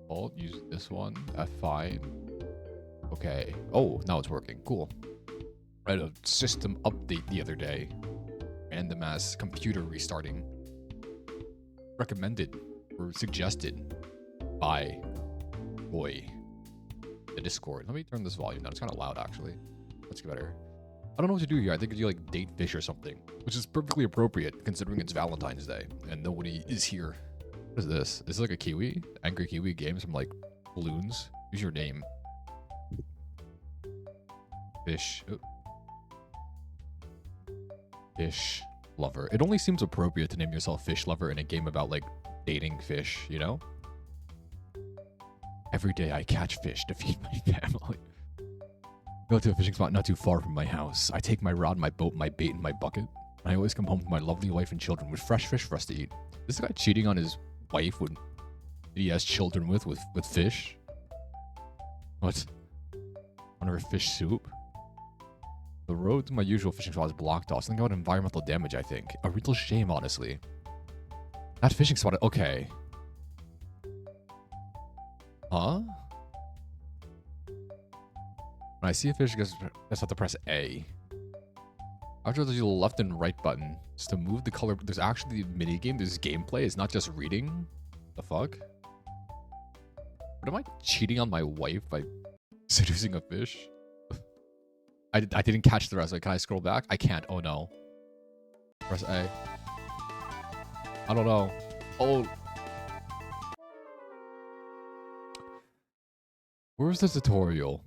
Alt, use this one. F5. Okay. Oh, now it's working. Cool. I had a system update the other day. Random ass computer restarting. Recommended or suggested by Boy. The Discord. Let me turn this volume down. It's kind of loud actually. Let's get better. I don't know what to do here. I think I do like date fish or something, which is perfectly appropriate considering it's Valentine's Day and nobody is here. What is this? Is this like a Kiwi? Angry Kiwi games from like balloons? Use your name. Fish. Oh. Fish lover. It only seems appropriate to name yourself Fish Lover in a game about like dating fish, you know? Every day I catch fish to feed my family. Go to a fishing spot not too far from my house. I take my rod, my boat, my bait, and my bucket. I always come home to my lovely wife and children with fresh fish for us to eat. This guy cheating on his wife when he has children with fish? What? On her fish soup? The road to my usual fishing spot is blocked off. Something about environmental damage, I think. A real shame, honestly. That fishing spot... Okay. Huh? When I see a fish, I just have to press A. After there's the left and right button. Just to move the color. There's actually a minigame. There's gameplay. It's not just reading. The fuck? But am I cheating on my wife by seducing a fish? I didn't catch the rest. Like, can I scroll back? I can't. Oh no. Press A. I don't know. Oh. Where's the tutorial?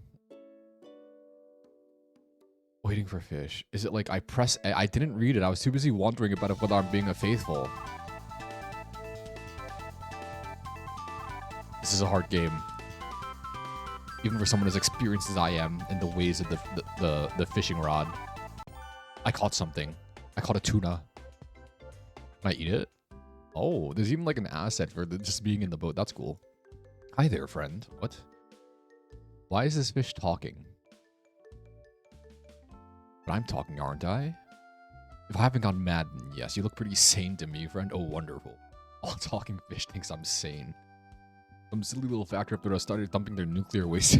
Waiting for fish. Is it like I press A? I didn't read it. I was too busy wondering about whether I'm being a faithful. This is a hard game. Even for someone as experienced as I am in the ways of the fishing rod. I caught something. I caught a tuna. Can I eat it? Oh, there's even like an asset for just being in the boat. That's cool. Hi there, friend. What? Why is this fish talking? But I'm talking, aren't I? If I haven't gone mad, then yes. You look pretty sane to me, friend. Oh, wonderful. All talking fish thinks I'm sane. Some silly little factory up there started dumping their nuclear waste.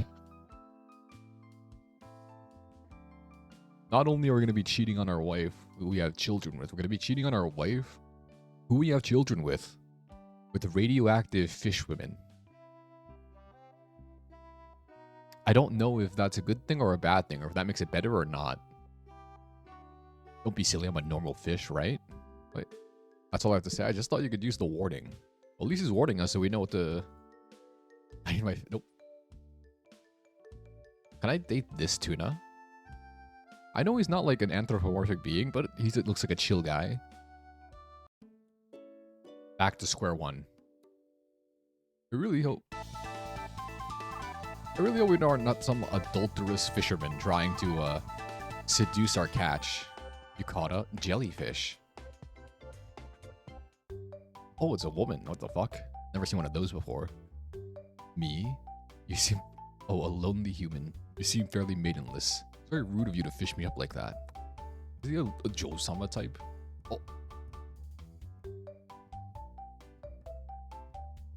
Not only are we going to be cheating on our wife, who we have children with, we're going to be cheating on our wife, who we have children with radioactive fish women. I don't know if that's a good thing or a bad thing, or if that makes it better or not. Don't be silly, I'm a normal fish, right? Wait, that's all I have to say. I just thought you could use the warning. Well, at least he's warning us so we know what to... I need my... Nope. Can I date this tuna? I know he's not like an anthropomorphic being, but he looks like a chill guy. Back to square one. I really hope we are not some adulterous fisherman trying to seduce our catch. You caught a jellyfish. Oh, it's a woman. What the fuck? Never seen one of those before. Me? You seem... Oh, a lonely human. You seem fairly maidenless. It's very rude of you to fish me up like that. Is he a Joe-sama type? Oh.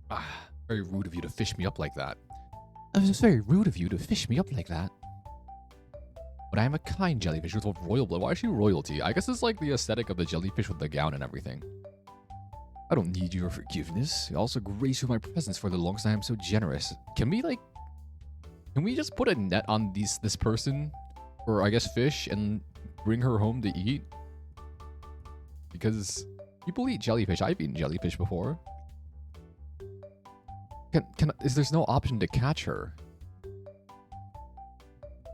Ah, very rude of you to fish me up like that. It was very rude of you to fish me up like that. But I am a kind jellyfish with royal blood. Why is she royalty? I guess it's like the aesthetic of the jellyfish with the gown and everything. I don't need your forgiveness. You also grace with my presence for the longest I am so generous. Can we just put a net on this person, or I guess fish, and bring her home to eat? Because people eat jellyfish. I've eaten jellyfish before. There's no option to catch her.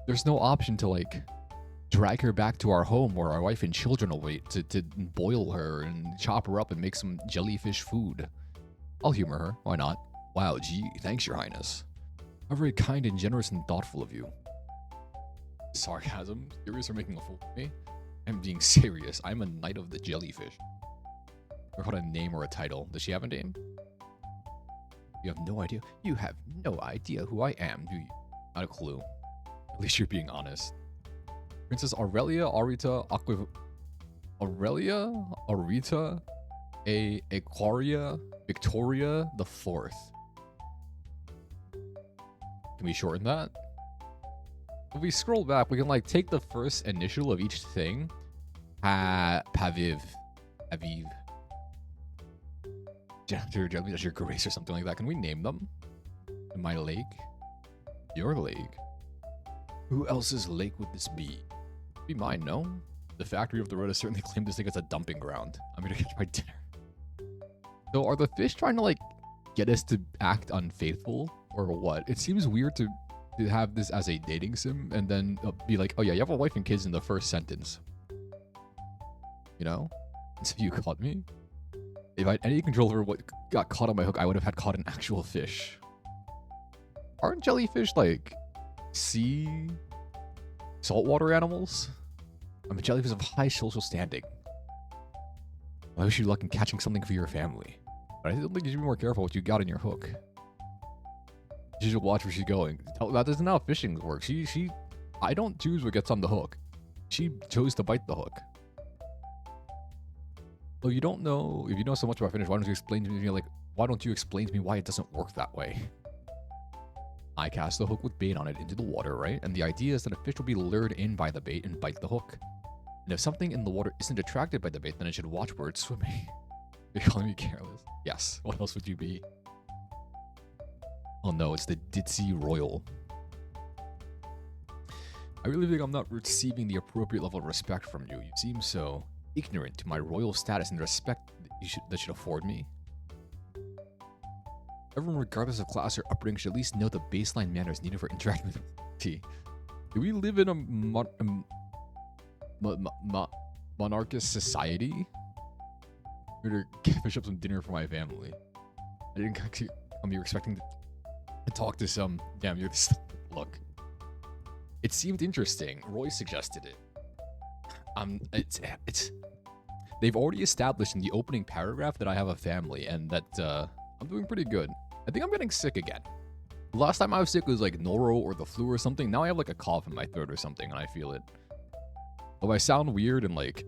There's no option to like drag her back to our home where our wife and children will wait to boil her and chop her up and make some jellyfish food. I'll humor her. Why not? Wow, gee, thanks, Your Highness. How very kind and generous and thoughtful of you. Sarcasm? Serious or making a fool of me? I'm being serious. I'm a knight of the jellyfish. Or what a name or a title. Does she have a name? You have no idea. You have no idea who I am, do you? Not a clue. At least you're being honest. Princess Aurelia Aquaria Victoria the Fourth. Can we shorten that? If we scroll back, we can like take the first initial of each thing. Paviv. Aviv. That's your grace or something like that. Can we name them? My lake? Your lake? Who else's lake would this be? Be mine, no? The factory of the road has certainly claimed this thing as a dumping ground. I'm gonna catch my dinner. So are the fish trying to like get us to act unfaithful or what? It seems weird to have this as a dating sim and then be like, oh yeah, you have a wife and kids in the first sentence. You know? So you caught me? If I had any control over what got caught on my hook, I would have had caught an actual fish. Aren't jellyfish like sea saltwater animals? I'm a jellyfish of high social standing. I wish you luck in catching something for your family. But I think you should be more careful what you got in your hook. You should watch where she's going. That isn't how fishing works. I don't choose what gets on the hook. She chose to bite the hook. Well, you don't know, if you know so much about fishing, why don't you explain to me, why don't you explain to me why it doesn't work that way? I cast the hook with bait on it into the water, right? And the idea is that a fish will be lured in by the bait and bite the hook. And if something in the water isn't attracted by the bait, then it should watch where it's swimming. You're calling me careless. Yes, what else would you be? Oh no, it's the ditzy royal. I really think I'm not receiving the appropriate level of respect from you. You seem so ignorant to my royal status and the respect that should afford me. Everyone, regardless of class or upbringing, should at least know the baseline manners needed for interacting with tea. Do we live in a monarchist society? I'm here to fish up some dinner for my family. I didn't come here expecting to talk to some. Damn, you're this. Look, it seemed interesting. Roy suggested it. They've already established in the opening paragraph that I have a family and that I'm doing pretty good. I think I'm getting sick again. Last time I was sick was like noro or the flu or something. Now I have like a cough in my throat or something and I feel it. Though I sound weird and like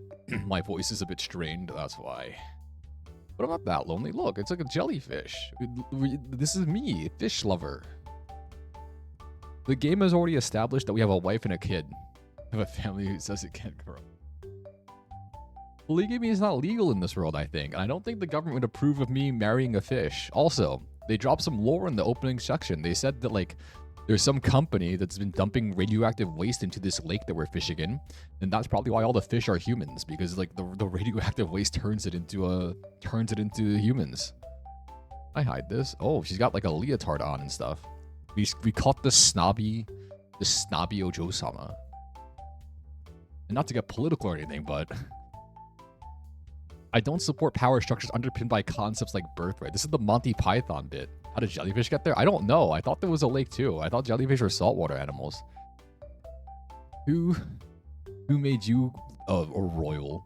my voice is a bit strained, that's why. But I'm not that lonely. Look, it's like a jellyfish. This is me, fish lover. The game has already established that we have a wife and a kid. I have a family who says it can't grow. Polygamy is not legal in this world, I think. And I don't think the government would approve of me marrying a fish. Also, they dropped some lore in the opening section. They said that, like, there's some company that's been dumping radioactive waste into this lake that we're fishing in. And that's probably why all the fish are humans. Because, like, the radioactive waste turns it into humans. I hide this. Oh, she's got, like, a leotard on and stuff. We caught the snobby Ojo-sama. And not to get political or anything, but I don't support power structures underpinned by concepts like birthright. This is the Monty Python bit. How did jellyfish get there? I don't know. I thought there was a lake too. I thought jellyfish were saltwater animals. Who made you a royal?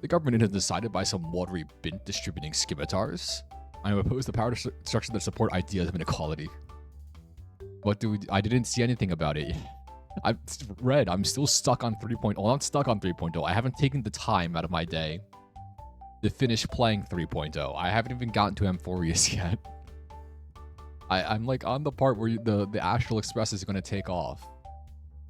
The government has decided by some watery bint distributing scimitars. I am opposed to power structures that support ideas of inequality. I didn't see anything about it. I'm still stuck on 3.0. I'm not stuck on 3.0. I haven't taken the time out of my day to finish playing 3.0. I haven't even gotten to Amphorius yet. I'm like on the part where the Astral Express is going to take off.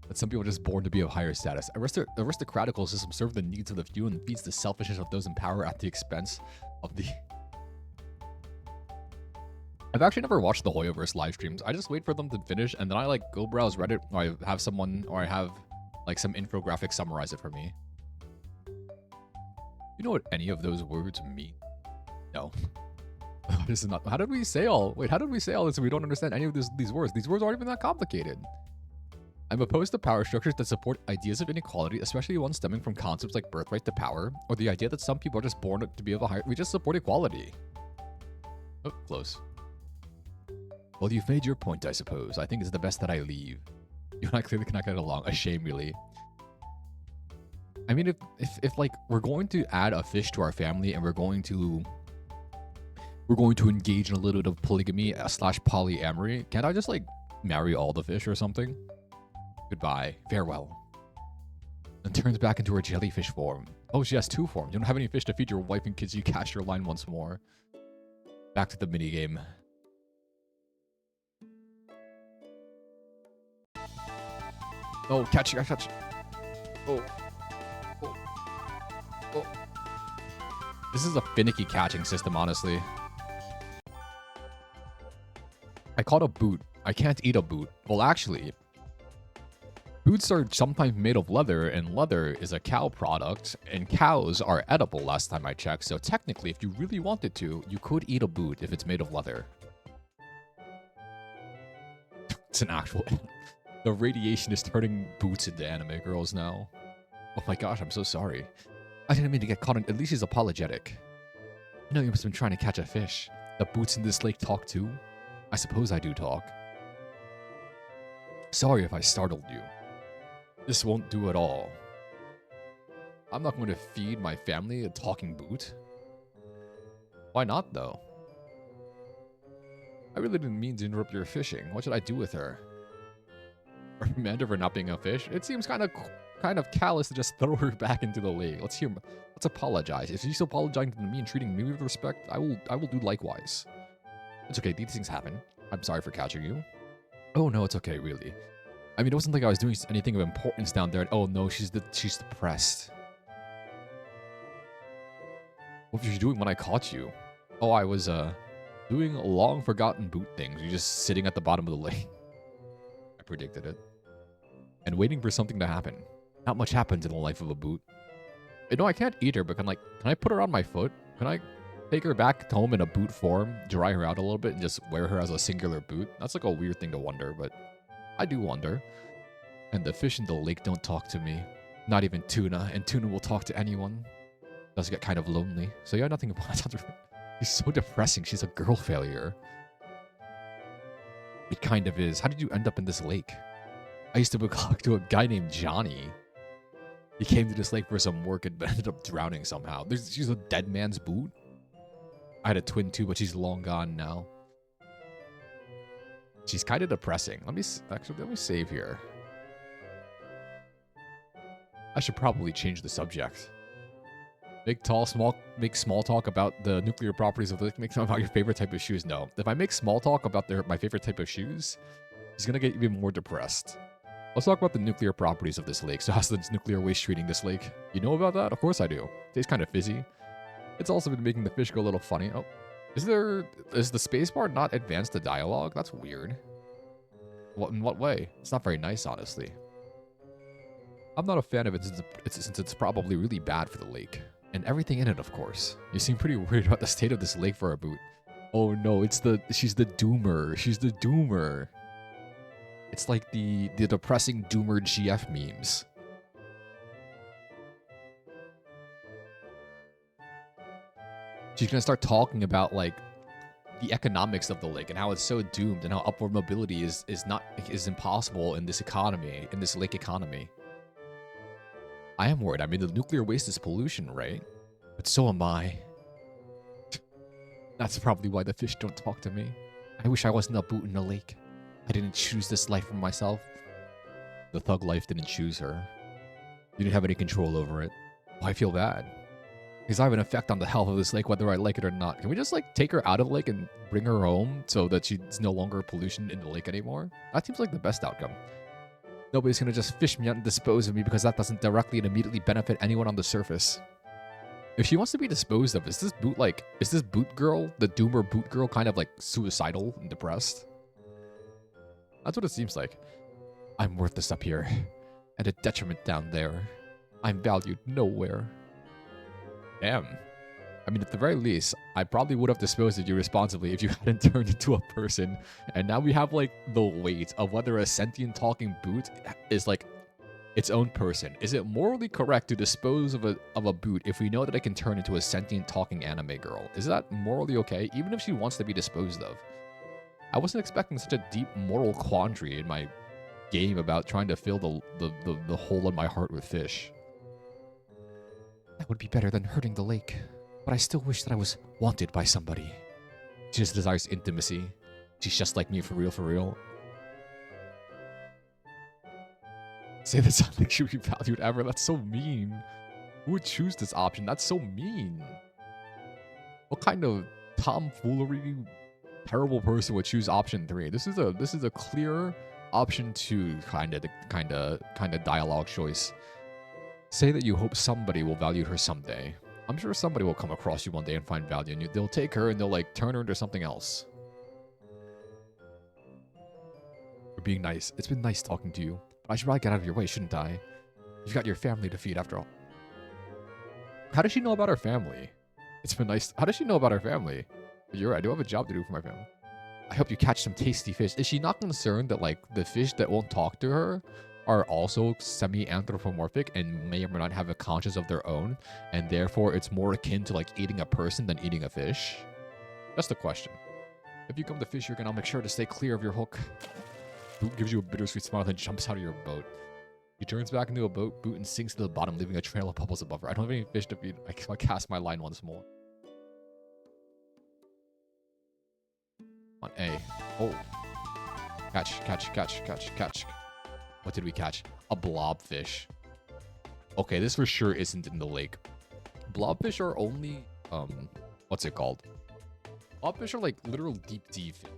But some people are just born to be of higher status. Aristocratical system serves the needs of the few and feeds the selfishness of those in power at the expense of the... I've actually never watched the Hoyoverse live streams. I just wait for them to finish and then I like go browse Reddit or I have like some infographic summarize it for me. You know what any of those words mean? No. This is not. How did we say all this and we don't understand any of these words? These words aren't even that complicated. I'm opposed to power structures that support ideas of inequality, especially ones stemming from concepts like birthright to power, or the idea that some people are just born to be of a higher... We just support equality. Oh, close. Well, you've made your point, I suppose. I think it's the best that I leave. You and I clearly cannot get along. A shame, really. I mean, if like we're going to add a fish to our family and we're going to engage in a little bit of polygamy / polyamory, can't I just like marry all the fish or something? Goodbye. Farewell. And turns back into her jellyfish form. Oh, she has 2 forms. You don't have any fish to feed your wife and kids. You cast your line once more. Back to the minigame. No, catch it, catch it. Oh. Oh. Oh. This is a finicky catching system, honestly. I caught a boot. I can't eat a boot. Well, actually, boots are sometimes made of leather, and leather is a cow product, and cows are edible last time I checked. So technically, if you really wanted to, you could eat a boot if it's made of leather. It's an actual... The radiation is turning boots into anime girls now. Oh my gosh, I'm so sorry. I didn't mean to get caught in... At least he's apologetic. I know you must have been trying to catch a fish. The boots in this lake talk too? I suppose I do talk. Sorry if I startled you. This won't do at all. I'm not going to feed my family a talking boot. Why not, though? I really didn't mean to interrupt your fishing. What should I do with her? Reprimand her for not being a fish? It seems kind of callous to just throw her back into the lake. Let's apologize. If she's apologizing to me and treating me with respect, I will do likewise. It's okay, these things happen. I'm sorry for catching you. Oh no, it's okay, really. I mean, it wasn't like I was doing anything of importance down there. Oh no, she's depressed. What were you doing when I caught you? Oh, I was doing long forgotten boot things. You're just sitting at the bottom of the lake. I predicted it. And waiting for something to happen. Not much happens in the life of a boot. You know, I can't eat her, but can I put her on my foot? Can I take her back home in a boot form, dry her out a little bit, and just wear her as a singular boot? That's like a weird thing to wonder, but I do wonder. And the fish in the lake don't talk to me. Not even tuna, and tuna will talk to anyone. Does get kind of lonely. So yeah, nothing about that. She's so depressing. She's a girl failure. It kind of is. How did you end up in this lake? I used to talk to a guy named Johnny. He came to this lake for some work and ended up drowning somehow. She's a dead man's boot. I had a twin too, but she's long gone now. She's kind of depressing. Let me save here. I should probably change the subject. Make small talk about the nuclear properties of the lake. Make some about your favorite type of shoes. No, if I make small talk about my favorite type of shoes, he's gonna get even more depressed. Let's talk about the nuclear properties of this lake. So how's the nuclear waste treating this lake? You know about that? Of course I do. Tastes kind of fizzy. It's also been making the fish go a little funny. Oh, is the spacebar not advanced to dialogue? That's weird. In what way? It's not very nice, honestly. I'm not a fan of it since it's probably really bad for the lake. And everything in it, of course. You seem pretty worried about the state of this lake for a boot. Oh no, she's the doomer. She's the doomer. It's like the depressing doomer GF memes. She's gonna start talking about like the economics of the lake and how it's so doomed and how upward mobility is impossible in this economy, in this lake economy. I am worried. I mean, the nuclear waste is pollution, right? But so am I. That's probably why the fish don't talk to me. I wish I wasn't a boot in the lake. I didn't choose this life for myself. The thug life didn't choose her. You didn't have any control over it. Well, I feel bad. Because I have an effect on the health of this lake, whether I like it or not. Can we just, like, take her out of the lake and bring her home so that she's no longer pollution in the lake anymore? That seems like the best outcome. Nobody's gonna just fish me out and dispose of me because that doesn't directly and immediately benefit anyone on the surface. If she wants to be disposed of, is this boot girl, the doomer boot girl, kind of like suicidal and depressed? That's what it seems like. I'm worthless up here, and a detriment down there. I'm valued nowhere. Damn. I mean, at the very least, I probably would have disposed of you responsibly if you hadn't turned into a person. And now we have, like, the weight of whether a sentient talking boot is, like, its own person. Is it morally correct to dispose of a boot if we know that it can turn into a sentient talking anime girl? Is that morally okay, even if she wants to be disposed of? I wasn't expecting such a deep moral quandary in my game about trying to fill the hole in my heart with fish. That would be better than hurting the lake. But I still wish that I was wanted by somebody. She just desires intimacy. She's just like me for real, for real. Say that sounds like she would be valued ever. That's so mean. Who would choose this option? That's so mean. What kind of tomfoolery, terrible person would choose option 3? This is a clear Option 2, kinda dialogue choice. Say that you hope somebody will value her someday. I'm sure somebody will come across you one day and find value in you. They'll take her and they'll like turn her into something else. For being nice. It's been nice talking to you. But I should probably get out of your way, shouldn't I? You've got your family to feed after all. How does she know about her family? It's been nice. How does she know about her family? You're right. I do have a job to do for my family. I hope you catch some tasty fish. Is she not concerned that, like, the fish that won't talk to her are also semi-anthropomorphic and may or may not have a conscience of their own, and therefore it's more akin to, like, eating a person than eating a fish? That's the question. If you come to fish, you're gonna make sure to stay clear of your hook. Boot gives you a bittersweet smile, then jumps out of your boat. He turns back into a boot, and sinks to the bottom, leaving a trail of bubbles above her. I don't have any fish to feed. I cast my line once more. On A. Oh. Catch. What did we catch? A blobfish. Okay, this for sure isn't in the lake. Blobfish are only, what's it called? Blobfish are like literal deep sea fish.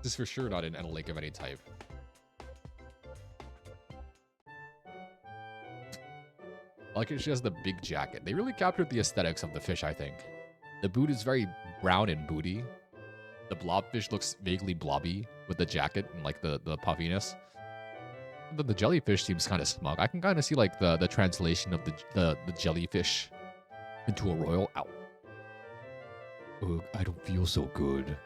This is for sure not in a lake of any type. I like it, she has the big jacket. They really captured the aesthetics of the fish, I think. The boot is very brown and booty. The blobfish looks vaguely blobby with the jacket and like the puffiness. The jellyfish seems kind of smug. I can kind of see like the translation of the jellyfish into a royal. Ow. Ugh, I don't feel so good.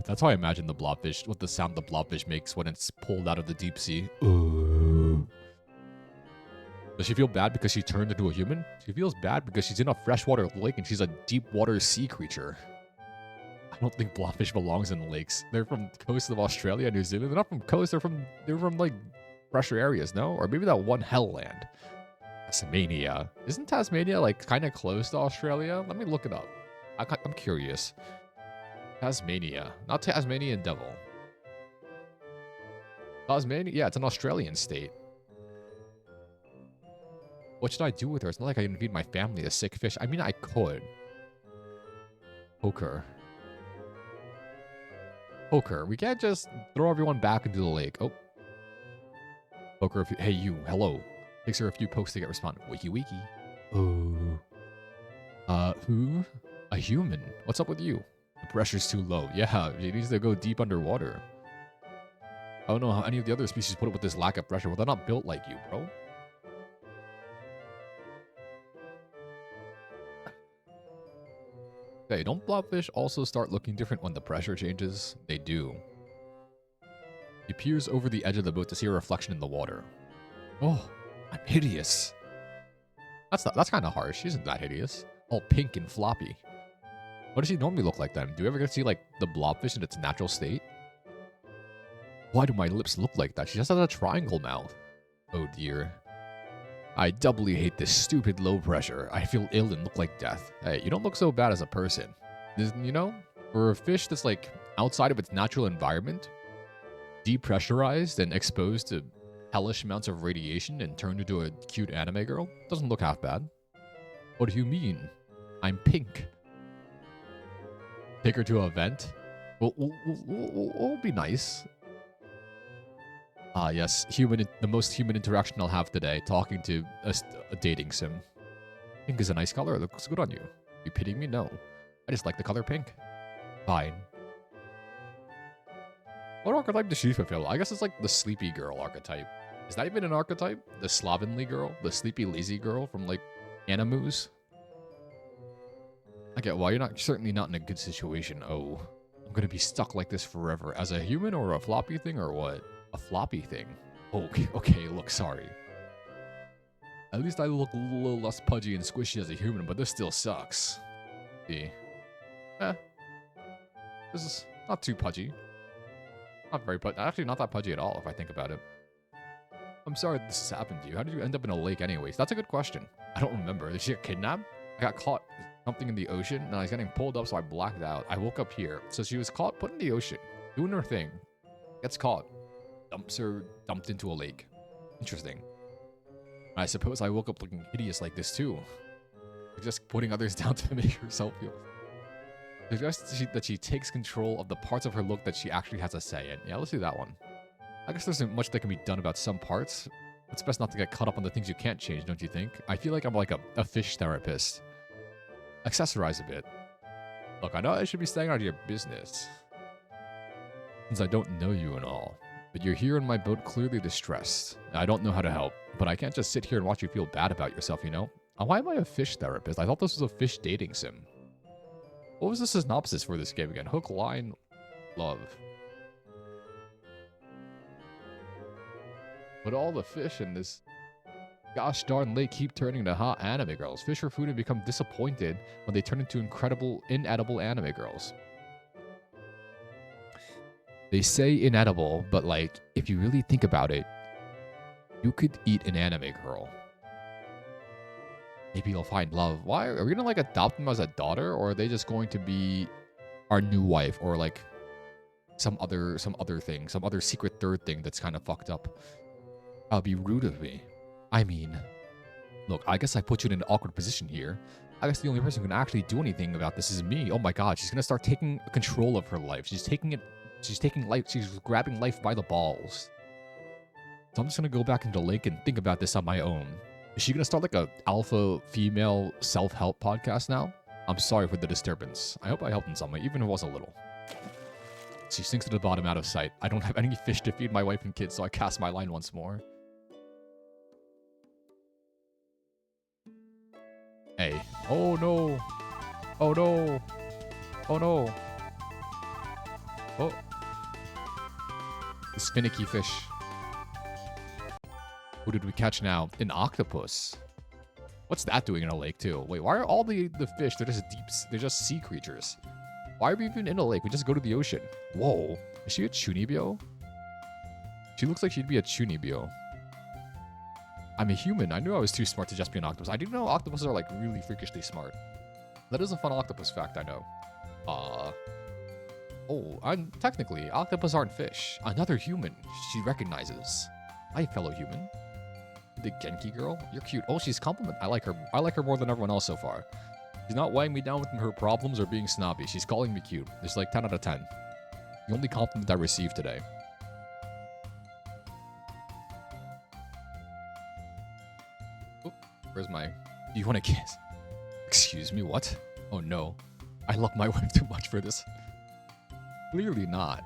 That's how I imagine the blobfish, what the sound the blobfish makes when it's pulled out of the deep sea. Does she feel bad because she turned into a human? She feels bad because she's in a freshwater lake and she's a deep water sea creature. I don't think blobfish belongs in lakes. They're from the coast of Australia, New Zealand. They're not from coast. They're from like fresher areas, no? Or maybe that one hell land. Tasmania. Isn't Tasmania like kind of close to Australia? Let me look it up. I'm curious. Tasmania. Not Tasmanian devil. Tasmania? Yeah, it's an Australian state. What should I do with her? It's not like I can feed my family a sick fish. I mean, I could. Poker. We can't just throw everyone back into the lake. Oh. Poker, hey you, hello. Takes her a few pokes to get responded. Wiki wiki. Oh. Who? A human. What's up with you? The pressure's too low. Yeah, she needs to go deep underwater. I don't know how any of the other species put up with this lack of pressure. Well, they're not built like you, bro. Okay, don't blobfish also start looking different when the pressure changes? They do. He peers over the edge of the boat to see a reflection in the water. Oh, I'm hideous. That's kind of harsh. She isn't that hideous. All pink and floppy. What does she normally look like then? Do you ever get to see like the blobfish in its natural state? Why do my lips look like that? She just has a triangle mouth. Oh dear. I doubly hate this stupid low pressure. I feel ill and look like death. Hey, you don't look so bad as a person. You know, for a fish that's like outside of its natural environment, depressurized and exposed to hellish amounts of radiation and turned into a cute anime girl, doesn't look half bad. What do you mean? I'm pink. Take her to a vent? We'll be nice. Ah, yes. The most human interaction I'll have today. Talking to a dating sim. Pink is a nice color. It looks good on you. Are you pitying me? No. I just like the color pink. Fine. What archetype does she fulfill? I guess it's like the sleepy girl archetype. Is that even an archetype? The slovenly girl? The sleepy, lazy girl from like Animus? I get why you're certainly not in a good situation. Oh, I'm gonna be stuck like this forever. As a human or a floppy thing or what? A floppy thing. Okay, look, sorry. At least I look a little less pudgy and squishy as a human, but this still sucks. See? This is not too pudgy. Not very pudgy. Actually, not that pudgy at all, if I think about it. I'm sorry this has happened to you. How did you end up in a lake anyways? That's a good question. I don't remember. Did she get kidnapped? I got caught something in the ocean, and I was getting pulled up, so I blacked out. I woke up here. So she was caught, put in the ocean, doing her thing. Gets caught. Dumped into a lake. Interesting. I suppose I woke up looking hideous like this too. Just putting others down to make herself feel. That she takes control of the parts of her look that she actually has a say in. Yeah, let's do that one. I guess there's not much that can be done about some parts. It's best not to get caught up on the things you can't change, don't you think? I feel like I'm like a fish therapist. Accessorize a bit. Look, I know I should be staying out of your business, since I don't know you and all. But you're here in my boat clearly distressed. I don't know how to help, but I can't just sit here and watch you feel bad about yourself, you know? Why am I a fish therapist? I thought this was a fish dating sim. What was the synopsis for this game again? Hook, line, love. But all the fish in this gosh darn lake keep turning into hot anime girls. Fish for food and become disappointed when they turn into incredible, inedible anime girls. They say inedible, but like, if you really think about it, you could eat an anime girl. Maybe you'll find love. Why? Are we gonna like adopt them as a daughter, or are they just going to be our new wife, or like some other thing, some other secret third thing that's kind of fucked up? That'll be rude of me. I mean, look, I guess I put you in an awkward position here. I guess the only person who can actually do anything about this is me. Oh my god, she's gonna start taking control of her life. She's grabbing life by the balls. So I'm just gonna go back into the lake and think about this on my own. Is she gonna start like a alpha female self-help podcast now? I'm sorry for the disturbance. I hope I helped in some way, even if it was a little. She sinks to the bottom out of sight. I don't have any fish to feed my wife and kids, so I cast my line once more. Hey. Oh no. Oh no. Oh no. Oh. This finicky fish. Who did we catch now? An octopus. What's that doing in a lake too? Wait, why are all the fish, they're just sea creatures? Why are we even in a lake? We just go to the ocean. Whoa. Is she a chunibyo? She looks like she'd be a chunibyo. I'm a human. I knew I was too smart to just be an octopus. I do know octopuses are like really freakishly smart. That is a fun octopus fact I know. Technically, octopus aren't fish. Another human she recognizes. Hi, fellow human. The Genki girl? You're cute. Oh, she's compliment. I like her. I like her more than everyone else so far. She's not weighing me down with her problems or being snobby. She's calling me cute. It's like 10 out of 10. The only compliment I received today. Oh, where's my... Do you want to kiss? Excuse me, what? Oh no. I love my wife too much for this. Clearly not.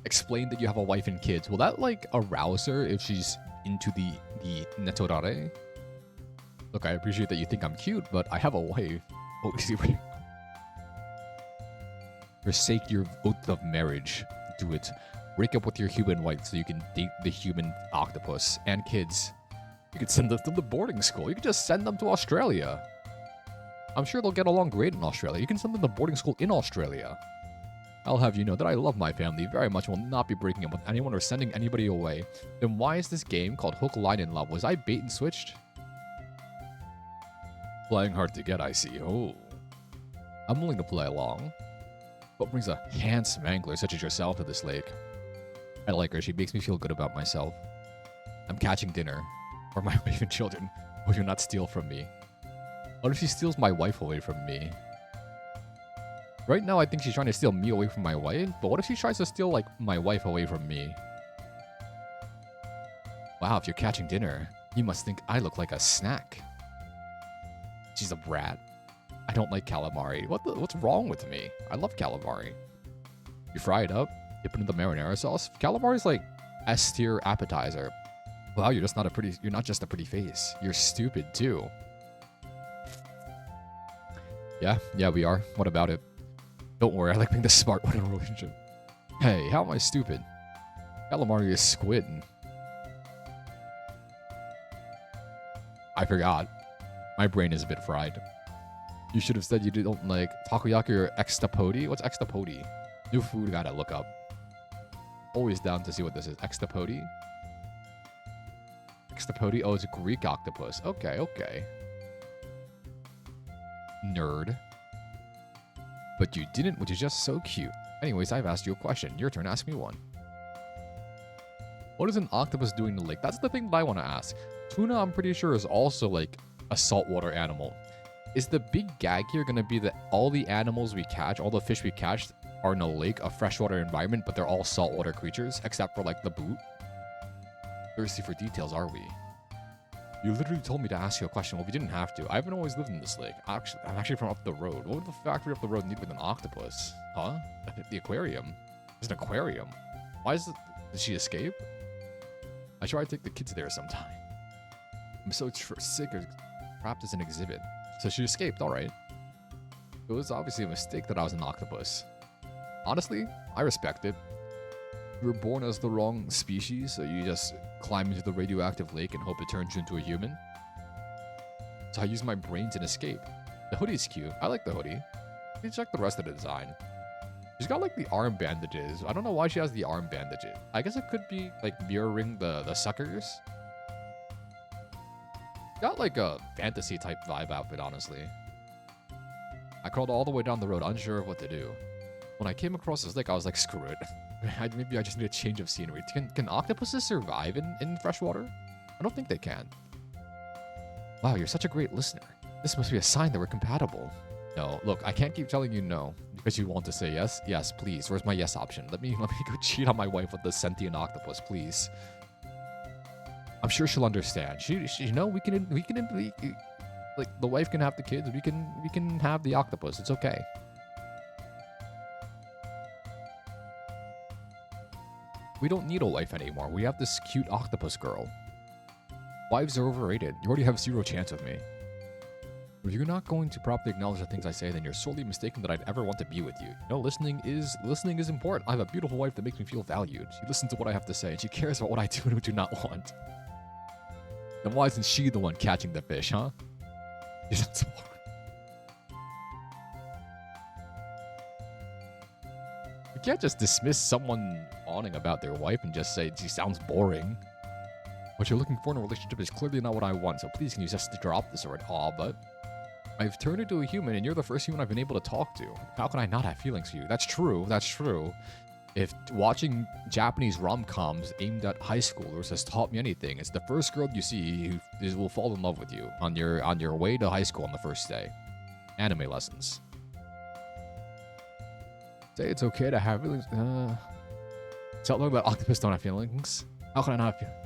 Explain that you have a wife and kids. Will that, like, arouse her if she's into the netorare? Look, I appreciate that you think I'm cute, but I have a wife. Oh, see, forsake your oath of marriage. Do it. Break up with your human wife so you can date the human octopus and kids. You could send them to the boarding school. You could just send them to Australia. I'm sure they'll get along great in Australia. You can send them to boarding school in Australia. I'll have you know that I love my family very much and will not be breaking up with anyone or sending anybody away. Then why is this game called Hook, Line, and Love? Was I bait and switched? Playing hard to get, I see. Oh. I'm willing to play along. What brings a handsome angler such as yourself to this lake? I like her. She makes me feel good about myself. I'm catching dinner. For my wife and children. Will you not steal from me? What if she steals my wife away from me? Right now, I think she's trying to steal me away from my wife, but what if she tries to steal, like, my wife away from me? Wow, if you're catching dinner, you must think I look like a snack. She's a brat. I don't like calamari. What's wrong with me? I love calamari. You fry it up, dip it in the marinara sauce. Calamari's like S-tier appetizer. Wow, you're not just a pretty face. You're stupid, too. Yeah, we are. What about it? Don't worry, I like being the smart one in a relationship. Hey, how am I stupid? Calamari is squid. I forgot. My brain is a bit fried. You should have said you don't like takoyaki or extapodi. What's extapodi? New food, gotta look up. Always down to see what this is. Extapodi? Extapodi? Oh, it's a Greek octopus. Okay. Nerd. But you didn't, which is just so cute. Anyways, I've asked you a question. Your turn, ask me one. What is an octopus doing in the lake? That's the thing that I want to ask. Tuna, I'm pretty sure, is also like a saltwater animal. Is the big gag here gonna be that all the animals we catch, all the fish we catch, are in a lake, a freshwater environment, but they're all saltwater creatures, except for like the boot? Thirsty for details, are we? You literally told me to ask you a question. Well, we didn't have to. I haven't always lived in this lake. I'm actually from up the road. What would the factory up the road need with an octopus? Huh? The aquarium. There's an aquarium. Why is it? Did she escape? I try to take the kids there sometime. I'm so sick of trapped as an exhibit. So she escaped, alright. It was obviously a mistake that I was an octopus. Honestly, I respect it. You were born as the wrong species, so you just climb into the radioactive lake and hope it turns you into a human. So I use my brains and escape. The hoodie's cute. I like the hoodie. Let me check the rest of the design. She's got like the arm bandages. I don't know why she has the arm bandages. I guess it could be like mirroring the suckers. Got like a fantasy type vibe outfit, honestly. I crawled all the way down the road, unsure of what to do. When I came across this lake, I was like, screw it. Maybe I just need a change of scenery. Can octopuses survive in freshwater? I don't think they can. Wow, you're such a great listener. This must be a sign that we're compatible. No, look, I can't keep telling you no because you want to say yes. Yes, please. Where's my yes option? Let me go cheat on my wife with the sentient octopus, please. I'm sure she'll understand. She you know, we can like the wife can have the kids. We can have the octopus. It's okay. We don't need a wife anymore. We have this cute octopus girl. Wives are overrated. You already have zero chance with me. If you're not going to properly acknowledge the things I say, then you're sorely mistaken that I'd ever want to be with you. You know, listening is important. I have a beautiful wife that makes me feel valued. She listens to what I have to say, and she cares about what I do and do not want. Then why isn't she the one catching the fish, huh? You can't just dismiss someone fawning about their wife and just say she sounds boring. What you're looking for in a relationship is clearly not what I want, so please can you just drop this already? Aw, but I've turned into a human and you're the first human I've been able to talk to. How can I not have feelings for you? That's true, that's true. If watching Japanese rom-coms aimed at high schoolers has taught me anything, it's the first girl you see who will fall in love with you on your way to high school on the first day. Anime lessons. Say it's okay to have feelings. Tell them that octopus don't have feelings. How can I not have feelings?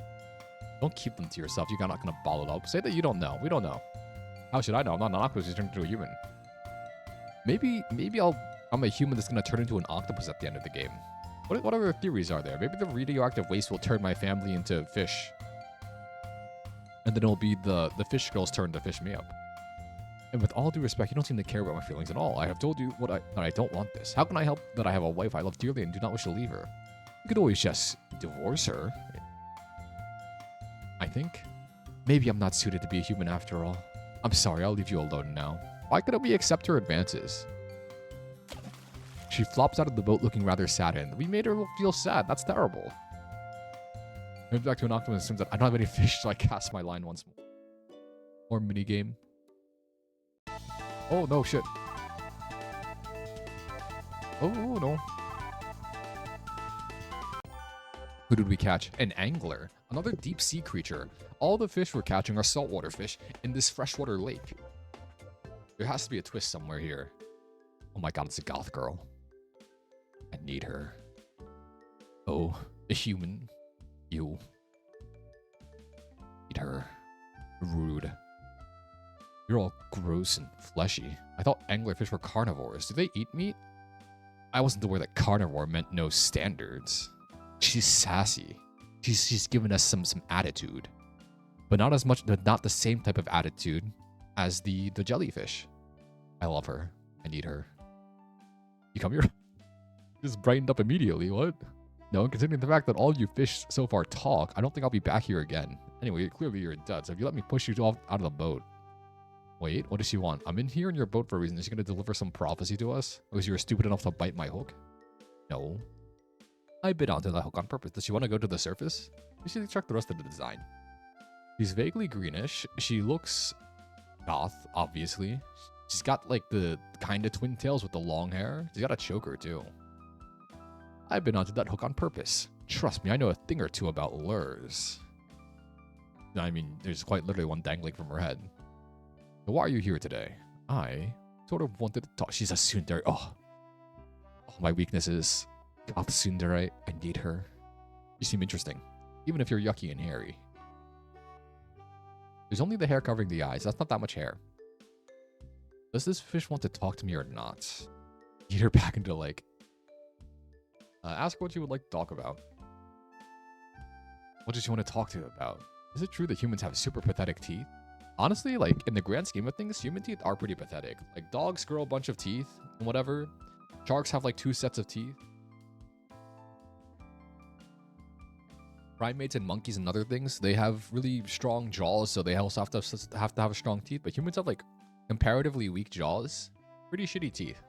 Don't keep them to yourself. You're not gonna bottle it up. Say that you don't know. We don't know. How should I know? I'm not an octopus. He's turned into a human. Maybe I'm a human that's gonna turn into an octopus at the end of the game. What other theories are there? Maybe the radioactive waste will turn my family into fish. And then it'll be the fish girl's turn to fish me up. And with all due respect, you don't seem to care about my feelings at all. I have told you that I don't want this. How can I help that I have a wife I love dearly and do not wish to leave her? You could always just divorce her. I think. Maybe I'm not suited to be a human after all. I'm sorry, I'll leave you alone now. Why couldn't we accept her advances? She flops out of the boat looking rather saddened. We made her feel sad. That's terrible. Maybe back to an octopus assumes that I don't have any fish, so I cast my line once more. Or minigame. Oh, no, shit. Oh, no. Who did we catch? An angler. Another deep sea creature. All the fish we're catching are saltwater fish in this freshwater lake. There has to be a twist somewhere here. Oh my god, it's a goth girl. I need her. Oh, a human. You. Need her. Rude. You're all gross and fleshy. I thought anglerfish were carnivores. Do they eat meat? I wasn't aware that carnivore meant no standards. She's sassy. She's given us some attitude. But not as much, not the same type of attitude as the jellyfish. I love her. I need her. You come here? Just brightened up immediately, what? No, considering the fact that all you fish so far talk, I don't think I'll be back here again. Anyway, clearly you're a dud, so if you let me push you out of the boat. Wait, what does she want? I'm in here in your boat for a reason. Is she going to deliver some prophecy to us? Because you were stupid enough to bite my hook? No. I bit onto that hook on purpose. Does she want to go to the surface? We should check the rest of the design. She's vaguely greenish. She looks goth, obviously. She's got like the kind of twin tails with the long hair. She's got a choker too. I've been onto that hook on purpose. Trust me, I know a thing or two about lures. I mean, there's quite literally one dangling from her head. So why are you here today? I sort of wanted to talk. She's a tsundere. Oh, my weakness is goth tsundere. I need her. You seem interesting, even if you're yucky and hairy. There's only the hair covering the eyes. That's not that much hair. Does this fish want to talk to me or not? Get her back into like. Ask what you would like to talk about. What does she want to talk to you about? Is it true that humans have super pathetic teeth? Honestly, like, in the grand scheme of things, human teeth are pretty pathetic. Like, dogs grow a bunch of teeth and whatever. Sharks have, like, 2 sets of teeth. Primates and monkeys and other things, they have really strong jaws, so they also have to have strong teeth. But humans have, like, comparatively weak jaws. Pretty shitty teeth.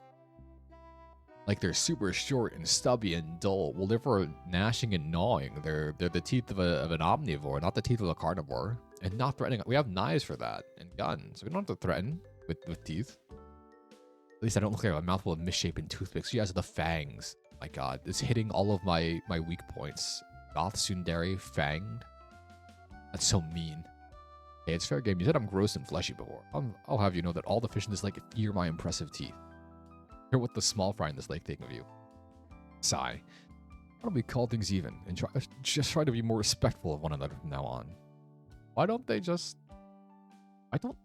Like, they're super short and stubby and dull. Well, they're for gnashing and gnawing. They're the teeth of an omnivore, not the teeth of a carnivore. And not threatening. We have knives for that and guns. We don't have to threaten with teeth. At least I don't look like a mouthful of misshapen toothpicks. She has the fangs. My god, it's hitting all of my weak points. Goth tsundere fanged. That's so mean. Hey, it's fair game. You said I'm gross and fleshy before. I'll have you know that all the fish in this lake fear my impressive teeth. Hear what the small fry in this lake think of you. Sigh. Why don't we call things even and try to be more respectful of one another from now on? Why don't they just...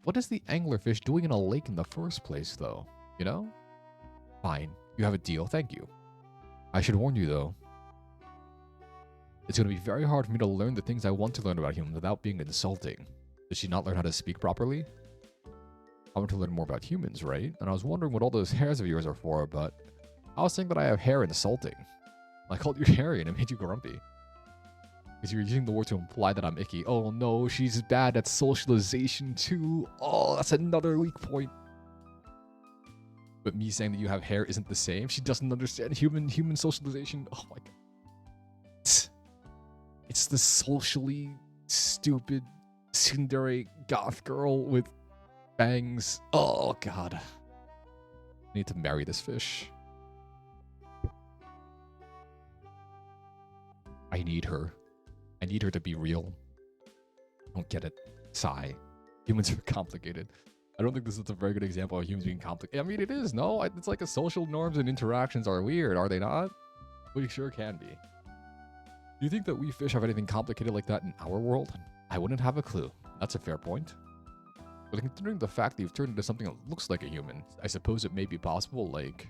What is the anglerfish doing in a lake in the first place, though? You know? Fine. You have a deal. Thank you. I should warn you, though. It's going to be very hard for me to learn the things I want to learn about humans without being insulting. Did she not learn how to speak properly? I want to learn more about humans, right? And I was wondering what all those hairs of yours are for, but I was saying that I have hair insulting. I called you hairy and it made you grumpy. Because you're using the word to imply that I'm icky. Oh no, she's bad at socialization too. Oh, that's another weak point. But me saying that you have hair isn't the same. She doesn't understand human socialization. Oh my god. It's the socially stupid tsundere goth girl with bangs. Oh god. I need to marry this fish. I need her. I need her to be real. I don't get it. Sigh. Humans are complicated. I don't think this is a very good example of humans being complicated. I mean, it is, no? It's like a social norms and interactions are weird, are they not? We sure can be. Do you think that we fish have anything complicated like that in our world? I wouldn't have a clue. That's a fair point. But considering the fact that you've turned into something that looks like a human, I suppose it may be possible, like...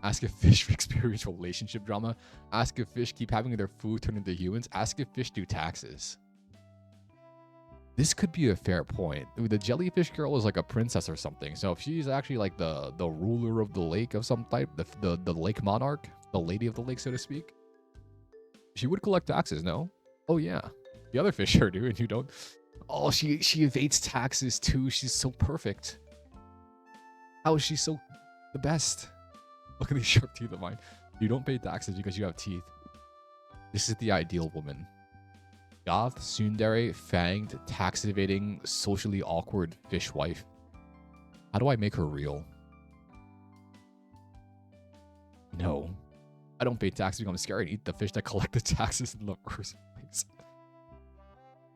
Ask if fish experience relationship drama. Ask if fish keep having their food turn into humans. Ask if fish do taxes. This could be a fair point. The jellyfish girl is like a princess or something. So if she's actually like the ruler of the lake of some type, the lake monarch, the lady of the lake, so to speak, she would collect taxes, no? Oh yeah. The other fish sure do, and you don't. Oh, she evades taxes too. She's so perfect. How is she so the best? Look at these sharp teeth of mine. You don't pay taxes because you have teeth. This is the ideal woman. Goth, tsundere, fanged, tax-evading, socially awkward fish wife. How do I make her real? No. I don't pay taxes because I'm scared and eat the fish that collect the taxes in the first place.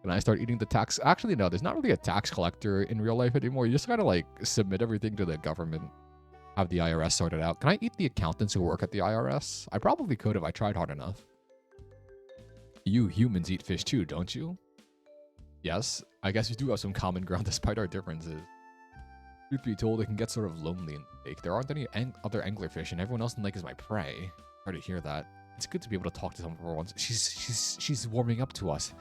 Can I start eating the tax? Actually, no. There's not really a tax collector in real life anymore. You just gotta, like, submit everything to the government. Have the IRS sorted out. Can I eat the accountants who work at the IRS? I probably could if I tried hard enough. You humans eat fish too, don't you? Yes, I guess we do have some common ground despite our differences. Truth be told, it can get sort of lonely in the lake. There aren't any other anglerfish, and everyone else in the lake is my prey. Hard to hear that. It's good to be able to talk to someone for once. She's warming up to us,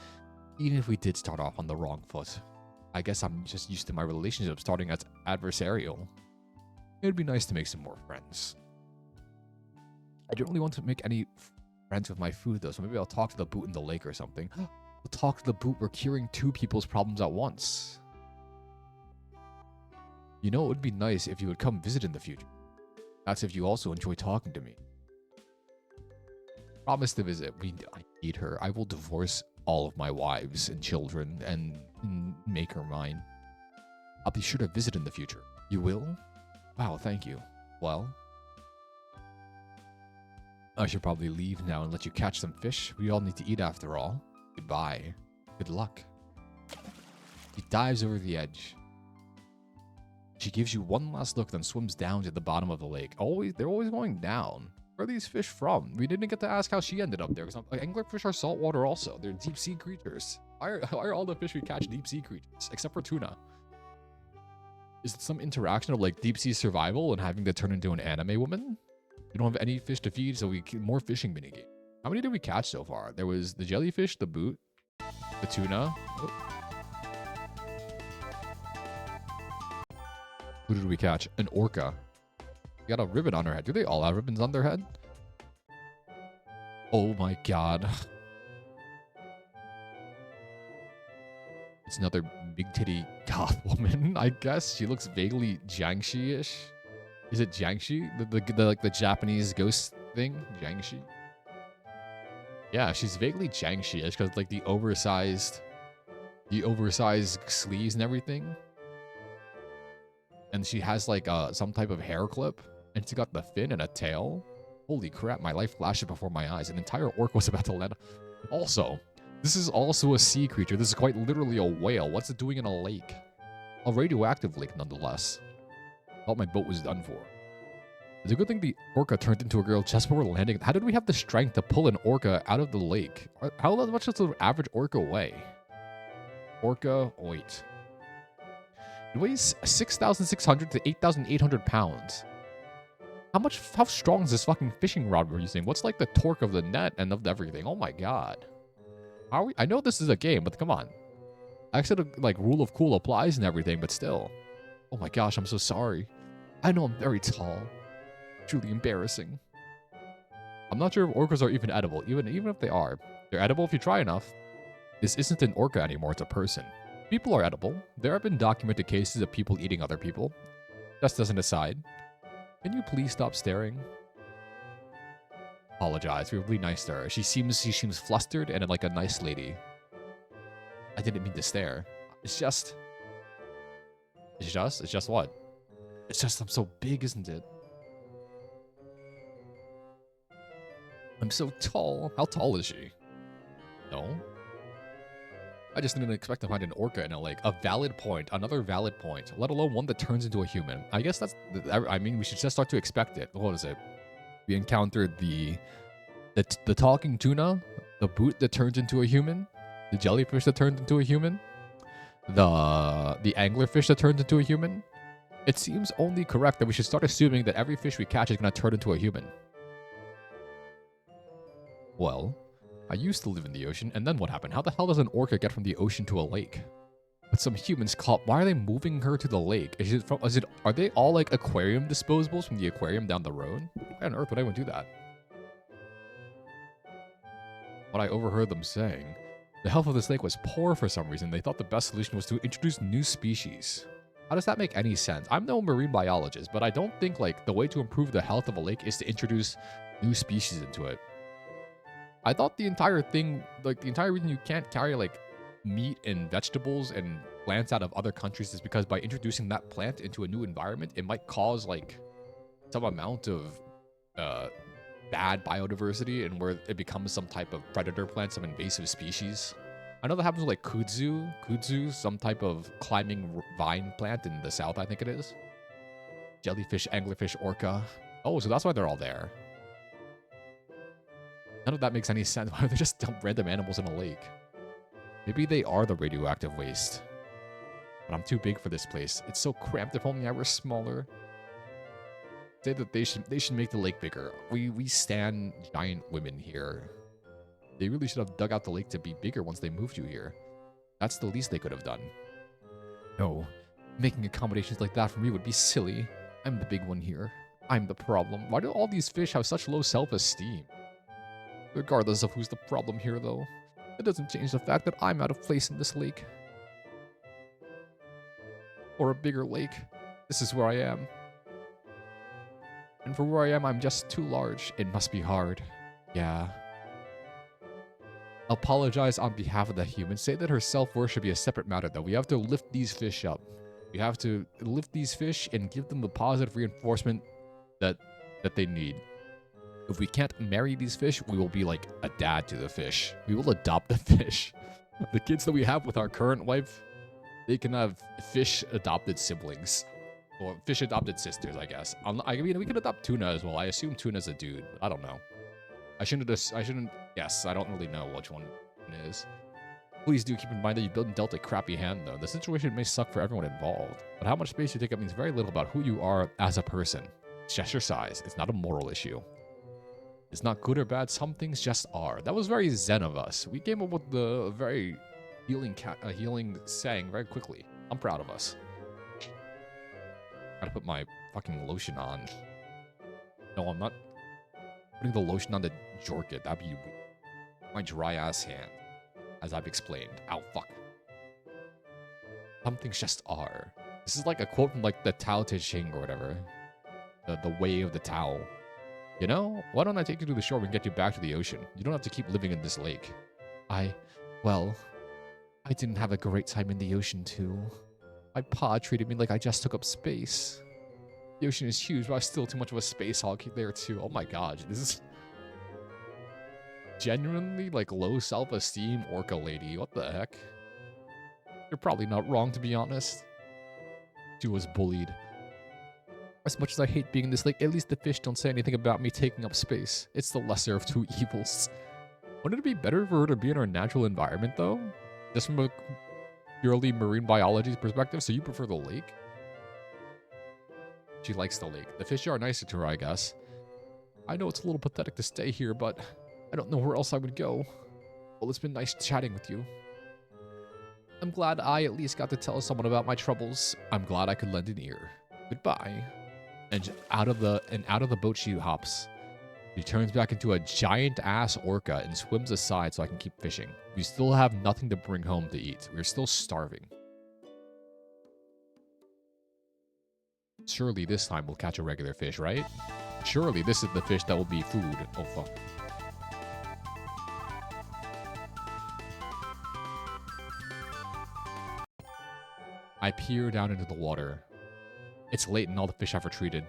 even if we did start off on the wrong foot. I guess I'm just used to my relationship starting as adversarial. It'd be nice to make some more friends. I don't really want to make any friends with my food, though, so maybe I'll talk to the boot in the lake or something. We'll talk to the boot. We're curing 2 people's problems at once. You know, it would be nice if you would come visit in the future. That's if you also enjoy talking to me. Promise to visit. I need her. I will divorce all of my wives and children and make her mine. I'll be sure to visit in the future. You will? Wow, thank you. Well, I should probably leave now and let you catch some fish. We all need to eat after all. Goodbye. Good luck. He dives over the edge. She gives you one last look, then swims down to the bottom of the lake. They're always going down. Where are these fish from? We didn't get to ask how she ended up there. Because like, anglerfish are saltwater also. They're deep sea creatures. Why are all the fish we catch deep sea creatures? Except for tuna. Is it some interaction of like deep sea survival and having to turn into an anime woman? We don't have any fish to feed, so we get more fishing minigame. How many did we catch so far? There was the jellyfish, the boot, the tuna. Oh. Who did we catch? An orca. Got a ribbon on her head. Do they all have ribbons on their head? Oh my god. It's another big titty goth woman, I guess. She looks vaguely Jiangxi-ish. Is it Jiangxi? The like the Japanese ghost thing? Jiangxi? Yeah, she's vaguely Jiangxi-ish because like the oversized sleeves and everything. And she has like some type of hair clip. And she got the fin and a tail. Holy crap, my life flashed before my eyes. An entire orc was about to land. Also, this is also a sea creature. This is quite literally a whale. What's it doing in a lake? A radioactive lake, nonetheless. Thought my boat was done for. It's a good thing the orca turned into a girl just before landing. How did we have the strength to pull an orca out of the lake? How much does the average orca weigh? Orca, wait. It weighs 6,600 to 8,800 pounds. How strong is this fucking fishing rod we're using? What's like the torque of the net and of everything? Oh my god. How are we? I know this is a game, but come on. I said like rule of cool applies and everything, but still. Oh my gosh, I'm so sorry. I know I'm very tall. Truly embarrassing. I'm not sure if orcas are even edible. Even if they are, they're edible if you try enough. This isn't an orca anymore, it's a person. People are edible. There have been documented cases of people eating other people. Just as an aside. Can you please stop staring? Apologize. We were really nice to her. She seems flustered and like a nice lady. I didn't mean to stare. It's just what? It's just I'm so big, isn't it? I'm so tall. How tall is she? No. I just didn't expect to find an orca in a lake. A valid point. Another valid point. Let alone one that turns into a human. I guess that's... I mean, we should just start to expect it. What is it? We encountered the talking tuna. The boot that turns into a human. The jellyfish that turns into a human. The anglerfish that turns into a human. It seems only correct that we should start assuming that every fish we catch is going to turn into a human. Well... I used to live in the ocean, and then what happened? How the hell does an orca get from the ocean to a lake? But some humans caught. Why are they moving her to the lake? Are they all like aquarium disposables from the aquarium down the road? Why on earth would anyone do that? What I overheard them saying, the health of this lake was poor for some reason. They thought the best solution was to introduce new species. How does that make any sense? I'm no marine biologist, but I don't think like the way to improve the health of a lake is to introduce new species into it. I thought the entire thing, like the entire reason you can't carry like meat and vegetables and plants out of other countries is because by introducing that plant into a new environment, it might cause like some amount of bad biodiversity and where it becomes some type of predator plant, some invasive species. I know that happens with like kudzu, some type of climbing vine plant in the south, I think it is. Jellyfish, anglerfish, orca. Oh, so that's why they're all there. None of that makes any sense. Why would they just dump random animals in a lake? Maybe they are the radioactive waste. But I'm too big for this place. It's so cramped. If only I were smaller. Say that they should make the lake bigger. We stand giant women here. They really should have dug out the lake to be bigger once they moved you here. That's the least they could have done. No, making accommodations like that for me would be silly. I'm the big one here. I'm the problem. Why do all these fish have such low self-esteem? Regardless of who's the problem here, though, it doesn't change the fact that I'm out of place in this lake. Or a bigger lake. This is where I am. And for where I am, I'm just too large. It must be hard. Yeah. Apologize on behalf of the human. Say that her self-worth should be a separate matter, though. We have to lift these fish up. We have to lift these fish and give them the positive reinforcement that they need. If we can't marry these fish, we will be like a dad to the fish. We will adopt the fish. The kids that we have with our current wife, they can have fish adopted siblings. Well, fish adopted sisters, I guess. I mean, we could adopt tuna as well. I assume tuna's a dude, but I don't know. I shouldn't guess. I don't really know which one it is. Please do keep in mind that you built and dealt a crappy hand, though. The situation may suck for everyone involved, but how much space you take up means very little about who you are as a person. It's just your size. It's not a moral issue. It's not good or bad. Some things just are. That was very zen of us. We came up with the very healing saying very quickly. I'm proud of us. Gotta put my fucking lotion on. No, I'm not putting the lotion on to jork it. That'd be weird. My dry ass hand. As I've explained. Ow, fuck. Some things just are. This is like a quote from like the Tao Te Ching or whatever. The way of the Tao. You know? Why don't I take you to the shore and get you back to the ocean? You don't have to keep living in this lake. Well, I didn't have a great time in the ocean too. My pa treated me like I just took up space. The ocean is huge, but I'm still too much of a space hog there too. Oh my god, this is genuinely like low self-esteem orca lady. What the heck? You're probably not wrong, to be honest. She was bullied. As much as I hate being in this lake, at least the fish don't say anything about me taking up space. It's the lesser of two evils. Wouldn't it be better for her to be in her natural environment, though? Just from a purely marine biology perspective, so you prefer the lake? She likes the lake. The fish are nicer to her, I guess. I know it's a little pathetic to stay here, but I don't know where else I would go. Well, it's been nice chatting with you. I'm glad I at least got to tell someone about my troubles. I'm glad I could lend an ear. Goodbye. And out of the boat she hops. She turns back into a giant-ass orca and swims aside so I can keep fishing. We still have nothing to bring home to eat. We're still starving. Surely this time we'll catch a regular fish, right? Surely this is the fish that will be food. Oh, fuck. I peer down into the water. It's late and all the fish I've retreated.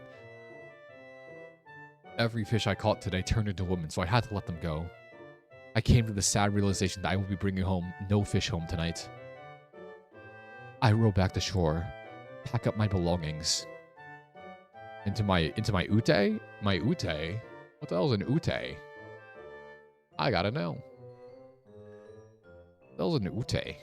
Every fish I caught today turned into women, so I had to let them go. I came to the sad realization that I will be bringing home no fish home tonight. I row back to shore, pack up my belongings. Into my ute? My ute? What the hell is an ute? I gotta know. What the hell is an ute?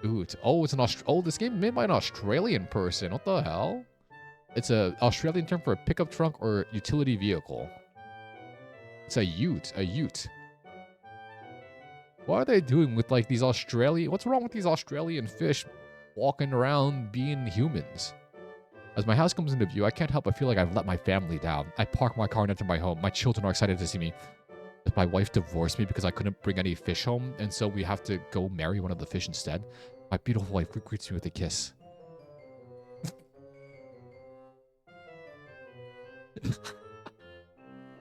Oot. Oh, it's this game made by an Australian person. What the hell? It's an Australian term for a pickup truck or utility vehicle. It's a ute. A ute. What are they doing with like these what's wrong with these Australian fish walking around being humans? As my house comes into view, I can't help but feel like I've let my family down. I park my car and enter my home. My children are excited to see me. My wife divorced me because I couldn't bring any fish home, and so we have to go marry one of the fish instead. My beautiful wife greets me with a kiss.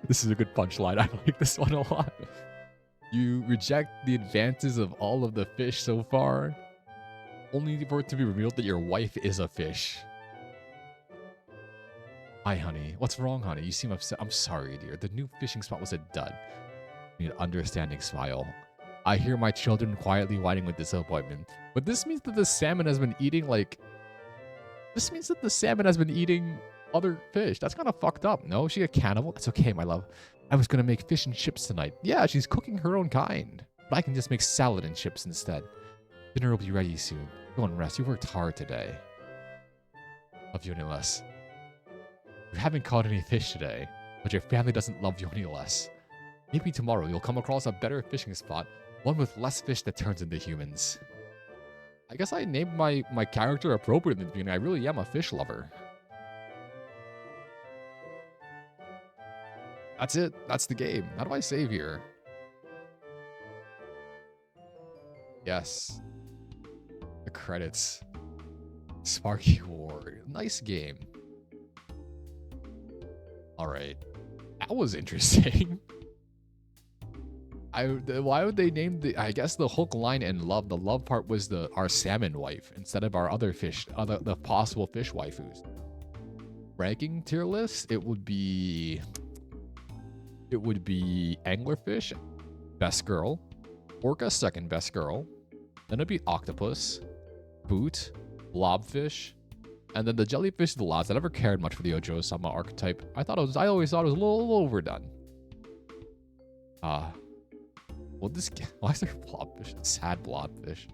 This is a good punchline. I like this one a lot. You reject the advances of all of the fish so far, only for it to be revealed that your wife is a fish. Hi, honey. What's wrong, honey? You seem upset. I'm sorry, dear. The new fishing spot was a dud. An understanding smile. I hear my children quietly whining with disappointment. But this means that the salmon has been eating, other fish. That's kind of fucked up. No, she a cannibal? It's okay, my love. I was gonna make fish and chips tonight. Yeah, she's cooking her own kind. But I can just make salad and chips instead. Dinner will be ready soon. Go and rest. You worked hard today. Love you any less. You haven't caught any fish today, but your family doesn't love you any less. Maybe tomorrow you'll come across a better fishing spot, one with less fish that turns into humans. I guess I named my character appropriately in the beginning. I really am a fish lover. That's it. That's the game. How do I save here? Yes. The credits. Sparky War. Nice game. Alright. That was interesting. Why would they name I guess the hook, line, and love. The love part was our salmon wife instead of our other fish, the possible fish waifus. Ranking tier list, it would be anglerfish, best girl, orca, second best girl, then it'd be octopus, boot, blobfish, and then the jellyfish the last. I never cared much for the Ojo-sama archetype. I always thought it was a little overdone. Well, why is there blobfish? Sad blobfish.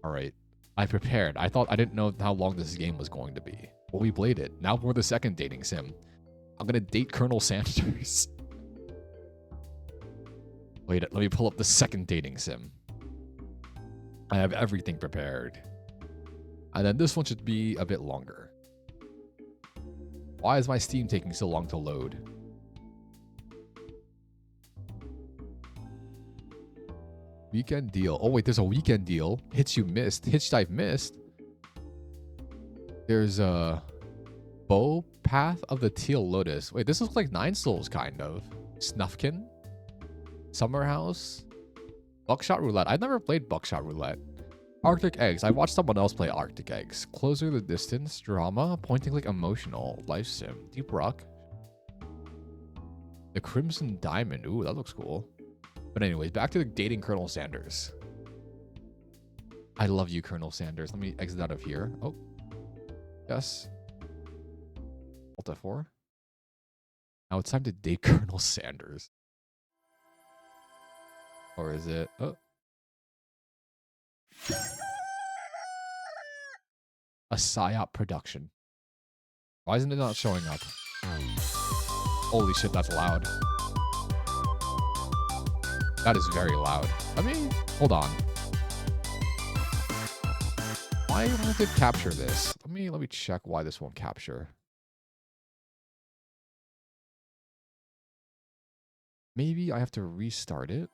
All right, I prepared. I didn't know how long this game was going to be. Well, we played it. Now for the second dating sim. I'm gonna date Colonel Sanders. Wait, let me pull up the second dating sim. I have everything prepared. And then this one should be a bit longer. Why is my Steam taking so long to load? Weekend deal. Oh wait, there's a weekend deal. Hitch dive missed. There's a bow path of the teal lotus. Wait, this looks like Nine Souls kind of. Snufkin. Summer house. Buckshot roulette. I've never played buckshot roulette. Arctic eggs. I watched someone else play Arctic eggs. Closer the distance. Drama. Pointing like emotional. Life sim. Deep rock. The crimson diamond. Ooh, that looks cool. But anyways, back to the dating Colonel Sanders. I love you, Colonel Sanders. Let me exit out of here. Oh. Yes. Alt F4. Now it's time to date Colonel Sanders. Or is it? Oh. A PSYOP production. Why isn't it not showing up? Holy shit, that's loud. That is very loud. I mean, hold on. Why won't it capture this? Let me check why this won't capture. Maybe I have to restart it.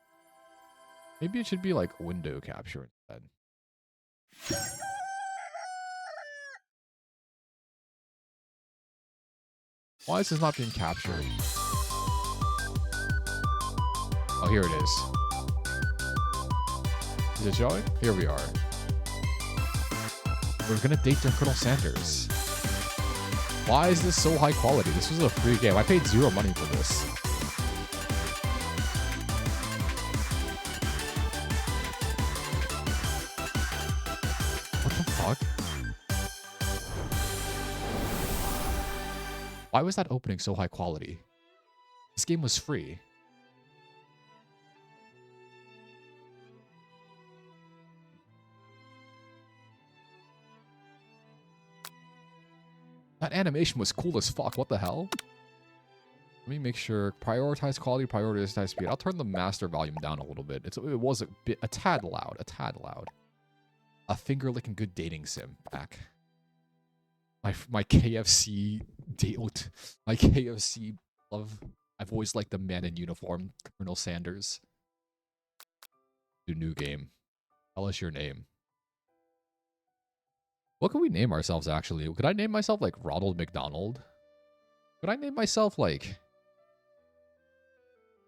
Maybe it should be like window capture instead. Why is this not being captured? Oh, here it is. Is it showing? Here we are. We're gonna date Colonel Sanders. Why is this so high quality? This was a free game. I paid 0 money for this. What the fuck? Why was that opening so high quality? This game was free. That animation was cool as fuck. What the hell? Let me make sure. Prioritize quality, prioritize speed. I'll turn the master volume down a little bit. It was a tad loud. A tad loud. A finger-licking good dating sim. Back. My KFC date. My KFC love. I've always liked the man in uniform. Colonel Sanders. Do new game. Tell us your name. What could we name ourselves, actually? Could I name myself, like, Ronald McDonald? Could I name myself, like,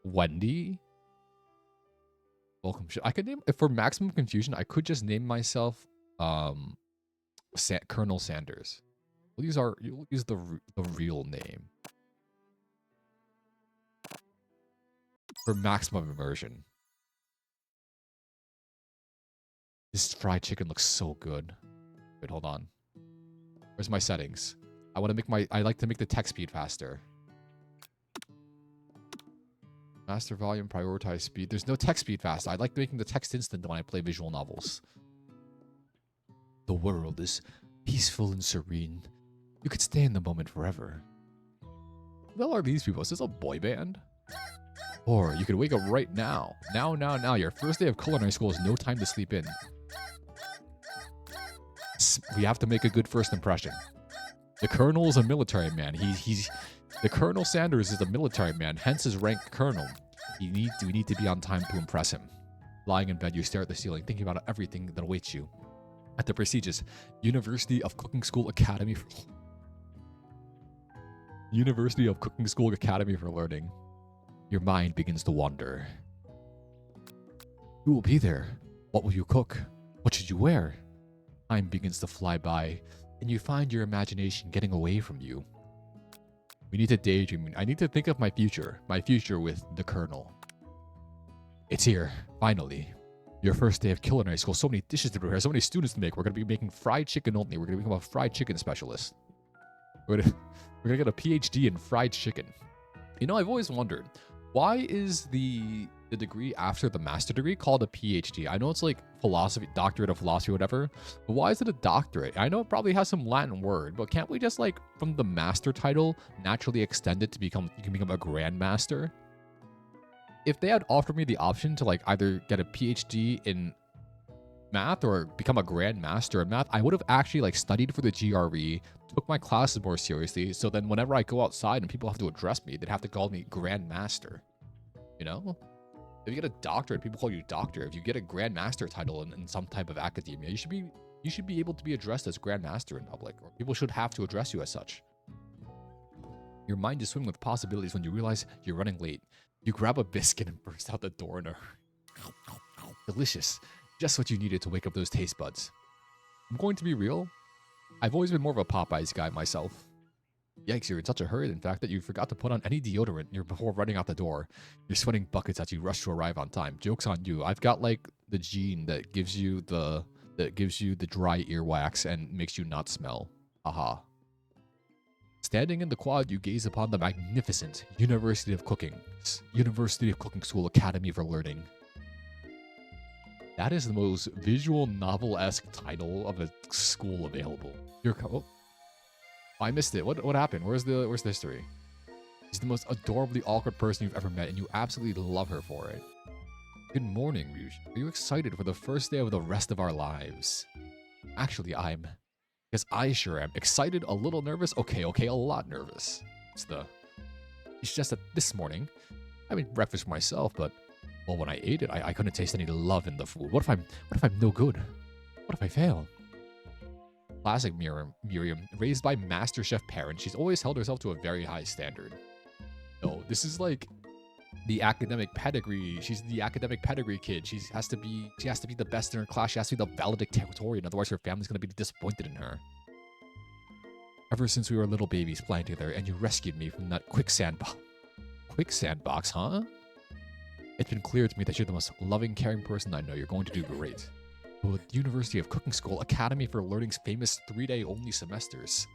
Wendy? Welcome. I could name... For maximum confusion, I could just name myself, Colonel Sanders. We'll use the real name. For maximum immersion. This fried chicken looks so good. Wait, hold on. Where's my settings? I like to make the text speed faster. Master volume, prioritize speed. There's no text speed fast. I like making the text instant when I play visual novels. The world is peaceful and serene. You could stay in the moment forever. Who the hell are these people? Is this a boy band? Or you could wake up right now. Now. Your first day of culinary school is no time to sleep in. We have to make a good first impression. The Colonel is a military man. The Colonel Sanders is a military man, hence his rank Colonel. We need to be on time to impress him. Lying in bed, you stare at the ceiling, thinking about everything that awaits you. At the prestigious University of Cooking School Academy for Learning, your mind begins to wander. Who will be there? What will you cook? What should you wear? Time begins to fly by, and you find your imagination getting away from you. We need to daydream. I need to think of my future with the Colonel. It's here, finally. Your first day of culinary school. So many dishes to prepare. So many students to make. We're going to be making fried chicken only. We're going to become a fried chicken specialist. We're going to get a PhD in fried chicken. You know, I've always wondered, why is the degree after the master degree called a PhD? I know it's like philosophy, doctorate of philosophy, whatever. But why is it a doctorate? I know it probably has some Latin word, but can't we just like from the master title naturally extend it to become, you can become a grandmaster? If they had offered me the option to like either get a PhD in math or become a grandmaster in math, I would have actually like studied for the GRE, took my classes more seriously. So then whenever I go outside and people have to address me, they'd have to call me grandmaster. You know? If you get a doctorate, people call you doctor. If you get a grandmaster title in some type of academia, you should be able to be addressed as grandmaster in public, or people should have to address you as such. Your mind is swimming with possibilities when you realize you're running late. You grab a biscuit and burst out the door in a delicious, just what you needed to wake up those taste buds. I'm going to be real. I've always been more of a Popeyes guy myself. Yikes, you're in such a hurry, in fact, that you forgot to put on any deodorant before running out the door. You're sweating buckets as you rush to arrive on time. Joke's on you. I've got like the gene that gives you the dry earwax and makes you not smell. Aha. Standing in the quad, you gaze upon the magnificent University of Cooking School Academy for Learning. That is the most visual novel-esque title of a school available. Oh, I missed it. What happened? Where's the history? She's the most adorably awkward person you've ever met, and you absolutely love her for it. Good morning, Ryush. Are you excited for the first day of the rest of our lives? Actually, because I sure am. Excited, a little nervous. Okay, a lot nervous. It's just that this morning, I made breakfast for myself, but well, when I ate it, I couldn't taste any love in the food. What if I'm no good? What if I fail? Classic Miriam, raised by MasterChef parents, she's always held herself to a very high standard. No, this is like the academic pedigree. She's the academic pedigree kid. She has to be the best in her class. She has to be the valedictorian. Otherwise, her family's gonna be disappointed in her. Ever since we were little babies playing together, and you rescued me from that quicksand box, huh? It's been clear to me that you're the most loving, caring person I know. You're going to do great. The University of Cooking School Academy for Learning's famous 3-day only semesters.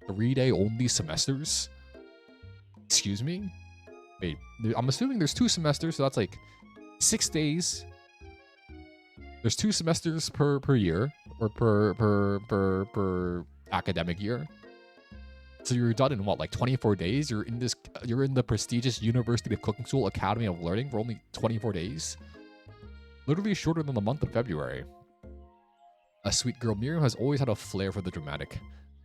3-day only semesters? Excuse me? Wait, I'm assuming there's 2 semesters, so that's like 6 days. There's 2 semesters per year, or per academic year. So you're done in what, like 24 days? You're in the prestigious University of Cooking School Academy of Learning for only 24 days? Literally shorter than the month of February. A sweet girl, Miriam has always had a flair for the dramatic.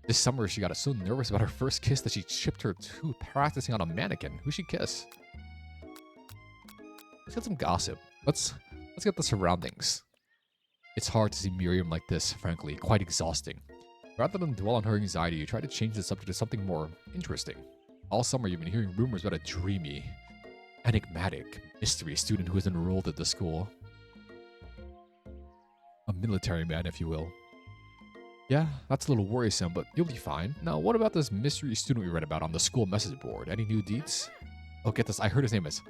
This summer, she got so nervous about her first kiss that she shipped her to practicing on a mannequin. Who'd she kiss? Let's get some gossip. Let's get the surroundings. It's hard to see Miriam like this, frankly, quite exhausting. Rather than dwell on her anxiety, you try to change the subject to something more interesting. All summer, you've been hearing rumors about a dreamy, enigmatic, mystery student who is enrolled at the school. A military man, if you will. Yeah, that's a little worrisome, but you'll be fine. Now, what about this mystery student we read about on the school message board? Any new deets? Oh, get this. I heard his name is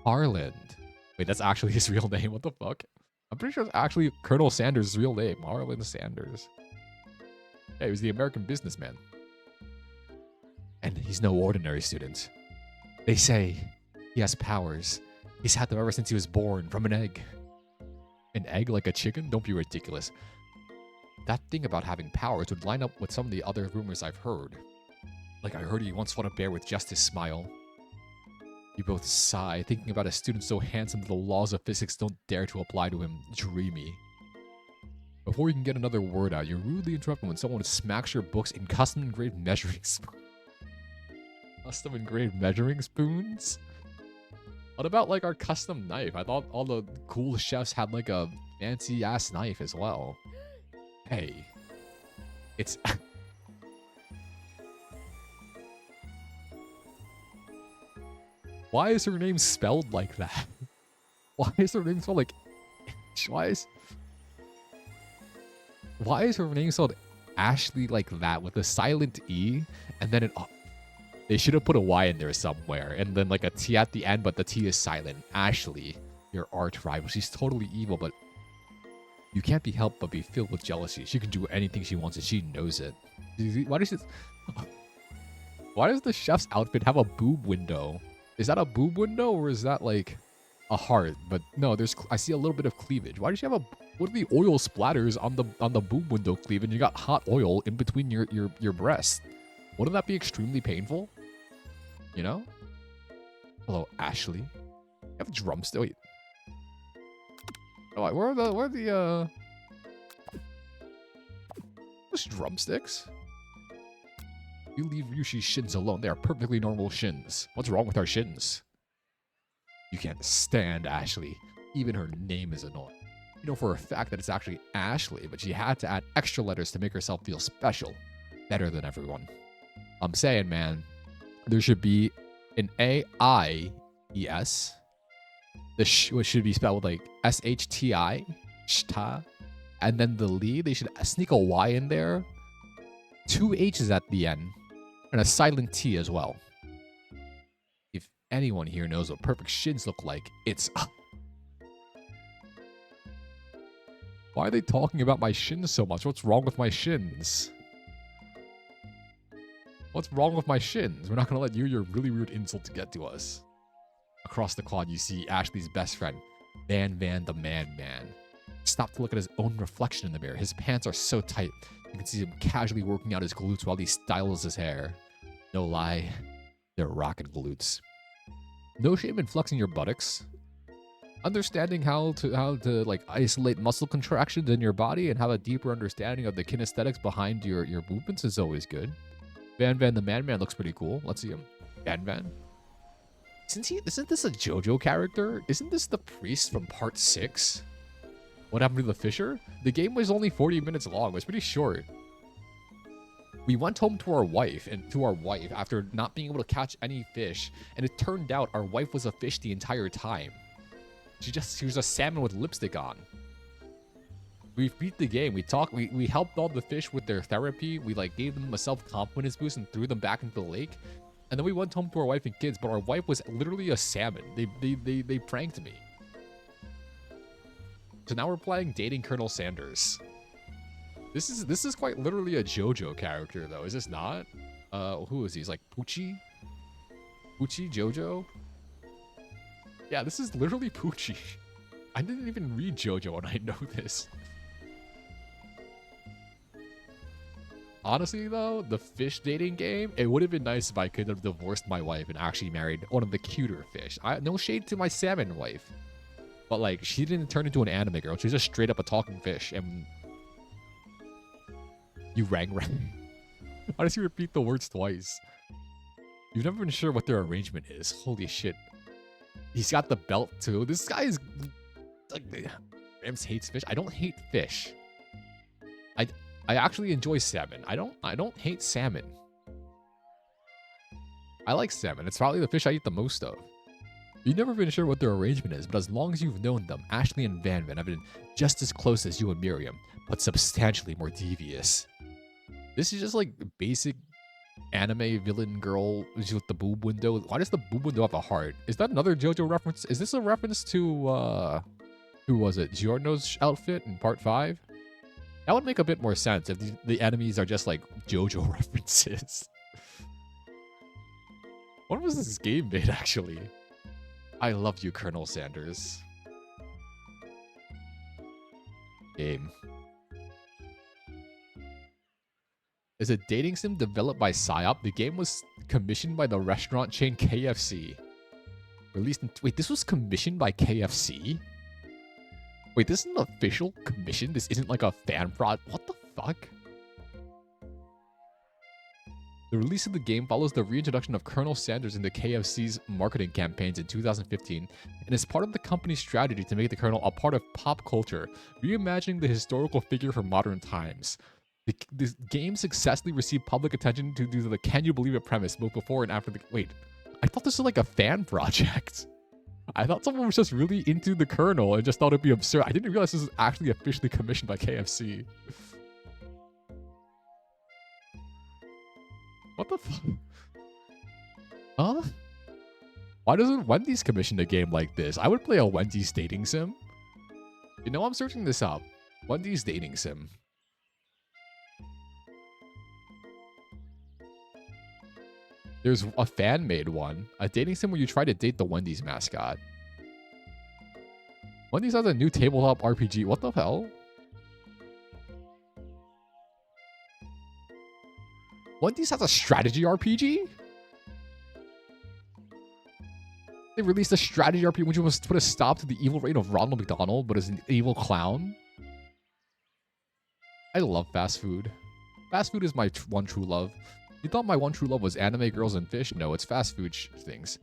Harland. Wait, that's actually his real name. What the fuck? I'm pretty sure it's actually Colonel Sanders' real name. Harland Sanders. Yeah, he was the American businessman. And he's no ordinary student. They say he has powers. He's had them ever since he was born, from an egg. An egg like a chicken? Don't be ridiculous. That thing about having powers would line up with some of the other rumors I've heard. Like I heard he once fought a bear with just his smile. You both sigh, thinking about a student so handsome that the laws of physics don't dare to apply to him. Dreamy. Before you can get another word out, you're rudely interrupted when someone smacks your books in custom-engraved measuring spoons. Custom-engraved measuring spoons? What about like our custom knife? I thought all the cool chefs had like a fancy-ass knife as well. Hey. It's... Why is her name spelled like that? Why is her name spelled like... Why is her name spelled Ashley like that with a silent E? And then they should have put a Y in there somewhere. And then like a T at the end, but the T is silent. Ashley. your arch rival. She's totally evil, but you can't be helped but be filled with jealousy. She can do anything she wants and she knows it. Why does the chef's outfit have a boob window? Is that a boob window or is that like a heart? But no, I see a little bit of cleavage. Why does she have what are the oil splatters on the boob window cleavage? You got hot oil in between your breasts. Wouldn't that be extremely painful? You know? Hello, Ashley. You have drumstick. Wait. Oh, where are the those drumsticks? You leave Ryushi's shins alone. They are perfectly normal shins. What's wrong with our shins? You can't stand Ashley. Even her name is annoying. You know for a fact that it's actually Ashley, but she had to add extra letters to make herself feel special. Better than everyone. I'm saying, man, there should be an A-I-E-S. Which should be spelled like S-H-T-I. Shta. And then the Lee, they should sneak a Y in there. 2 H's at the end. And a silent T as well. If anyone here knows what perfect shins look like, it's... Why are they talking about my shins so much? What's wrong with my shins? What's wrong with my shins? We're not going to let your really weird insult to get to us. Across the quad, you see Ashley's best friend, Van the Man. Stop to look at his own reflection in the mirror. His pants are so tight. You can see him casually working out his glutes while he styles his hair. No lie, they're rockin' glutes. No shame in flexing your buttocks. Understanding how to like isolate muscle contractions in your body and have a deeper understanding of the kinesthetics behind your movements is always good. Van the Man looks pretty cool. Let's see him. Van. Isn't this a JoJo character? Isn't this the priest from part 6? What happened to the fisher? The game was only 40 minutes long. It was pretty short. We went home to our wife after not being able to catch any fish, and it turned out our wife was a fish the entire time. She was a salmon with lipstick on. We beat the game. We helped all the fish with their therapy. We like gave them a self-confidence boost and threw them back into the lake. And then we went home to our wife and kids, but our wife was literally a salmon. They pranked me. So now we're playing Dating Colonel Sanders. This is quite literally a JoJo character though, is this not? Who is he? He's like Poochie? Poochie JoJo? Yeah, this is literally Poochie. I didn't even read JoJo and I know this. Honestly though, the fish dating game, it would have been nice if I could have divorced my wife and actually married one of the cuter fish. No shade to my salmon wife. But like, she didn't turn into an anime girl. She's just straight up a talking fish. And you rang. Why does he repeat the words twice? You've never been sure what their arrangement is. Holy shit. He's got the belt too. This guy is like, Rams hates fish. I don't hate fish. I actually enjoy salmon. I don't hate salmon. I like salmon. It's probably the fish I eat the most of. You've never been sure what their arrangement is, but as long as you've known them, Ashley and Van have been just as close as you and Miriam, but substantially more devious. This is just like basic anime villain girl with the boob window. Why does the boob window have a heart? Is that another JoJo reference? Is this a reference to, who was it? Giorno's outfit in part 5? That would make a bit more sense if the enemies are just like JoJo references. When was this game made, actually? I love you, Colonel Sanders. Game. Is a dating sim developed by PsyOp. The game was commissioned by the restaurant chain KFC. Released in... Wait, this was commissioned by KFC? Wait, this is an official commission? This isn't like a fan prod? What the fuck? The release of the game follows the reintroduction of Colonel Sanders into KFC's marketing campaigns in 2015 and is part of the company's strategy to make the Colonel a part of pop culture, reimagining the historical figure for modern times. The game successfully received public attention due to the can you believe it premise both before and after the... Wait, I thought this was like a fan project. I thought someone was just really into the Colonel and just thought it'd be absurd. I didn't realize this was actually officially commissioned by KFC. What the fuck? Huh? Why doesn't Wendy's commission a game like this? I would play a Wendy's dating sim. You know, I'm searching this up. Wendy's dating sim. There's a fan-made one. A dating sim where you try to date the Wendy's mascot. Wendy's has a new tabletop RPG. What the hell? Wendy's has a strategy RPG? They released a strategy RPG which was to put a stop to the evil reign of Ronald McDonald, but as an evil clown. I love fast food. Fast food is my one true love. You thought my one true love was anime girls and fish? No, it's fast food things.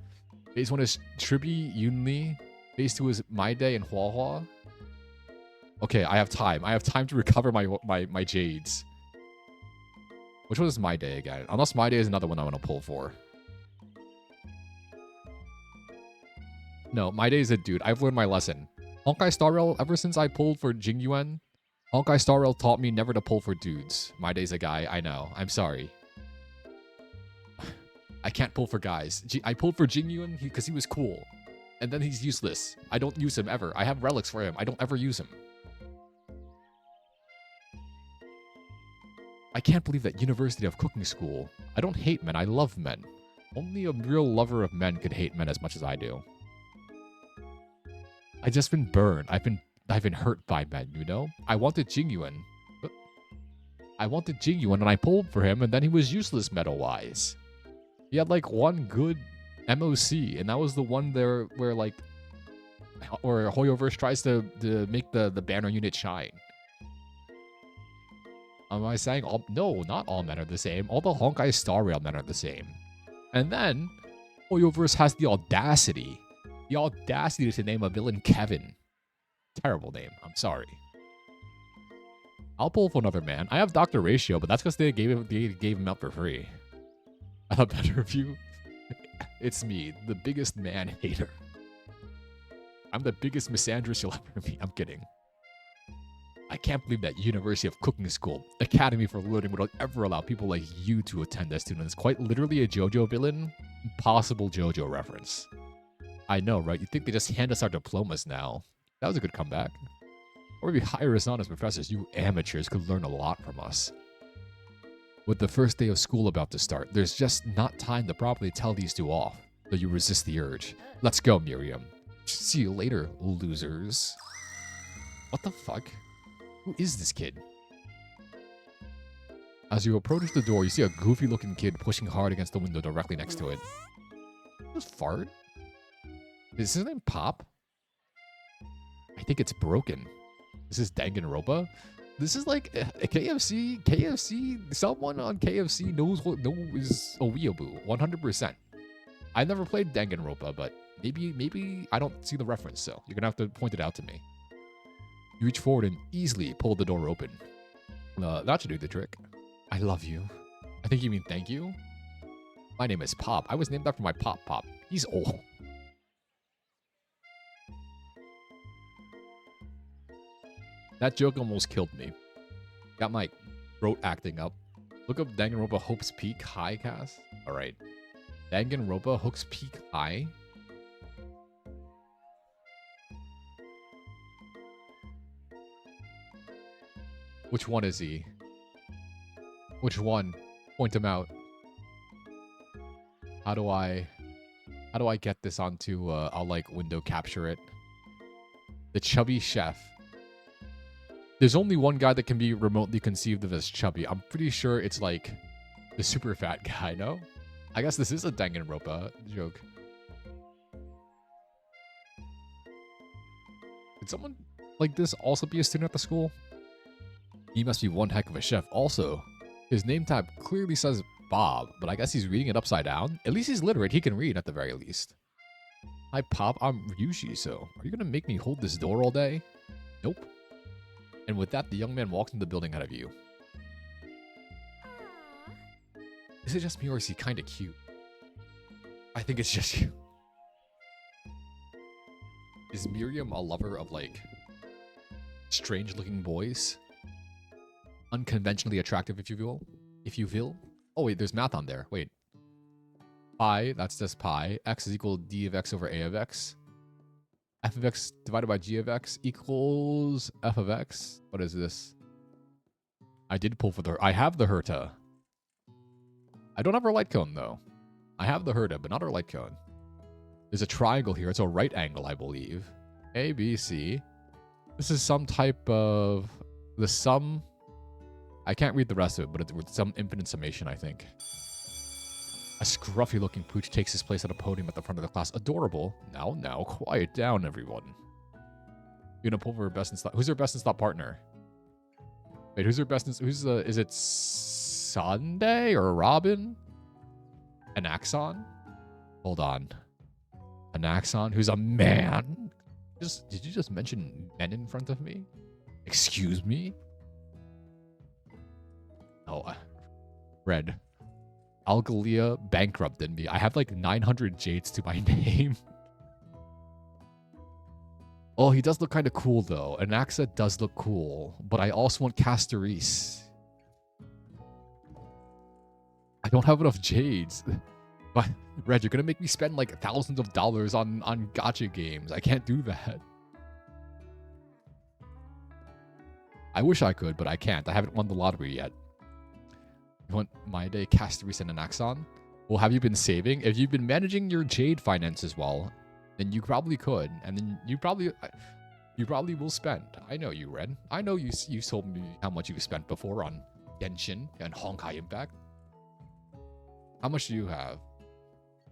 Phase 1 is Trippy Yunli. Phase 2 is My Day and Hua Hua. Okay, I have time. I have time to recover my jades. Which one is My Day again? Unless My Day is another one I want to pull for. No, My Day is a dude. I've learned my lesson. Honkai Star Rail, ever since I pulled for Jingyuan, Honkai Star Rail taught me never to pull for dudes. My Day's a guy. I know. I'm sorry. I can't pull for guys. I pulled for Jingyuan because he was cool. And then he's useless. I don't use him ever. I have relics for him. I don't ever use him. I can't believe that University of Cooking School. I don't hate men. I love men. Only a real lover of men could hate men as much as I do. I just been burned. I've been hurt by men, you know? I wanted Jingyuan. And I pulled for him, and then he was useless meta-wise. He had like one good MOC, and that was the one there where like Hoyoverse tries to make the banner unit shine. Am I saying all? No, not all men are the same. All the Honkai Star Rail men are the same. And then Hoyoverse has the audacity to name a villain Kevin. Terrible name. I'm sorry. I'll pull for another man. I have Dr. Ratio, but that's because they gave him out for free. I thought better of you. It's me, the biggest man hater. I'm the biggest misandrist you'll ever meet. I'm kidding. I can't believe that University of Cooking School, Academy for Learning, would ever allow people like you to attend as students. Quite literally a JoJo villain. Impossible JoJo reference. I know, right? You'd think they just hand us our diplomas now. That was a good comeback. Or maybe hire us on as professors. You amateurs could learn a lot from us. With the first day of school about to start, there's just not time to properly tell these two off, though you resist the urge. Let's go, Miriam. See you later, losers. What the fuck? Who is this kid? As you approach the door, you see a goofy-looking kid pushing hard against the window directly next to it. Just fart? Is his name Pop? I think it's broken. This is Danganronpa? This is like a KFC. Someone on KFC knows is a weeaboo. 100%. I never played Danganronpa, but maybe I don't see the reference, so you're gonna have to point it out to me. You reach forward and easily pull the door open. That should do the trick. I love you. I think you mean thank you? My name is Pop. I was named after my Pop. He's old. That joke almost killed me. Got my throat acting up. Look up Danganronpa Hope's Peak High cast. Alright. Danganronpa Hope's Peak High. Which one is he? Which one? Point him out. How do I get this onto I'll like window capture it. The chubby chef. There's only one guy that can be remotely conceived of as chubby. I'm pretty sure it's like the super fat guy, no? I guess this is a Danganronpa joke. Did someone like this also be a student at the school? He must be one heck of a chef. Also, his name tag clearly says Bob, but I guess he's reading it upside down. At least he's literate. He can read at the very least. Hi, Pop. I'm Ryushi, so are you going to make me hold this door all day? Nope. And with that, the young man walks into the building ahead of you. Is it just me or is he kind of cute? I think it's just you. Is Miriam a lover of, like, strange-looking boys? Unconventionally attractive, if you will? Oh, wait, there's math on there. Wait. pi, that's just pi. X is equal to d of x over a of x. F of x divided by g of x equals f of x. What is this? I did pull for the... I have the Herta. I don't have our light cone, though. I have the Herta, but not our light cone. There's a triangle here. It's a right angle, I believe. A, B, C. This is some type of... The sum... I can't read the rest of it, but it's some infinite summation, I think. A scruffy-looking pooch takes his place at a podium at the front of the class. Adorable. Now, quiet down, everyone. You're gonna pull for her best in slot. Who's her best in slot partner? Wait, who's her best in... Is it Sunday or Robin? An Axon? Hold on. An Axon who's a man? Did you just mention men in front of me? Excuse me? Oh, Red. Algalia bankrupted me. I have like 900 jades to my name. Oh, he does look kind of cool though. Anaxa does look cool, but I also want Castoris. I don't have enough jades. But Red, you're gonna make me spend like thousands of dollars on gacha games. I can't do that. I wish I could, but I can't. I haven't won the lottery yet. You want my day, Castoris, and an Axon? Well, have you been saving? If you've been managing your jade finances well, then you probably could, and then you probably will spend. I know you, Red. I know you told me how much you spent before on Genshin and Honkai Impact. How much do you have?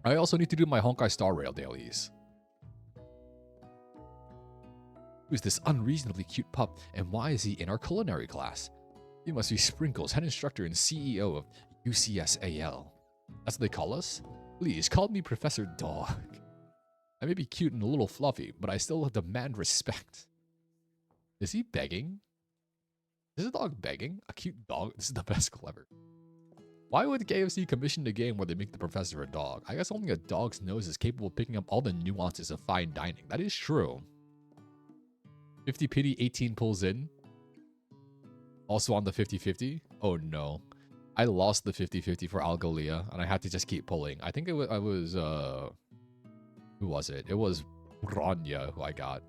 I also need to do my Honkai Star Rail dailies. Who's this unreasonably cute pup, and why is he in our culinary class? You must be Sprinkles, head instructor and CEO of UCSAL. That's what they call us? Please, call me Professor Dog. I may be cute and a little fluffy, but I still demand respect. Is he begging? Is a dog begging? A cute dog? This is the best clever. Why would KFC commission a game where they make the professor a dog? I guess only a dog's nose is capable of picking up all the nuances of fine dining. That is true. 50 pity, 18 pulls in. Also on the 50-50. Oh no. I lost the 50-50 for Algalia, and I had to just keep pulling. I think it was who was it? It was Rania who I got.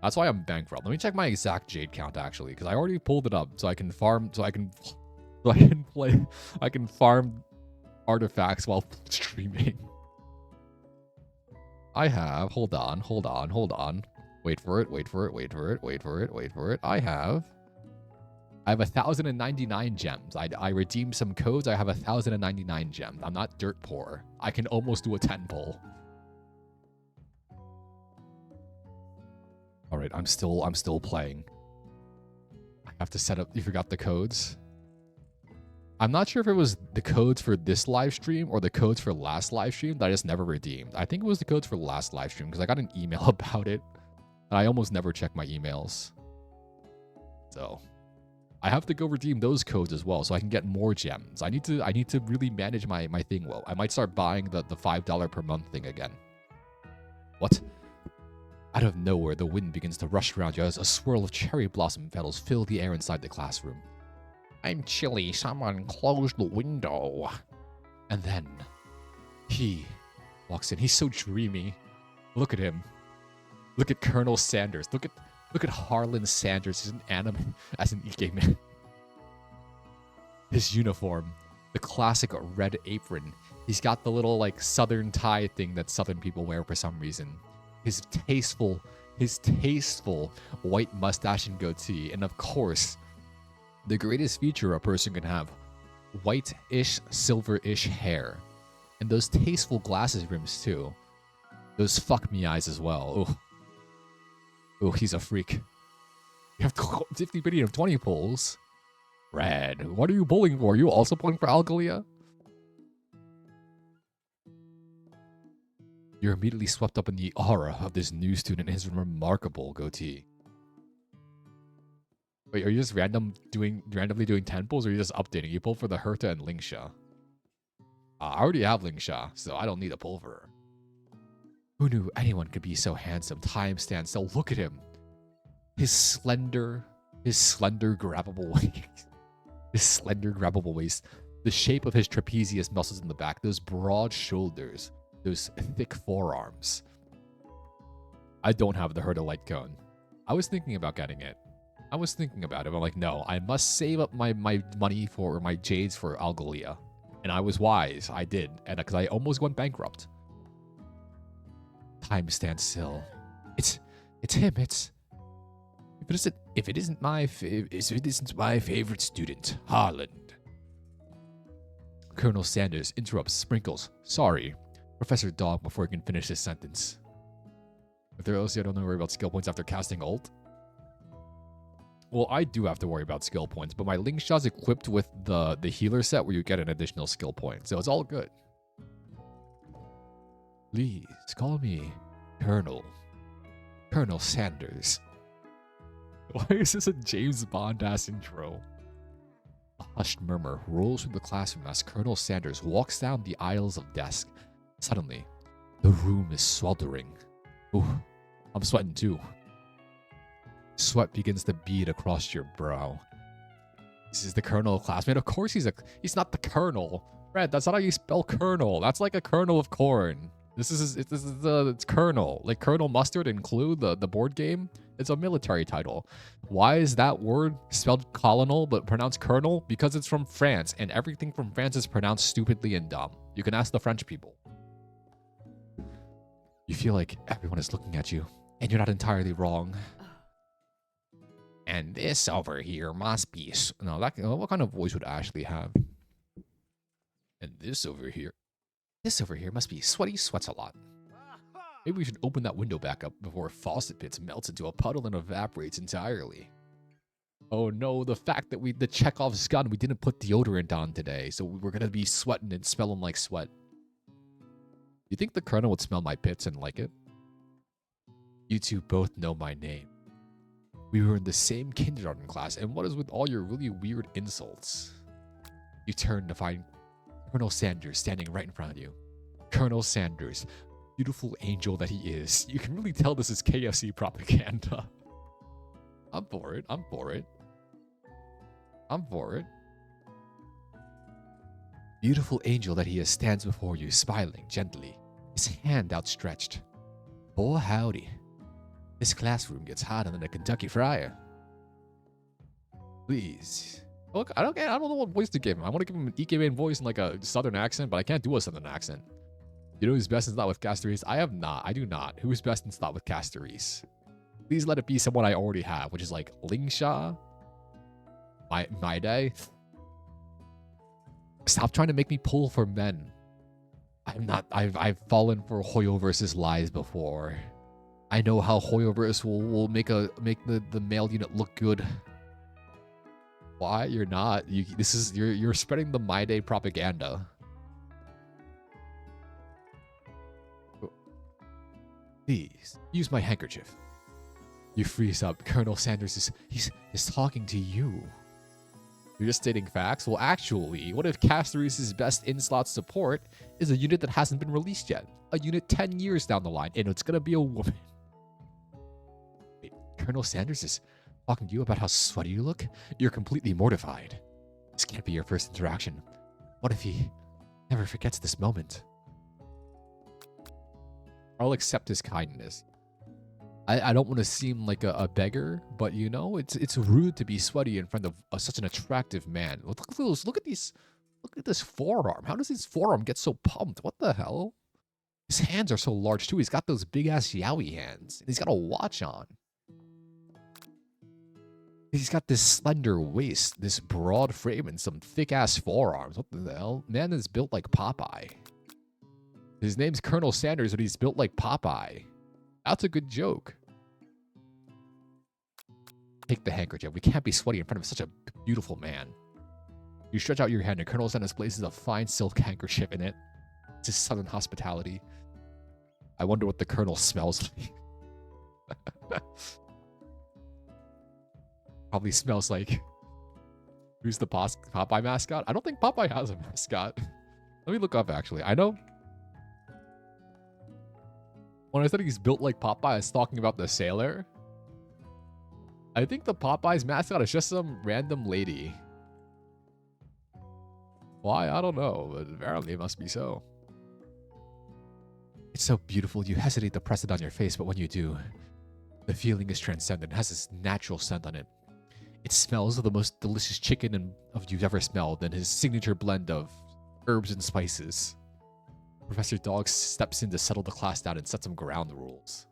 That's why I'm bankrupt. Let me check my exact jade count actually, because I already pulled it up so I can farm I can farm artifacts while streaming. I have, hold on. Wait for it. I have 1,099 gems. I redeemed some codes. I have 1,099 gems. I'm not dirt poor. I can almost do a 10 pull. All right, I'm still playing. I have to set up. You forgot the codes. I'm not sure if it was the codes for this live stream or the codes for last live stream that I just never redeemed. I think it was the codes for last live stream because I got an email about it. And I almost never check my emails. So I have to go redeem those codes as well so I can get more gems. I need to really manage my thing well. I might start buying the $5 per month thing again. What? Out of nowhere, the wind begins to rush around you as a swirl of cherry blossom petals fill the air inside the classroom. I'm chilly. Someone close the window. And then he walks in. He's so dreamy. Look at him. Look at Colonel Sanders. Look at Harlan Sanders. He's an anime as an Ikemen. His uniform, the classic red apron. He's got the little like southern tie thing that southern people wear for some reason. His tasteful white mustache and goatee, and of course, the greatest feature a person can have: white-ish, silver-ish hair, and those tasteful glasses rims too. Those fuck me eyes as well. Ooh. Oh, he's a freak. You have 50 billion of 20 pulls. Red, what are you pulling for? Are you also pulling for Algalia? You're immediately swept up in the aura of this new student and his remarkable goatee. Wait, are you just randomly doing 10 pulls, or are you just updating? You pull for the Herta and Lingsha. I already have Lingsha, so I don't need a pull for her. Who knew anyone could be so handsome? Time stands still. Look at him. His slender grabbable waist. His slender grabbable waist. The shape of his trapezius muscles in the back, those broad shoulders, those thick forearms. I don't have the Herta light cone. I was thinking about getting it. I was thinking about it, but I'm like, no, I must save up my money for my jades for Algolia. And I was wise. I did. And because I almost went bankrupt. Time stands still. It's him. If it isn't my favorite student, Harland. Colonel Sanders interrupts, sprinkles. Sorry, Professor Dog, before he can finish his sentence. If there else, I don't worry about skill points after casting ult. Well, I do have to worry about skill points, but my Ling Shot's equipped with the healer set where you get an additional skill point, so it's all good. Please, call me Colonel Sanders. Why is this a James Bond-ass intro? A hushed murmur rolls through the classroom as Colonel Sanders walks down the aisles of desks. Suddenly, the room is sweltering. Ooh, I'm sweating too. Sweat begins to bead across your brow. This is the Colonel classmate. Of course he's not the Colonel. Red, that's not how you spell Colonel. That's like a kernel of corn. It's Colonel. Like Colonel Mustard and Clue, the board game. It's a military title. Why is that word spelled colonel but pronounced Colonel? Because it's from France, and everything from France is pronounced stupidly and dumb. You can ask the French people. You feel like everyone is looking at you, and you're not entirely wrong. And this over here must be... No, what kind of voice would Ashley have? And this over here must be Sweaty Sweats a lot. Maybe we should open that window back up before faucet pits melts into a puddle and evaporates entirely. Oh no, the fact that the Chekhov's gun, we didn't put deodorant on today, so we're gonna be sweating and smelling like sweat. You think the Colonel would smell my pits and like it? You two both know my name. We were in the same kindergarten class, and what is with all your really weird insults? You turn to find Colonel Sanders standing right in front of you. Colonel Sanders, beautiful angel that he is. You can really tell this is KFC propaganda. I'm for it. Beautiful angel that he is stands before you, smiling gently, his hand outstretched. Oh, howdy. This classroom gets hotter than a Kentucky fryer. Please. Look, I don't know what voice to give him. I want to give him an Ikemen voice and like a southern accent, but I can't do a southern accent. You know who's best in slot with Castoris? I do not. Who's best in slot with Castoris? Please let it be someone I already have, which is like Lingsha. My day. Stop trying to make me pull for men. I've fallen for Hoyoverse's lies before. I know how Hoyoverse will make the male unit look good. Why? You're not. You're spreading the My Day propaganda. Please, use my handkerchief. You freeze up. Colonel Sanders is talking to you. You're just stating facts? Well, actually, what if Castoris' best in-slot support is a unit that hasn't been released yet? A unit 10 years down the line, and it's gonna be a woman. Wait, Colonel Sanders is talking to you about how sweaty you look? You're completely mortified. This can't be your first interaction. What if he never forgets this moment? I'll accept his kindness. I don't want to seem like a beggar, but you know, it's rude to be sweaty in front of such an attractive man. Look at those. Look at this forearm. How does his forearm get so pumped? What the hell? His hands are so large too. He's got those big ass yaoi hands, and he's got a watch on. He's got this slender waist, this broad frame, and some thick ass forearms. What the hell? Man is built like Popeye. His name's Colonel Sanders, but he's built like Popeye. That's a good joke. Take the handkerchief. We can't be sweaty in front of such a beautiful man. You stretch out your hand, and Colonel Sanders places a fine silk handkerchief in it. It's his southern hospitality. I wonder what the Colonel smells like. Probably smells like... Who's the Popeye mascot? I don't think Popeye has a mascot. Let me look up, actually. I know... When I said he's built like Popeye, I was talking about the sailor. I think the Popeye's mascot is just some random lady. Why? I don't know, but apparently it must be so. It's so beautiful, you hesitate to press it on your face, but when you do, the feeling is transcendent. It has this natural scent on it. It smells of the most delicious chicken you've ever smelled, and his signature blend of herbs and spices. Professor Dog steps in to settle the class down and set some ground rules.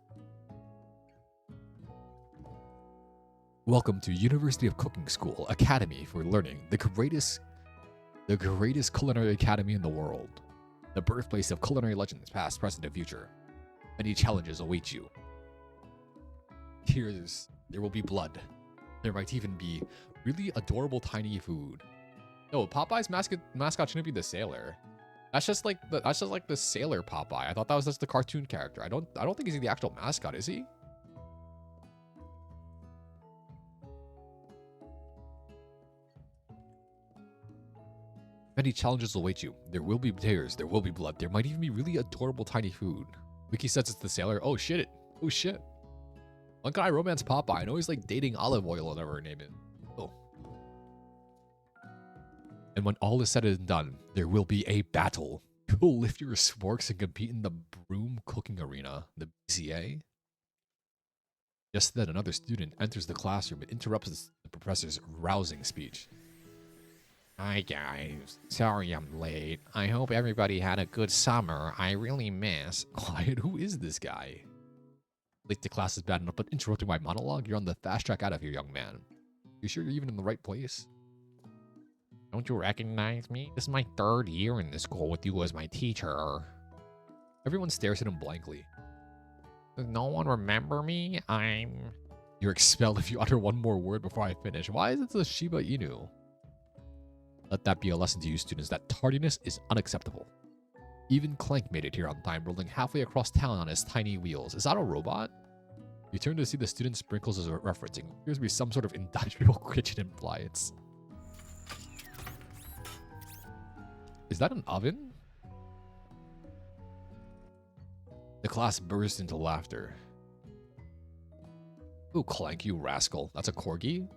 Welcome to University of Cooking School, Academy for Learning, the greatest culinary academy in the world. The birthplace of culinary legends, past, present, and future. Many challenges await you. There will be blood. There might even be really adorable tiny food. No, Popeye's mascot shouldn't be the sailor. That's just like the sailor Popeye. I thought that was just the cartoon character. I don't think he's the actual mascot, is he? Many challenges will await you. There will be tears. There will be blood. There might even be really adorable tiny food. Wiki says it's the sailor. Oh shit! Oh shit! One guy romance Popeye. I know he's like dating Olive Oil or whatever her name is. Oh. And when all is said and done, there will be a battle. You will lift your sporks and compete in the broom cooking arena, the BCA. Just then, another student enters the classroom and interrupts the professor's rousing speech. Hi guys, sorry I'm late. I hope everybody had a good summer. I really miss... Quiet, who is this guy? Late to class is bad enough, but interrupting my monologue? You're on the fast track out of here, young man. You sure you're even in the right place? Don't you recognize me? This is my 3rd year in this school with you as my teacher. Everyone stares at him blankly. Does no one remember me? You're expelled if you utter one more word before I finish. Why is it the Shiba Inu? Let that be a lesson to you students that tardiness is unacceptable. Even Clank made it here on time, rolling halfway across town on his tiny wheels. Is that a robot? You turn to see the student Sprinkles is referencing. Appears to be some sort of industrial kitchen appliance. Is that an oven? The class burst into laughter. Ooh, Clank, you rascal. That's a corgi?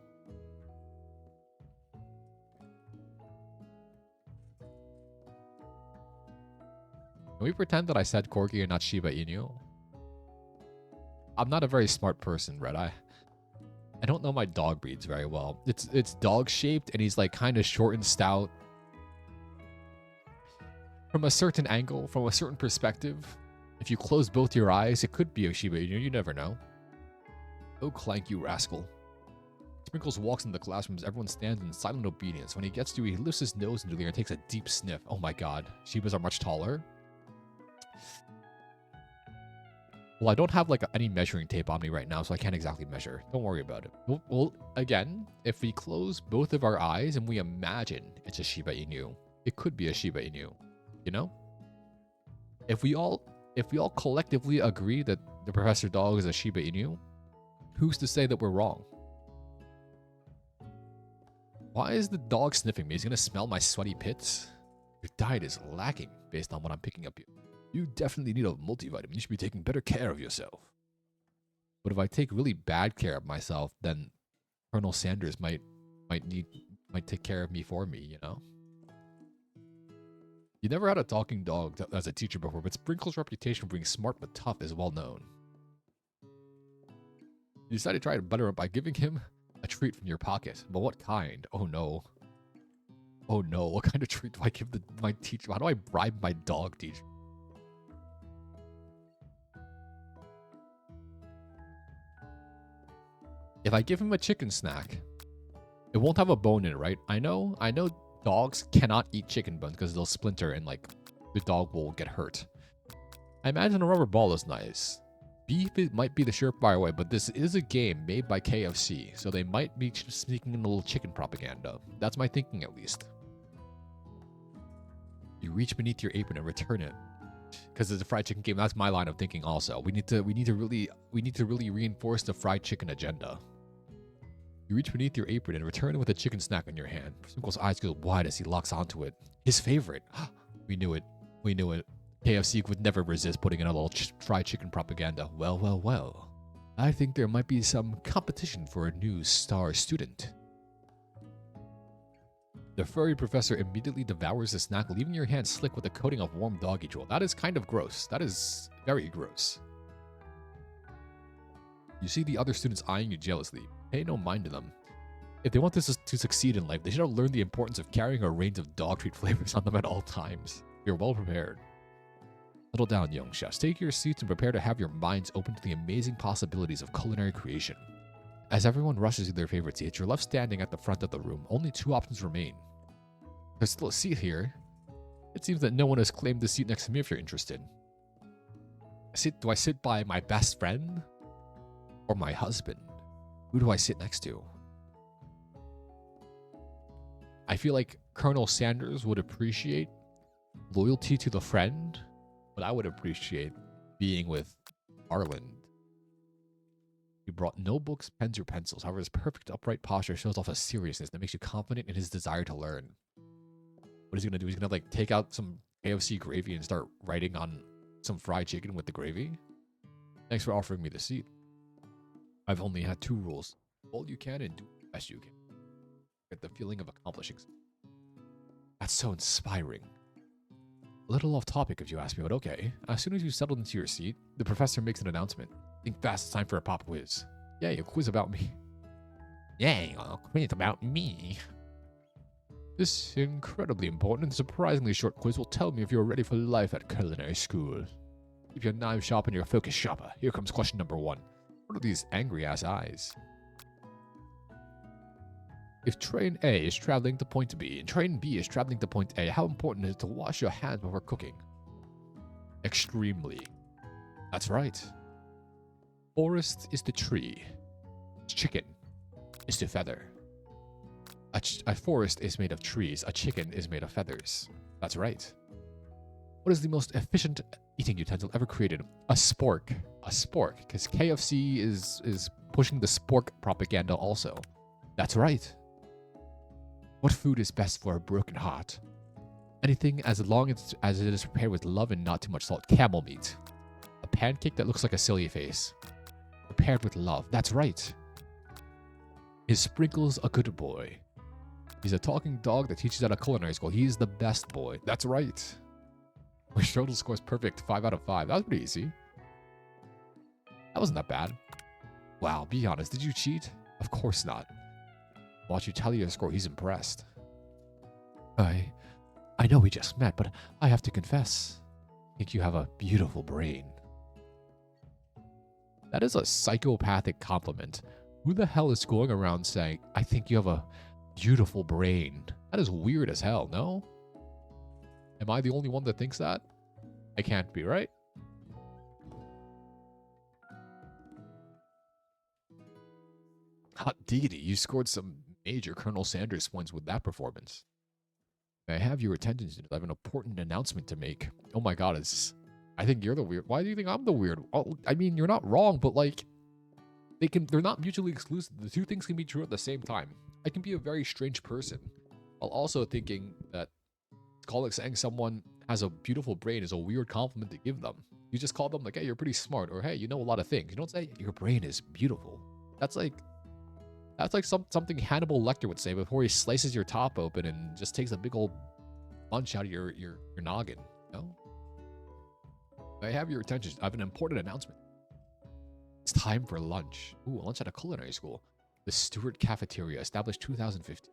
Can we pretend that I said corgi and not Shiba Inu? I'm not a very smart person, Red Eye. I don't know my dog breeds very well. It's dog shaped and he's like kind of short and stout. From a certain angle, from a certain perspective, if you close both your eyes, it could be a Shiba Inu. You never know. Oh, Clank, you rascal. Sprinkles walks into the classroom as everyone stands in silent obedience. When he gets to, he lifts his nose into the air and takes a deep sniff. Oh my god. Shibas are much taller. Well, I don't have like any measuring tape on me right now, so I can't exactly measure. Don't worry about it. Well, again, if we close both of our eyes and we imagine it's a Shiba Inu, it could be a Shiba Inu. You know? If we all collectively agree that the Professor Dog is a Shiba Inu, who's to say that we're wrong? Why is the dog sniffing me? He's gonna smell my sweaty pits? Your diet is lacking based on what I'm picking up here. You definitely need a multivitamin. You should be taking better care of yourself. But if I take really bad care of myself, then Colonel Sanders might take care of me for me, you know? You never had a talking dog as a teacher before, but Sprinkle's reputation for being smart but tough is well known. You decided to try to butter him by giving him a treat from your pocket. But what kind? Oh no. Oh no, what kind of treat do I give my teacher? How do I bribe my dog teacher? If I give him a chicken snack, it won't have a bone in it, right? I know dogs cannot eat chicken bones because they'll splinter and like the dog will get hurt. I imagine a rubber ball is nice. Beef might be the surefire way, but this is a game made by KFC, so they might be sneaking in a little chicken propaganda. That's my thinking, at least. You reach beneath your apron and return it, because it's a fried chicken game. That's my line of thinking. Also, we need to really reinforce the fried chicken agenda. You reach beneath your apron and return with a chicken snack in your hand. Sprinkle's eyes go wide as he locks onto it. His favorite. We knew it. We knew it. KFC would never resist putting in a little fried chicken propaganda. Well, well, well. I think there might be some competition for a new star student. The furry professor immediately devours the snack, leaving your hand slick with a coating of warm doggy drool. That is kind of gross. That is very gross. You see the other students eyeing you jealously. Pay no mind to them. If they want this to succeed in life, they should have learned the importance of carrying a range of dog treat flavors on them at all times. You're well prepared. Settle down, young chefs. Take your seats and prepare to have your minds open to the amazing possibilities of culinary creation. As everyone rushes to their favorite seats, you're left standing at the front of the room. Only two options remain. There's still a seat here. It seems that no one has claimed the seat next to me if you're interested. Do I sit by my best friend? Or my husband? Who do I sit next to? I feel like Colonel Sanders would appreciate loyalty to the friend, but I would appreciate being with Arlen. He brought no books, pens, or pencils. However, his perfect upright posture shows off a seriousness that makes you confident in his desire to learn. What is he going to do? He's going to like take out some KFC gravy and start writing on some fried chicken with the gravy? Thanks for offering me the seat. I've only had 2 rules. Do all you can and do the best you can. Get the feeling of accomplishing something. That's so inspiring. A little off topic if you ask me, but okay. As soon as you settled into your seat, the professor makes an announcement. Think fast, it's time for a pop quiz. Yay, a quiz about me. Yay, a quiz about me. This incredibly important and surprisingly short quiz will tell me if you're ready for life at culinary school. Keep your knife sharp and your focus sharper. Here comes question number 1. What are these angry-ass eyes? If train A is traveling to point B and train B is traveling to point A, how important is it to wash your hands before cooking? Extremely. That's right. Forest is the tree. Chicken is the feather. A forest is made of trees. A chicken is made of feathers. That's right. What is the most efficient eating utensil ever created? A spork. A spork. Because KFC is pushing the spork propaganda also. That's right. What food is best for a broken heart? Anything as long as it is prepared with love and not too much salt. Camel meat. A pancake that looks like a silly face. Prepared with love. That's right. Is Sprinkles a good boy? He's a talking dog that teaches at a culinary school. He's the best boy. That's right. My total score is perfect. 5 out of 5. That was pretty easy. That wasn't that bad. Wow, be honest. Did you cheat? Of course not. Watch you tally your score. He's impressed. I know we just met, but I have to confess. I think you have a beautiful brain. That is a psychopathic compliment. Who the hell is going around saying, I think you have a beautiful brain? That is weird as hell, no? Am I the only one that thinks that? I can't be, right? Hot diggity, you scored some major Colonel Sanders points with that performance. May I have your attention? I have an important announcement to make. Oh my god, I think you're the weird. Why do you think I'm the weird? Oh, I mean, you're not wrong, but like, they're not mutually exclusive. The two things can be true at the same time. I can be a very strange person while also thinking that saying someone has a beautiful brain is a weird compliment to give them. You just call them like, hey, you're pretty smart, or hey, you know a lot of things. You don't say your brain is beautiful. That's like something Hannibal Lecter would say before he slices your top open and just takes a big old bunch out of your noggin. You know? I have your attention. I have an important announcement. It's time for lunch. Ooh, lunch at a culinary school. The Stewart Cafeteria, established 2015.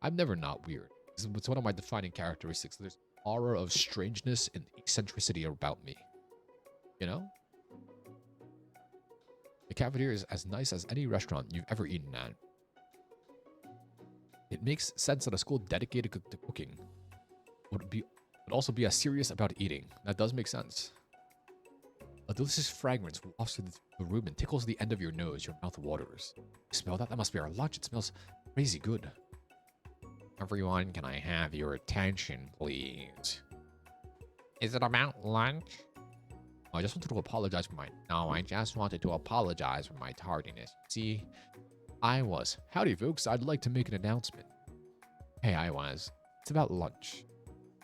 I'm never not weird. It's one of my defining characteristics. There's an aura of strangeness and eccentricity about me. You know? The cafeteria is as nice as any restaurant you've ever eaten at. It makes sense that a school dedicated to cooking would also be as serious about eating. That does make sense. A delicious fragrance wafts through the room and tickles the end of your nose. Your mouth waters. You smell that? That must be our lunch. It smells crazy good. Everyone, can I have your attention, please? Is it about lunch? I just wanted to apologize for my tardiness. See, howdy folks, I'd like to make an announcement. Hey, it's about lunch.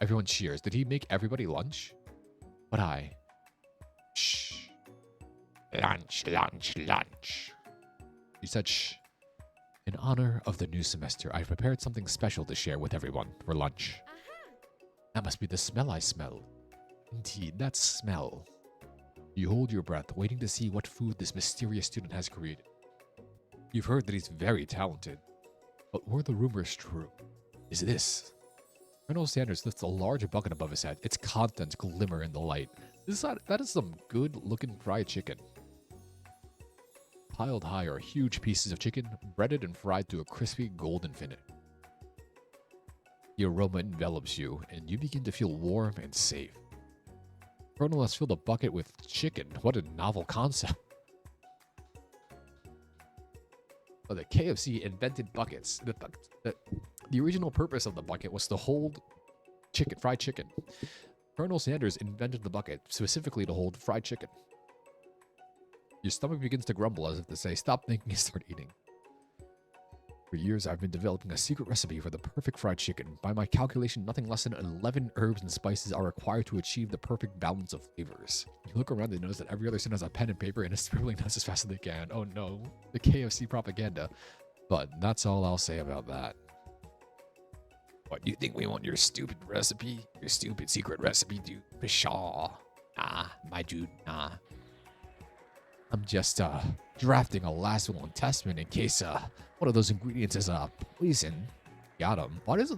Everyone cheers. Did he make everybody lunch? But shh. Lunch. He said shh. In honor of the new semester, I've prepared something special to share with everyone for lunch. That must be the smell I smell. Indeed, that smell. You hold your breath, waiting to see what food this mysterious student has created. You've heard that he's very talented. But were the rumors true? Is this? Colonel Sanders lifts a large bucket above his head. Its contents glimmer in the light. That is some good-looking fried chicken. Piled high are huge pieces of chicken, breaded and fried to a crispy golden finish. The aroma envelops you, and you begin to feel warm and safe. Colonel has filled a bucket with chicken. What a novel concept. But the KFC invented buckets. The original purpose of the bucket was to hold fried chicken. Colonel Sanders invented the bucket specifically to hold fried chicken. Your stomach begins to grumble as if to say, stop thinking and start eating. For years, I've been developing a secret recipe for the perfect fried chicken. By my calculation, nothing less than 11 herbs and spices are required to achieve the perfect balance of flavors. You look around and notice that every other student has a pen and paper and is scribbling notes as fast as they can. Oh no, the KFC propaganda. But that's all I'll say about that. What, you think we want your stupid recipe? Your stupid secret recipe, dude? Pshaw. Nah, my dude, nah. I'm just drafting a last will and testament in case one of those ingredients is poison. Got him. What is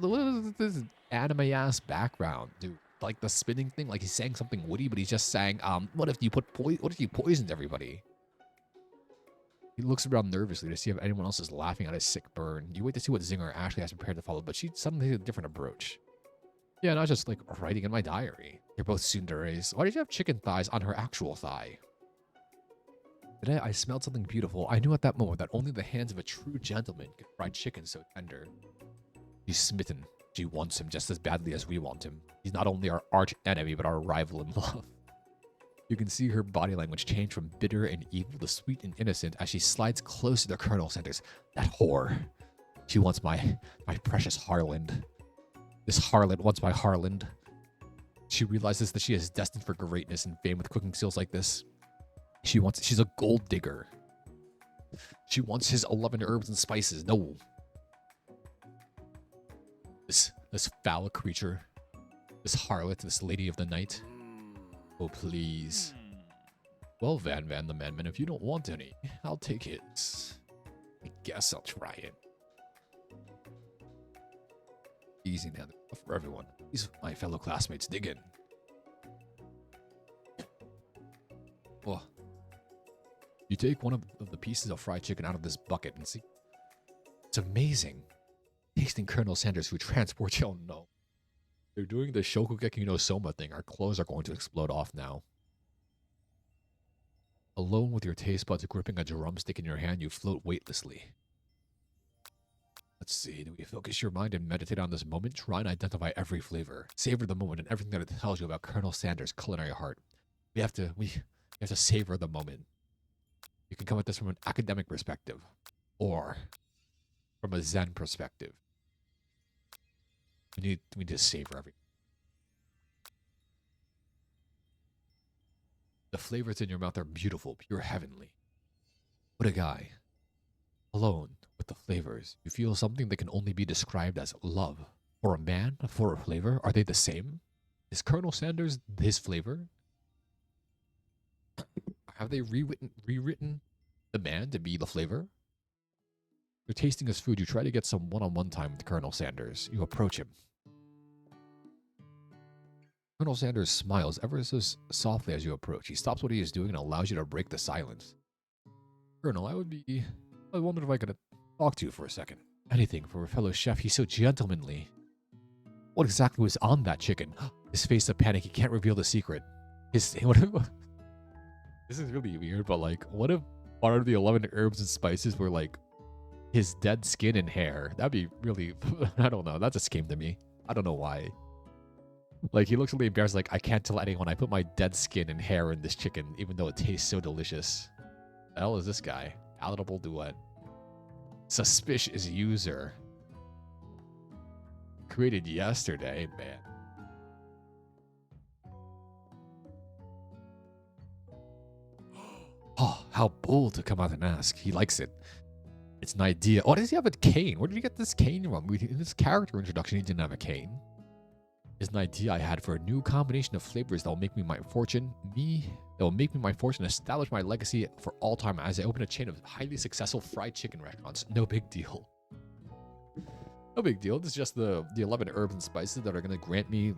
this anime ass background, dude? Like the spinning thing, like he's saying something witty, but he's just saying, what if you poisoned everybody? He looks around nervously to see if anyone else is laughing at his sick burn. You wait to see what zinger Ashley has prepared to follow, but she suddenly has a different approach. Yeah, not just like writing in my diary. You're both tsunderes. Why did you have chicken thighs on her actual thigh? Today, I smelled something beautiful. I knew at that moment that only the hands of a true gentleman could fry chicken so tender. She's smitten. She wants him just as badly as we want him. He's not only our arch enemy, but our rival in love. You can see her body language change from bitter and evil to sweet and innocent as she slides closer to Colonel Sanders. That whore. She wants my precious Harland. This harlot wants my Harland. She realizes that she is destined for greatness and fame with cooking skills like this. She's a gold digger. She wants his 11 herbs and spices. No. This foul creature. This harlot, this lady of the night. Oh, please. Well, Van the Manman, if you don't want any, I'll take it. I guess I'll try it. Easy now for everyone. Please, my fellow classmates, dig in. Oh. You take one of the pieces of fried chicken out of this bucket and see. It's amazing. Tasting Colonel Sanders food transports you. Oh no. They're doing the Shokugeki no Soma thing. Our clothes are going to explode off now. Alone with your taste buds gripping a drumstick in your hand, you float weightlessly. Let's see. Do we focus your mind and meditate on this moment? Try and identify every flavor. Savor the moment and everything that it tells you about Colonel Sanders' culinary heart. We have to savor the moment. You can come at this from an academic perspective or from a Zen perspective. We need to savor everything. The flavors in your mouth are beautiful, pure heavenly. What a guy. Alone with the flavors, you feel something that can only be described as love. For a man, for a flavor, are they the same? Is Colonel Sanders his flavor? Have they rewritten the man to be the flavor? You're tasting his food. You try to get some one-on-one time with Colonel Sanders. You approach him. Colonel Sanders smiles ever so softly as you approach. He stops what he is doing and allows you to break the silence. Colonel, I wondered if I could talk to you for a second. Anything for a fellow chef. He's so gentlemanly. What exactly was on that chicken? His face of panic. He can't reveal the secret. This is really weird, but like, what if part of the 11 herbs and spices were like his dead skin and hair? That'd be really, I don't know. That just came to me. I don't know why. Like, he looks really embarrassed, like, I can't tell anyone I put my dead skin and hair in this chicken, even though it tastes so delicious. The hell is this guy? Palatable duet. Suspicious user. Created yesterday, man. Oh, how bold to come out and ask. He likes it. It's an idea. Oh, does he have a cane? Where did he get this cane from? In this character introduction, he didn't have a cane. It's an idea I had for a new combination of flavors that will make me my fortune. That will make me my fortune, establish my legacy for all time as I open a chain of highly successful fried chicken restaurants. No big deal. No big deal. This is just the 11 herbs and spices that are going to grant me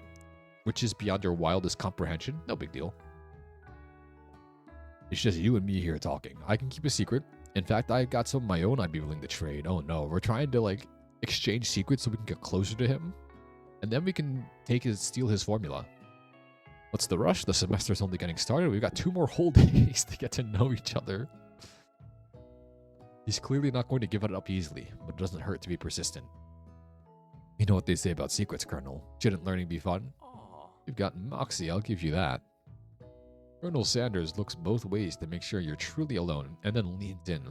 riches beyond your wildest comprehension. No big deal. It's just you and me here talking. I can keep a secret. In fact, I got some of my own I'd be willing to trade. Oh no, we're trying to like exchange secrets so we can get closer to him. And then we can steal his formula. What's the rush? The semester's only getting started. We've got 2 more whole days to get to know each other. He's clearly not going to give it up easily, but it doesn't hurt to be persistent. You know what they say about secrets, Colonel. Shouldn't learning be fun? You've got moxie, I'll give you that. Colonel Sanders looks both ways to make sure you're truly alone, and then leans in.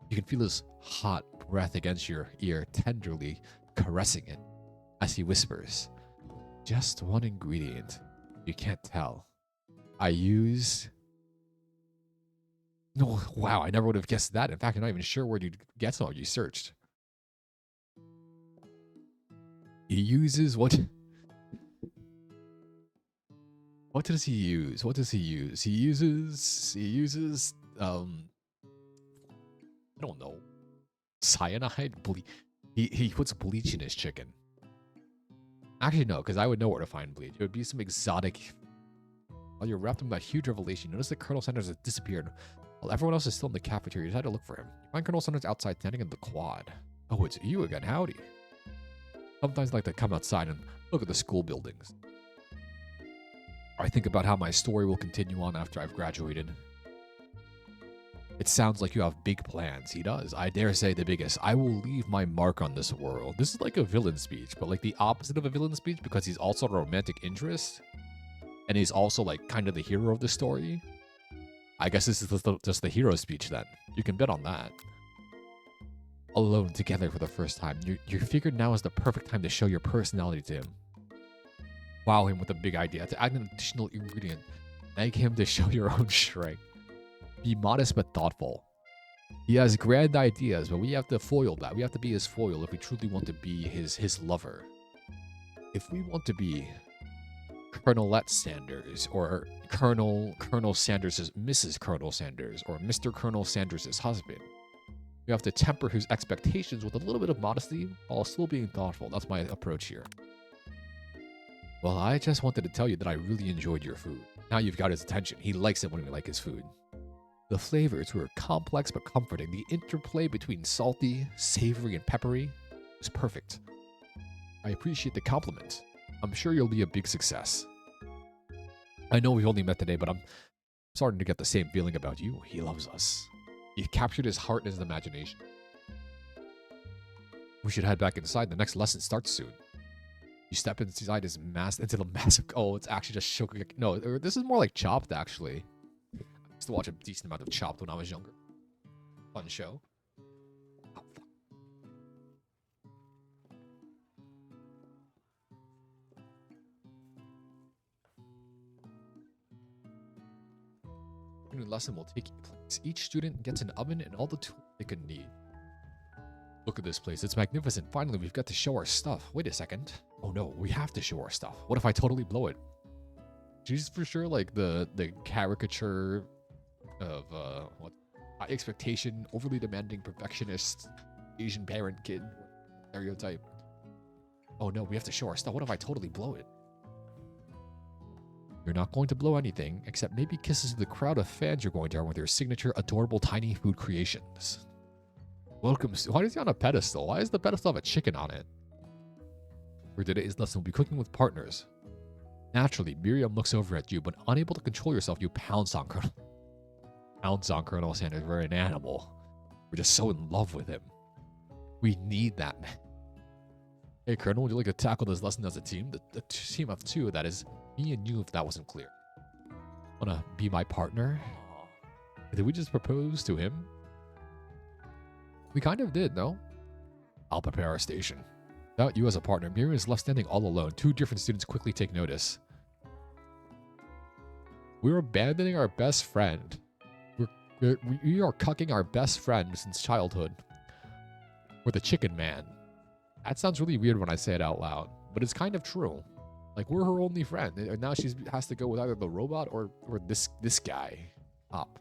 You can feel his hot breath against your ear, tenderly caressing it, as he whispers, just one ingredient. You can't tell. I use... Oh, wow, I never would have guessed that. In fact, I'm not even sure where you'd guess all you searched. He uses what... What does he use? What does he use? He uses, I don't know. Cyanide? He puts bleach in his chicken. Actually, no, because I would know where to find bleach. It would be some exotic... While you're wrapped in that huge revelation, notice that Colonel Sanders has disappeared. While everyone else is still in the cafeteria, you decide to look for him. You find Colonel Sanders outside standing in the quad. Oh, it's you again. Howdy. Sometimes I like to come outside and look at the school buildings. I think about how my story will continue on after I've graduated. It sounds like you have big plans. He does. I dare say the biggest. I will leave my mark on this world. This is like a villain speech, but like the opposite of a villain speech because he's also a romantic interest. And he's also like kind of the hero of the story. I guess this is just the hero speech then. You can bet on that. Alone together for the first time. You figured now is the perfect time to show your personality to him. Wow him with a big idea. To add an additional ingredient. Nag him to show your own strength. Be modest but thoughtful. He has grand ideas, but we have to foil that. We have to be his foil if we truly want to be his lover. If we want to be Colonelette Sanders, or Colonel Sanders' Mrs. Colonel Sanders, or Mr. Colonel Sanders' husband, we have to temper his expectations with a little bit of modesty while still being thoughtful. That's my approach here. Well, I just wanted to tell you that I really enjoyed your food. Now you've got his attention. He likes it when we like his food. The flavors were complex but comforting. The interplay between salty, savory, and peppery was perfect. I appreciate the compliment. I'm sure you'll be a big success. I know we've only met today, but I'm starting to get the same feeling about you. He loves us. You've captured his heart and his imagination. We should head back inside. The next lesson starts soon. You step inside into the massive... Oh, it's actually just sugar... No, this is more like Chopped, actually. I used to watch a decent amount of Chopped when I was younger. Fun show. Oh, fuck. The new lesson will take place. Each student gets an oven and all the tools they could need. Look at this place. It's magnificent. Finally, we've got to show our stuff. Wait a second. Oh no, we have to show our stuff. What if I totally blow it? She's for sure like the caricature of what high expectation, overly demanding, perfectionist, Asian parent kid stereotype. Oh no, we have to show our stuff. What if I totally blow it? You're not going to blow anything, except maybe kisses to the crowd of fans you're going to earn with your signature adorable tiny food creations. Welcome. Why is he on a pedestal? Why does the pedestal have a chicken on it? For today's lesson, we'll be cooking with partners. Naturally, Miriam looks over at you, but unable to control yourself, you pounce on Colonel. Pounce on Colonel Sanders. We're an animal. We're just so in love with him. We need that man. Hey, Colonel, would you like to tackle this lesson as a team? The team of 2, that is me and you, if that wasn't clear. Wanna be my partner? Did we just propose to him? We kind of did, no? I'll prepare our station. Without you as a partner, Miriam is left standing all alone. 2 different students quickly take notice. We're abandoning our best friend. We are cucking our best friend since childhood. Or the chicken man. That sounds really weird when I say it out loud, but it's kind of true. Like, we're her only friend, and now she has to go with either the robot or this guy. Pop.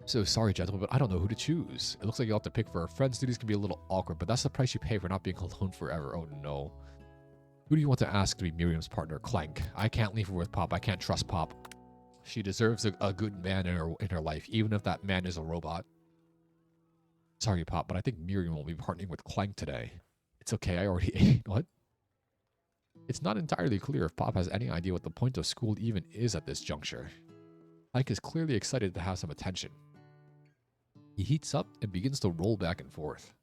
So sorry, gentlemen, but I don't know who to choose. It looks like you'll have to pick for our friends. Duties can be a little awkward, but that's the price you pay for not being alone forever. Oh no. Who do you want to ask to be Miriam's partner? Clank. I can't leave her with Pop. I can't trust Pop. She deserves a good man in her life, even if that man is a robot. Sorry, Pop, but I think Miriam will be partnering with Clank today. It's okay, I already ate. What? It's not entirely clear if Pop has any idea what the point of school even is at this juncture. Clank is clearly excited to have some attention. He heats up and begins to roll back and forth.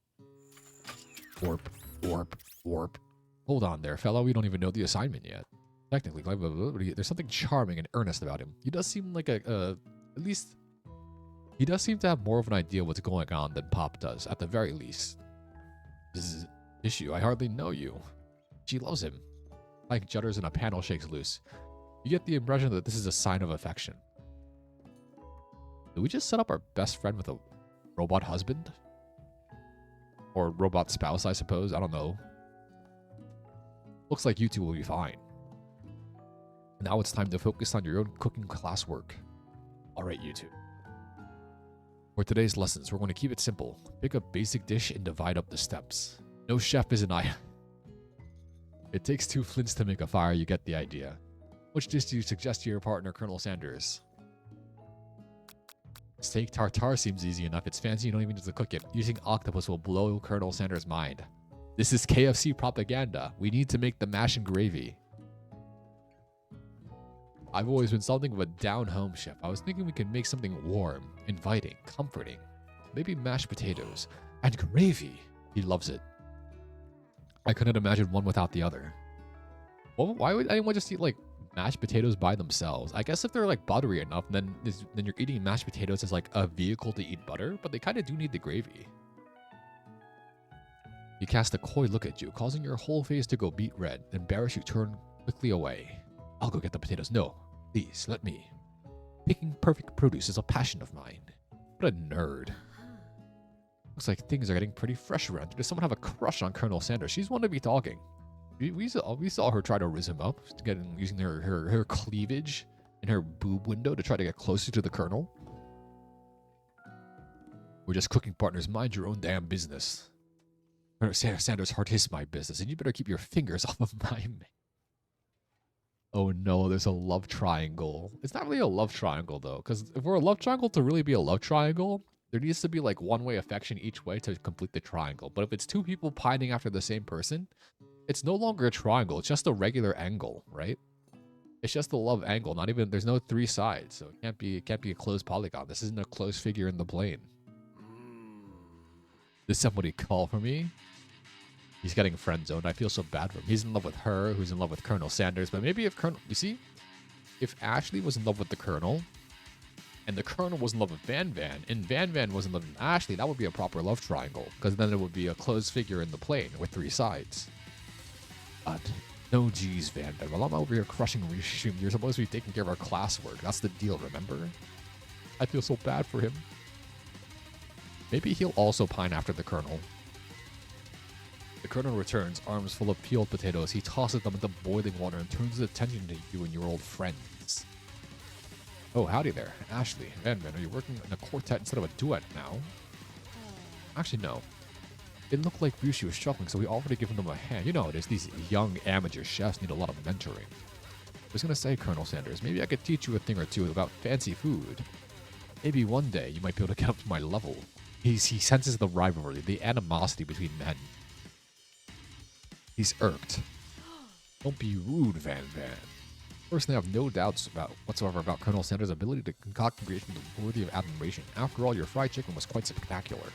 Warp, warp, warp. Hold on there, fellow. We don't even know the assignment yet. Technically, there's something charming and earnest about him. He does seem like at least, he does seem to have more of an idea what's going on than Pop does, at the very least. Issue, I hardly know you. She loves him. Like judders and a panel shakes loose. You get the impression that this is a sign of affection. Did we just set up our best friend with a robot husband? Or robot spouse, I suppose. I don't know. Looks like you two will be fine. Now it's time to focus on your own cooking classwork. Alright, you two. For today's lessons, we're going to keep it simple. Pick a basic dish and divide up the steps. No chef is an eye. It takes 2 flints to make a fire, you get the idea. Which dish do you suggest to your partner, Colonel Sanders? Steak tartare seems easy enough. It's fancy, you don't even need to cook it. Using octopus will blow Colonel Sanders' mind. This is KFC propaganda. We need to make the mash and gravy. I've always been something of a down-home chef. I was thinking we could make something warm, inviting, comforting. Maybe mashed potatoes. And gravy! He loves it. I couldn't imagine one without the other. Well, why would anyone just eat, like, mashed potatoes by themselves? I guess if they're, like, buttery enough, then you're eating mashed potatoes as, like, a vehicle to eat butter, but they kind of do need the gravy. He casts a coy look at you, causing your whole face to go beet red. Embarrassed, you turn quickly away. I'll go get the potatoes. No, please, let me. Picking perfect produce is a passion of mine. What a nerd. Looks like things are getting pretty fresh around here. Does someone have a crush on Colonel Sanders? She's one to be talking. We saw her try to riz him up, using her cleavage in her boob window to try to get closer to the Colonel. We're just cooking partners. Mind your own damn business. Colonel Sanders' heart is my business, and you better keep your fingers off of my man. Oh no, there's a love triangle. It's not really a love triangle, though, because for a love triangle to really be a love triangle, there needs to be like one-way affection each way to complete the triangle. But if it's 2 people pining after the same person, it's no longer a triangle. It's just a regular angle, right? It's just a love angle. Not even, there's no 3 sides, so it can't be a closed polygon. This isn't a closed figure in the plane. Did somebody call for me? He's getting friend-zoned. I feel so bad for him. He's in love with her, who's in love with Colonel Sanders. But maybe if Colonel... You see? If Ashley was in love with the Colonel, and the Colonel was in love with Van Van, and Van Van was in love with Ashley, that would be a proper love triangle. Because then it would be a closed figure in the plane with 3 sides. But... No geez, Van Van. While I'm over here crushing Rishim, you're supposed to be taking care of our classwork. That's the deal, remember? I feel so bad for him. Maybe he'll also pine after the Colonel. The Colonel returns, arms full of peeled potatoes. He tosses them into boiling water and turns his attention to you and your old friends. Oh, howdy there. Ashley, Van Van, are you working in a quartet instead of a duet now? Actually, no. It looked like Ryushi was struggling, so we offered to give him a hand. You know how it is. These young amateur chefs need a lot of mentoring. I was going to say, Colonel Sanders, maybe I could teach you a thing or two about fancy food. Maybe one day you might be able to get up to my level. He senses the rivalry, the animosity between men. He's irked. Don't be rude, Van Van. Personally, I have no doubts whatsoever about Colonel Sanders' ability to concoct creations worthy of admiration. After all, your fried chicken was quite spectacular.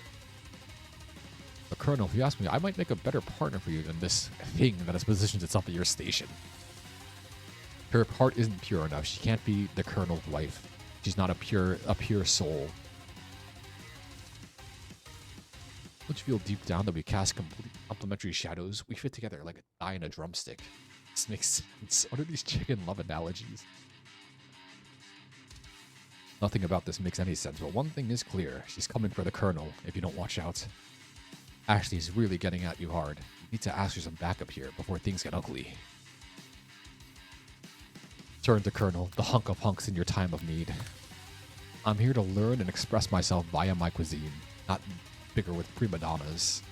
But Colonel, if you ask me, I might make a better partner for you than this thing that has positioned itself at your station. Her heart isn't pure enough. She can't be the Colonel's wife. She's not a pure soul. Don't you feel deep down that we cast complete complementary shadows? We fit together like a die and a drumstick. This makes sense. What are these chicken love analogies? Nothing about this makes any sense, but one thing is clear. She's coming for the Colonel if you don't watch out. Ashley's really getting at you hard. You need to ask for some backup here before things get ugly. Turn to Colonel, the hunk of hunks in your time of need. I'm here to learn and express myself via my cuisine, not bigger with prima donnas.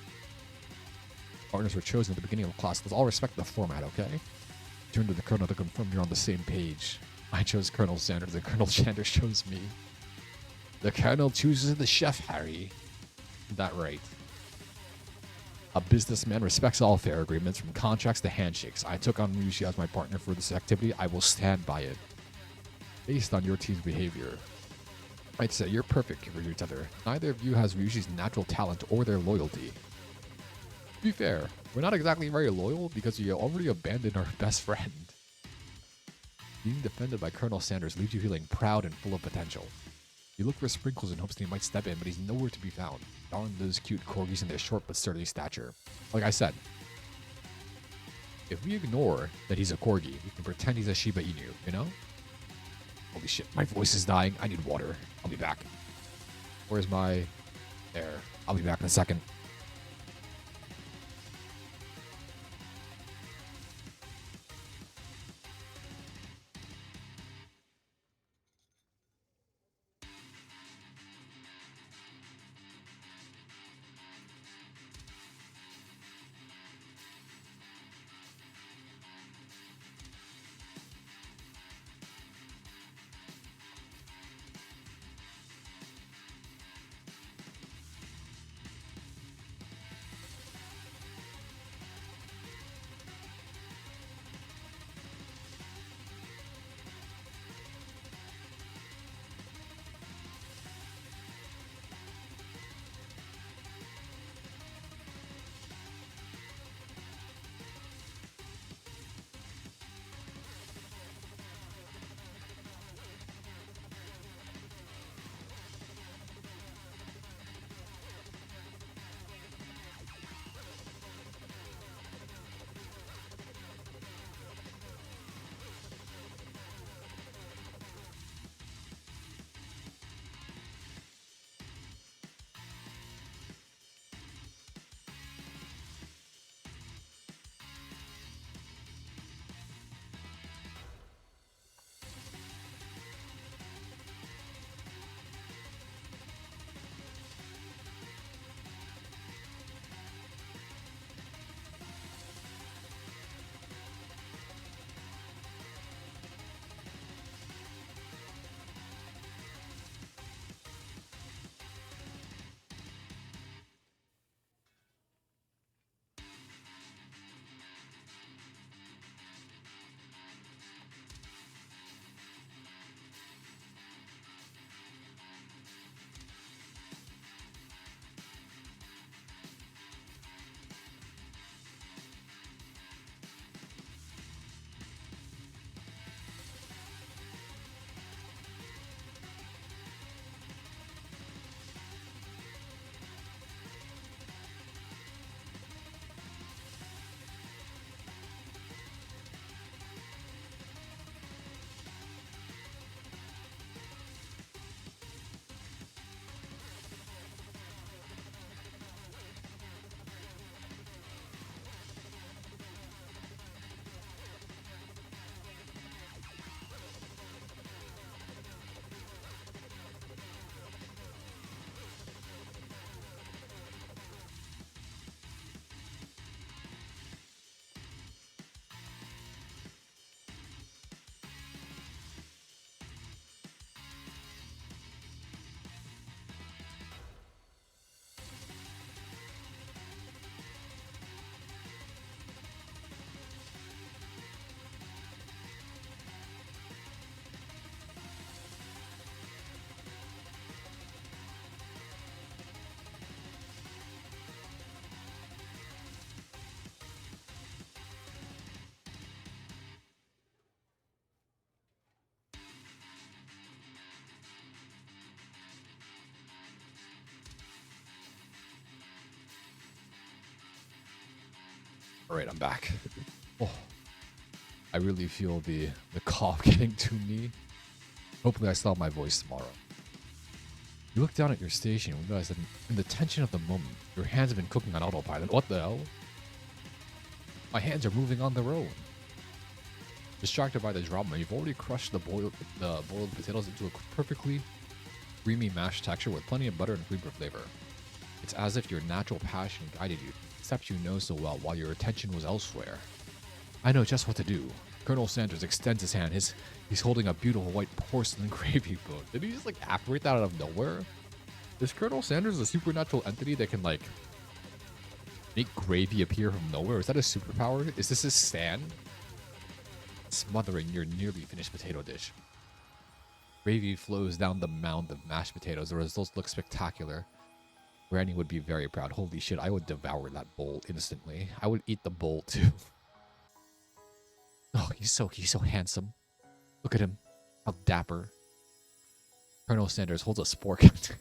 Partners were chosen at the beginning of class. Let's all respect the format, okay? Turn to the Colonel to confirm you're on the same page. I chose Colonel Sanders and Colonel Sanders chose me. The Colonel chooses the chef, Harry. Isn't that right? A businessman respects all fair agreements, from contracts to handshakes. I took on Ryushi as my partner for this activity. I will stand by it. Based on your team's behavior, I'd say you're perfect for each other. Neither of you has Ryushi's natural talent or their loyalty. To be fair, we're not exactly very loyal because you already abandoned our best friend. Being defended by Colonel Sanders leaves you feeling proud and full of potential. You look for Sprinkles in hopes that he might step in, but he's nowhere to be found. Darn those cute corgis in their short but sturdy stature. Like I said, if we ignore that he's a corgi, we can pretend he's a Shiba Inu, you know? Holy shit, my voice is dying. I need water. I'll be back. Where's my air? I'll be back in a second. All right, I'm back. Oh, I really feel the cough getting to me. Hopefully I still have my voice tomorrow. You look down at your station and realize that in the tension of the moment, your hands have been cooking on autopilot. What the hell? My hands are moving on their own. Distracted by the drama, you've already crushed the boiled potatoes into a perfectly creamy mashed texture with plenty of butter and flavor flavor. It's as if your natural passion guided you, except you know so well while your attention was elsewhere. I know just what to do. Colonel Sanders extends his hand. He's holding a beautiful white porcelain gravy boat. Did he just like apparate that out of nowhere? Is Colonel Sanders a supernatural entity that can like make gravy appear from nowhere? Is that a superpower? Is this his stand? Smothering your nearly finished potato dish. Gravy flows down the mound of mashed potatoes. The results look spectacular. Granny would be very proud. Holy shit, I would devour that bowl instantly. I would eat the bowl too. Oh, he's so handsome. Look at him. How dapper. Colonel Sanders holds a spork.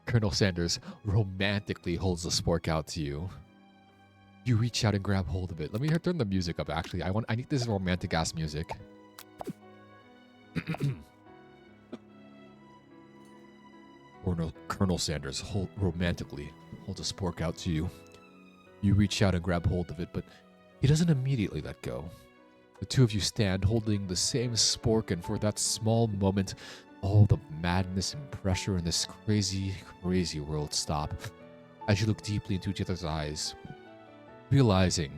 Colonel Sanders romantically holds the spork out to you. You reach out and grab hold of it. Let me turn the music up, actually. I need this romantic-ass music. Colonel Sanders romantically holds a spork out to you. You reach out and grab hold of it, but he doesn't immediately let go. The two of you stand holding the same spork, and for that small moment, all the madness and pressure in this crazy, crazy world stop. As you look deeply into each other's eyes, realizing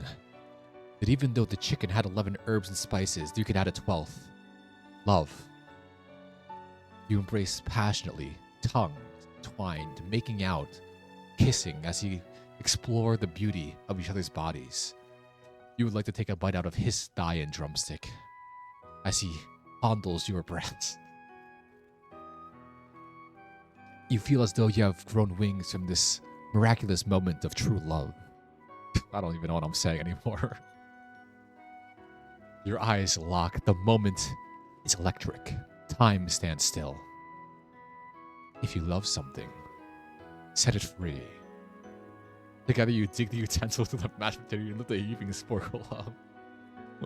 that even though the chicken had 11 herbs and spices, you could add a 12th. Love. You embrace passionately, tongues twined, making out, kissing as you explore the beauty of each other's bodies. You would like to take a bite out of his thigh and drumstick as he fondles your breasts. You feel as though you have grown wings from this miraculous moment of true love. I don't even know what I'm saying anymore. Your eyes lock. The moment is electric. Time stands still. If you love something, set it free. Together you dig the utensil to the mashed potato and let the heaving sporkle up.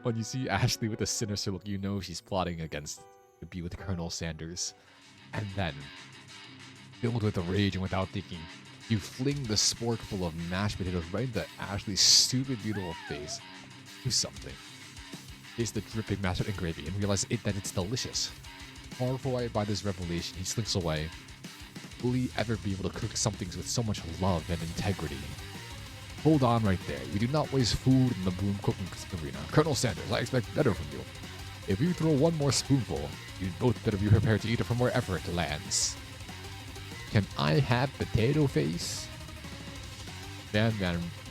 When you see Ashley with a sinister look, you know she's plotting against to be with Colonel Sanders. And then, filled with rage and without thinking, you fling the sporkful of mashed potatoes right into Ashley's stupid, beautiful face. Do something. Taste the dripping mashed potato gravy and realize that it's delicious. Horrified by this revelation, he slinks away. Will he ever be able to cook something with so much love and integrity? Hold on right there. You do not waste food in the boom cooking arena. Colonel Sanders, I expect better from you. If you throw one more spoonful, you'd both better be prepared to eat it from wherever it lands. Can I have potato face? Man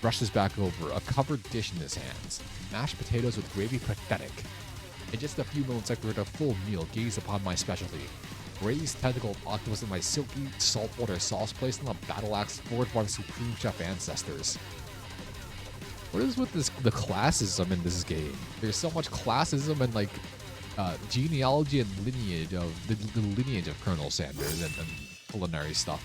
brushes back over, a covered dish in his hands. Mashed potatoes with gravy pathetic. In just a few moments after a full meal, gaze upon my specialty. Braised tentacled octopus in my silky saltwater sauce placed on a battle axe forward by Supreme Chef ancestors. What is with the classism in this game? There's so much classism and like genealogy and lineage of the lineage of Colonel Sanders and culinary stuff.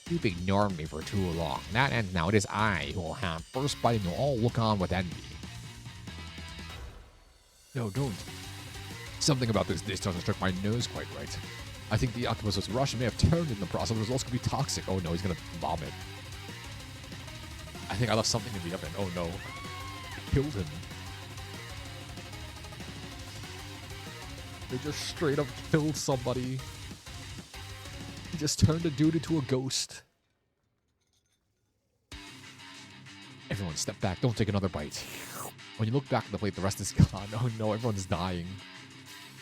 You've ignored me for too long. That ends now. It is I who will have first bite and you'll all look on with envy. No, don't. Something about this dish doesn't strike my nose quite right. I think the octopus was rushed and may have turned in the process. The results could be toxic. Oh no, he's gonna vomit. I think I left something in the oven. Oh no. It killed him. They just straight up killed somebody. He just turned a dude into a ghost. Everyone step back. Don't take another bite. When you look back at the plate, the rest is gone. Oh no, everyone's dying.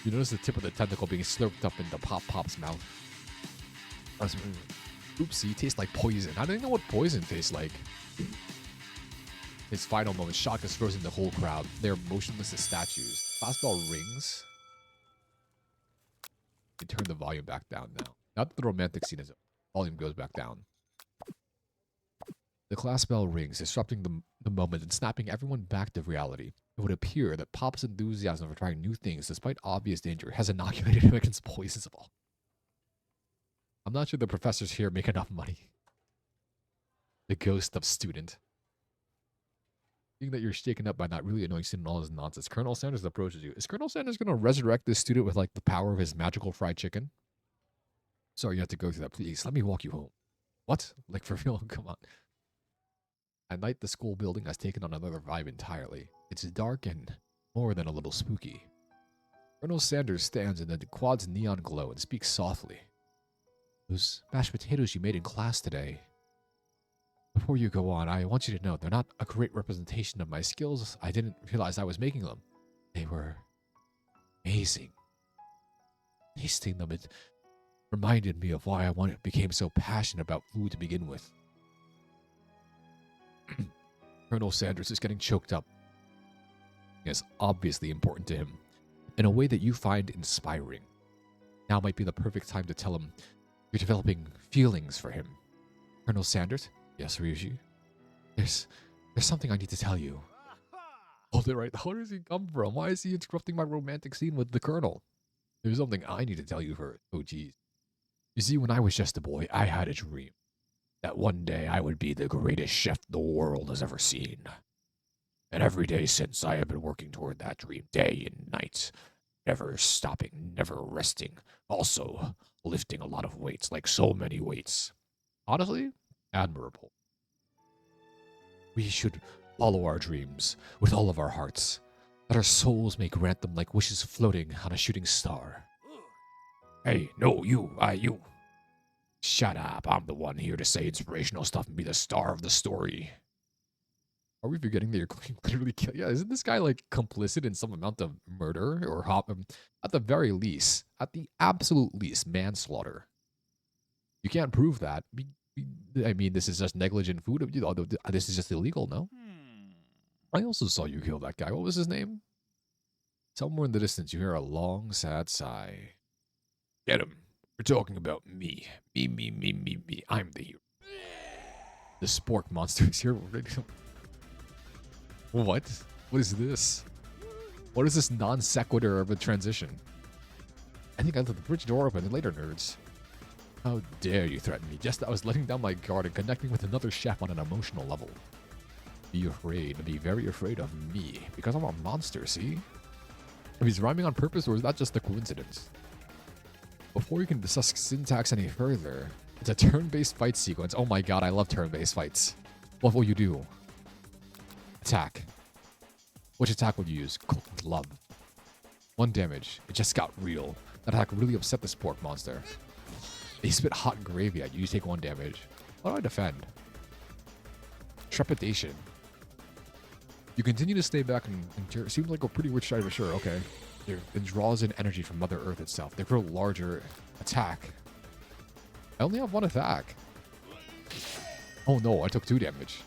You notice the tip of the tentacle being slurped up into Pop's mouth. Oopsie, tastes like poison. I don't even know what poison tastes like. His final moment, shock is frozen the whole crowd. They're motionless as statues. Class bell rings. You turn the volume back down now. Not that the romantic scene is volume goes back down. The class bell rings, disrupting the moment and snapping everyone back to reality. It would appear that Pop's enthusiasm for trying new things, despite obvious danger, has inoculated him against poisons of all. I'm not sure the professors here make enough money. The ghost of student. Being that you're shaken up by not really annoying student and all this nonsense, Colonel Sanders approaches you. Is Colonel Sanders going to resurrect this student with like the power of his magical fried chicken? Sorry, you have to go through that. Please, let me walk you home. What? Like for real? Come on. At night, the school building has taken on another vibe entirely. It's dark and more than a little spooky. Colonel Sanders stands in the quad's neon glow and speaks softly. Those mashed potatoes you made in class today. Before you go on, I want you to know they're not a great representation of my skills. I didn't realize I was making them. They were amazing. Tasting them, it reminded me of why became so passionate about food to begin with. Colonel Sanders is getting choked up. It's obviously important to him, in a way that you find inspiring. Now might be the perfect time to tell him you're developing feelings for him. Colonel Sanders? Yes, Ryuji? There's something I need to tell you. Hold it right. Where does he come from? Why is he interrupting my romantic scene with the Colonel? There's something I need to tell you first. Oh, geez. You see, when I was just a boy, I had a dream. That one day I would be the greatest chef the world has ever seen. And every day since, I have been working toward that dream, day and night. Never stopping, never resting. Also, lifting a lot of weights, like so many weights. Honestly, admirable. We should follow our dreams with all of our hearts, that our souls may grant them like wishes floating on a shooting star. Hey, no, you. Shut up, I'm the one here to say inspirational stuff and be the star of the story. Are we forgetting that you're clearly killing? Yeah, isn't this guy like complicit in some amount of murder or at the very least, at the absolute least, manslaughter? You can't prove that. I mean, this is just negligent food. Although this is just illegal, no? I also saw you kill that guy. What was his name? Somewhere in the distance, you hear a long, sad sigh. Get him. We're talking about me. Me. I'm the hero. The spork monster is here. What? What is this? What is this non sequitur of a transition? I think I left the bridge door open later, nerds. How dare you threaten me? Just I was letting down my guard and connecting with another chef on an emotional level. Be afraid, be very afraid of me, because I'm a monster, see? If he's rhyming on purpose, or is that just a coincidence? Before you can discuss syntax any further, it's a turn-based fight sequence. Oh my god, I love turn-based fights. What will you do? Attack. Which attack would you use? Cold love. 1 damage. It just got real. That attack really upset this pork monster. He spit hot gravy at you. You take 1 damage. How do I defend? Trepidation. You continue to stay back and seems like a pretty rich guy, but sure, okay. It draws in energy from Mother Earth itself. They grow larger. Attack. I only have 1 attack. Oh no, I took 2 damage.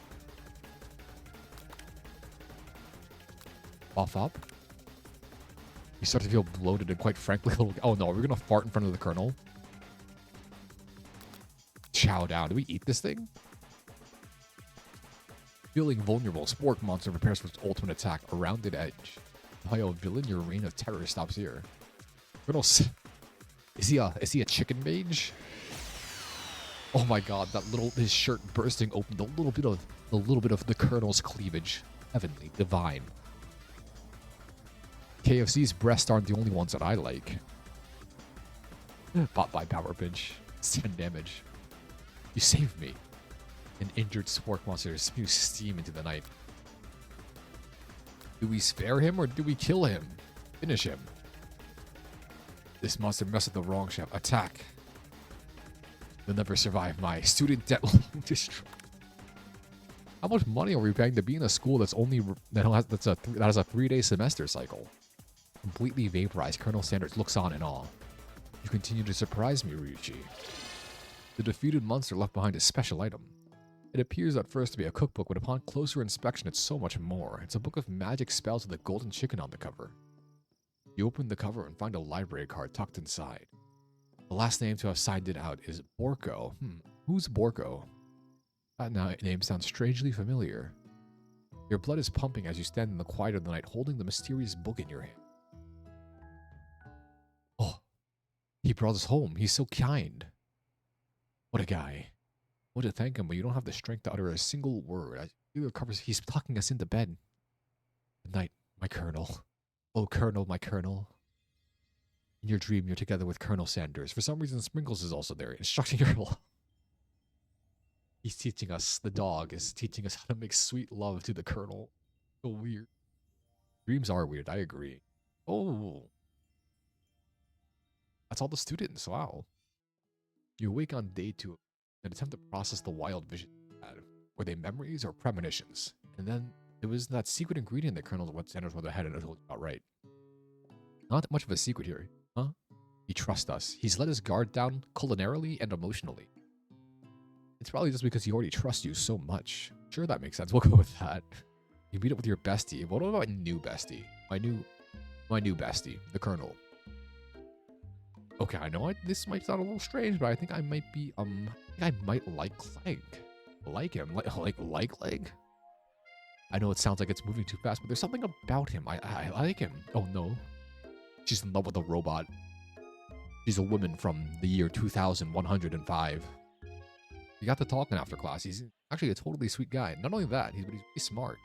Buff up. You start to feel bloated and quite frankly a little... Oh no, we're gonna fart in front of the Colonel. Chow down. Do we eat this thing? Feeling vulnerable, Spork Monster prepares for its ultimate attack. A rounded edge. Oh, villain, your reign of terror stops here. Colonel, is he a chicken mage? Oh my god, his shirt bursting open, the little bit of the Colonel's cleavage, heavenly, divine. KFC's breasts aren't the only ones that I like. Bought by Power Pinch. It's 10 damage. You saved me. An injured Spork monster spews steam into the night. Do we spare him or do we kill him? Finish him. This monster messed with the wrong chef. Attack. You'll never survive my student debt destroy. How much money are we paying to be in a school that's has a 3-day semester cycle? Completely vaporized, Colonel Sanders looks on in awe. You continue to surprise me, Ryuji. The defeated monster left behind a special item. It appears at first to be a cookbook, but upon closer inspection, it's so much more. It's a book of magic spells with a golden chicken on the cover. You open the cover and find a library card tucked inside. The last name to have signed it out is Borko. Who's Borko? That name sounds strangely familiar. Your blood is pumping as you stand in the quiet of the night holding the mysterious book in your hand. Oh, he brought us home. He's so kind. What a guy. want to thank him, but you don't have the strength to utter a single word. He's tucking us into bed. Good night, my Colonel. Oh, Colonel, my Colonel. In your dream, you're together with Colonel Sanders. For some reason, Sprinkles is also there, instructing her. He's teaching us, the dog is teaching us how to make sweet love to the Colonel. So weird. Dreams are weird, I agree. Oh. That's all the students, wow. You awake on day 2 and attempt to process the wild vision you had. Were they memories or premonitions? And then there was that secret ingredient that Colonel Sanders went ahead and told you about, right? Not much of a secret here, huh? He trusts us. He's let his guard down culinarily and emotionally. It's probably just because he already trusts you so much. Sure, that makes sense. We'll go with that. You meet up with your bestie. What about my new bestie? My new bestie, the Colonel. Okay, I know this might sound a little strange, but I think I might be, I might like Clegg. Like him. Like Clegg? I know it sounds like it's moving too fast, but there's something about him. I like him. Oh, no. She's in love with a robot. She's a woman from the year 2105. We got to talking after class. He's actually a totally sweet guy. Not only that, he's really smart.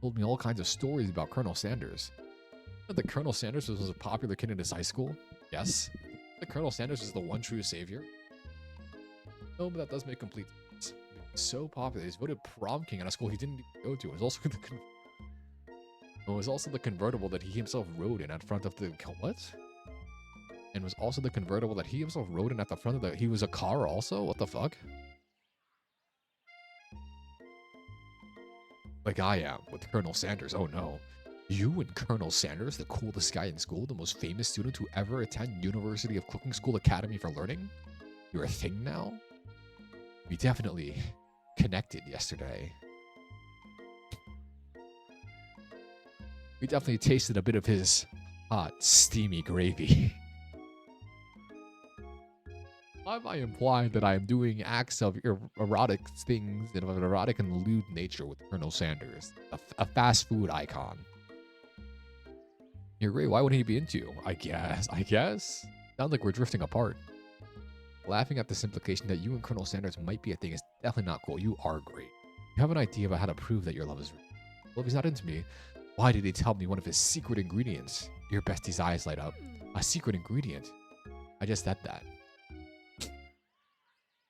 Told me all kinds of stories about Colonel Sanders. You know that Colonel Sanders was a popular kid in his high school? Yes. The Colonel Sanders is the one true savior? No, but that does make complete sense. So popular. He's voted prom king at a school he didn't even go to. It was also the convertible that he himself rode in at front of the... What? And was also the convertible that he himself rode in at the front of the... He was a car also? What the fuck? Like I am with Colonel Sanders. Oh no. You and Colonel Sanders, the coolest guy in school, the most famous student to ever attend University of Cooking School Academy for Learning? You're a thing now? We definitely connected yesterday. We definitely tasted a bit of his hot, steamy gravy. Why am I implying that I am doing acts of erotic things and of an erotic and lewd nature with Colonel Sanders, a fast food icon? You're great. Why wouldn't he be into you? I guess. Sounds like we're drifting apart. Laughing at this implication that you and Colonel Sanders might be a thing is definitely not cool. You are great. You have an idea about how to prove that your love is real. Well, if he's not into me, why did he tell me one of his secret ingredients? Your bestie's eyes light up. A secret ingredient? I just said that.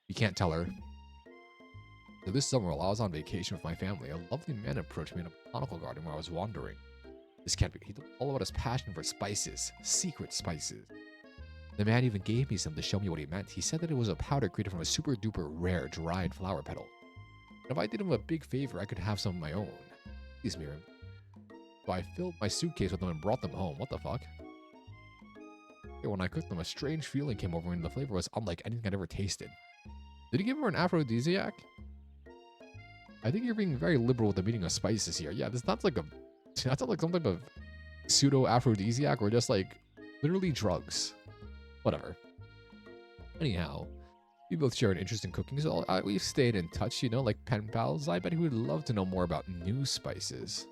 You can't tell her. So this summer, while I was on vacation with my family, a lovely man approached me in a botanical garden where I was wandering. This can't be. He told all about his passion for spices. Secret spices. The man even gave me some to show me what he meant. He said that it was a powder created from a super duper rare dried flower petal. And if I did him a big favor, I could have some of my own. Please, Miriam. So I filled my suitcase with them and brought them home. What the fuck? When I cooked them, a strange feeling came over me and the flavor was unlike anything I'd ever tasted. Did he give her an aphrodisiac? I think you're being very liberal with the meaning of spices here. Yeah, this sounds like some type of pseudo aphrodisiac or just like literally drugs. Whatever. Anyhow, we both share an interest in cooking, so we've stayed in touch, you know, like pen pals. I bet he would love to know more about new spices.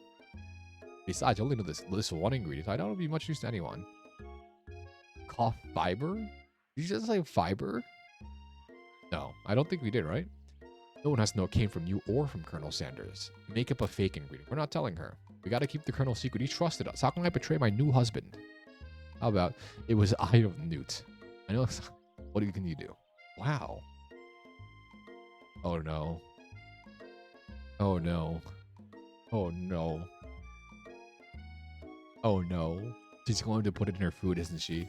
Besides, I only know this one ingredient. I don't be much use to anyone. Cough fiber? Did you just say fiber? No, I don't think we did, right? No one has to know it came from you or from Colonel Sanders. Make up a fake ingredient. We're not telling her. We gotta keep the Colonel secret. He trusted us. How can I betray my new husband? How about it was Eye of Newt? I know. What can you do? Wow. Oh no. Oh no. Oh no. Oh no. She's going to put it in her food, isn't she?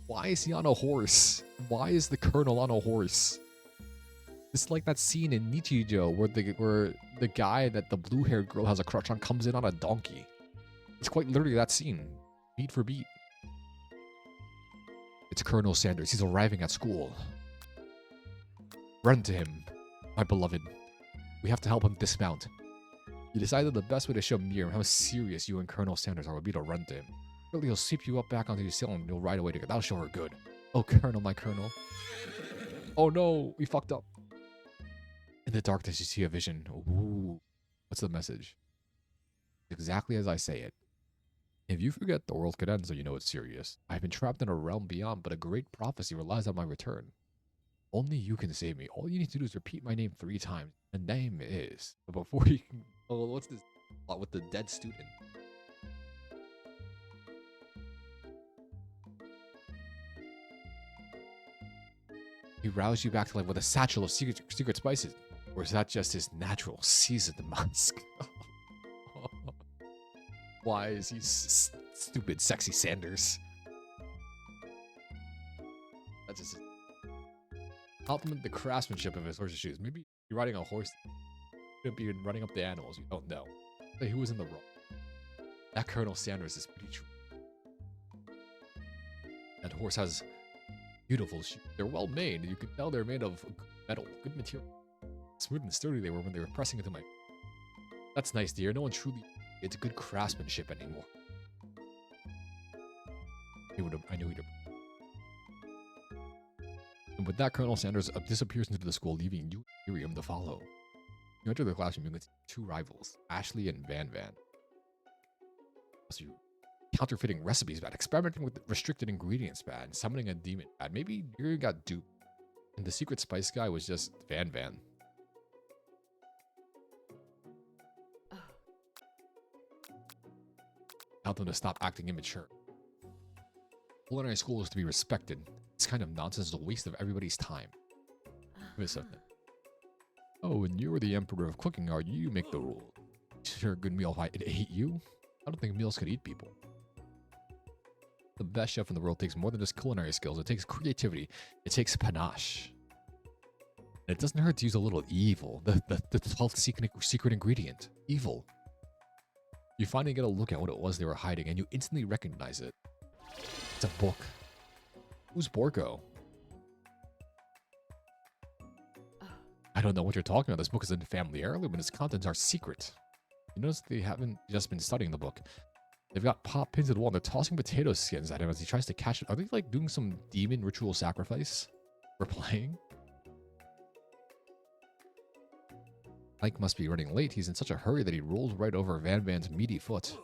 Why is he on a horse? Why is the Colonel on a horse? It's like that scene in Nichijou where the guy that the blue-haired girl has a crush on comes in on a donkey. It's quite literally that scene, beat for beat. It's Colonel Sanders. He's arriving at school. Run to him, my beloved. We have to help him dismount. You decided the best way to show Miriam how serious you and Colonel Sanders are would be to run to him. Surely he'll sweep you up back onto your sail and you'll ride away together. That'll show her good. Oh, Colonel, my Colonel. Oh no, we fucked up. In the darkness, you see a vision. Ooh. What's the message? Exactly as I say it. If you forget the world could end, so you know it's serious. I've been trapped in a realm beyond, but a great prophecy relies on my return. Only you can save me. All you need to do is repeat my name 3 times. The name is. But before you can. Oh, what's this plot with the dead student? He roused you back to life with a satchel of secret spices. Or is that just his natural seasoned musk? Why is he stupid, sexy Sanders? That's just. Compliment the craftsmanship of his horse's shoes. Maybe you're riding a horse. Could be running up the animals. You don't know. Say who was in the wrong. That Colonel Sanders is pretty true. That horse has beautiful shoes. They're well made. You can tell they're made of metal, good material. Smooth and sturdy they were when they were pressing into my. That's nice, dear. No one truly. It's good craftsmanship anymore. I knew he'd have. And with that, Colonel Sanders disappears into the school, leaving you and Miriam to follow. You enter the classroom, you can see 2 rivals, Ashley and Van Van. So you counterfeiting recipes bad, experimenting with restricted ingredients bad, summoning a demon bad. Maybe you got duped. And the secret spice guy was just Van Van. Tell them to stop acting immature. Culinary school is to be respected. This kind of nonsense is a waste of everybody's time. Give me something. Oh, and you're the emperor of cooking, are you? You make the rule. Sure, a good meal if I ate you? I don't think meals could eat people. The best chef in the world takes more than just culinary skills. It takes creativity. It takes panache. And it doesn't hurt to use a little evil. The 12th secret ingredient. Evil. You finally get a look at what it was they were hiding, and you instantly recognize it. It's a book. Who's Borgo? I don't know what you're talking about. This book is a family heirloom, and its contents are secret. You notice they haven't just been studying the book. They've got Pop pinned to the wall, and they're tossing potato skins at him as he tries to catch it. Are they like doing some demon ritual sacrifice for playing? Mike must be running late. He's in such a hurry that he rolls right over Van Van's meaty foot.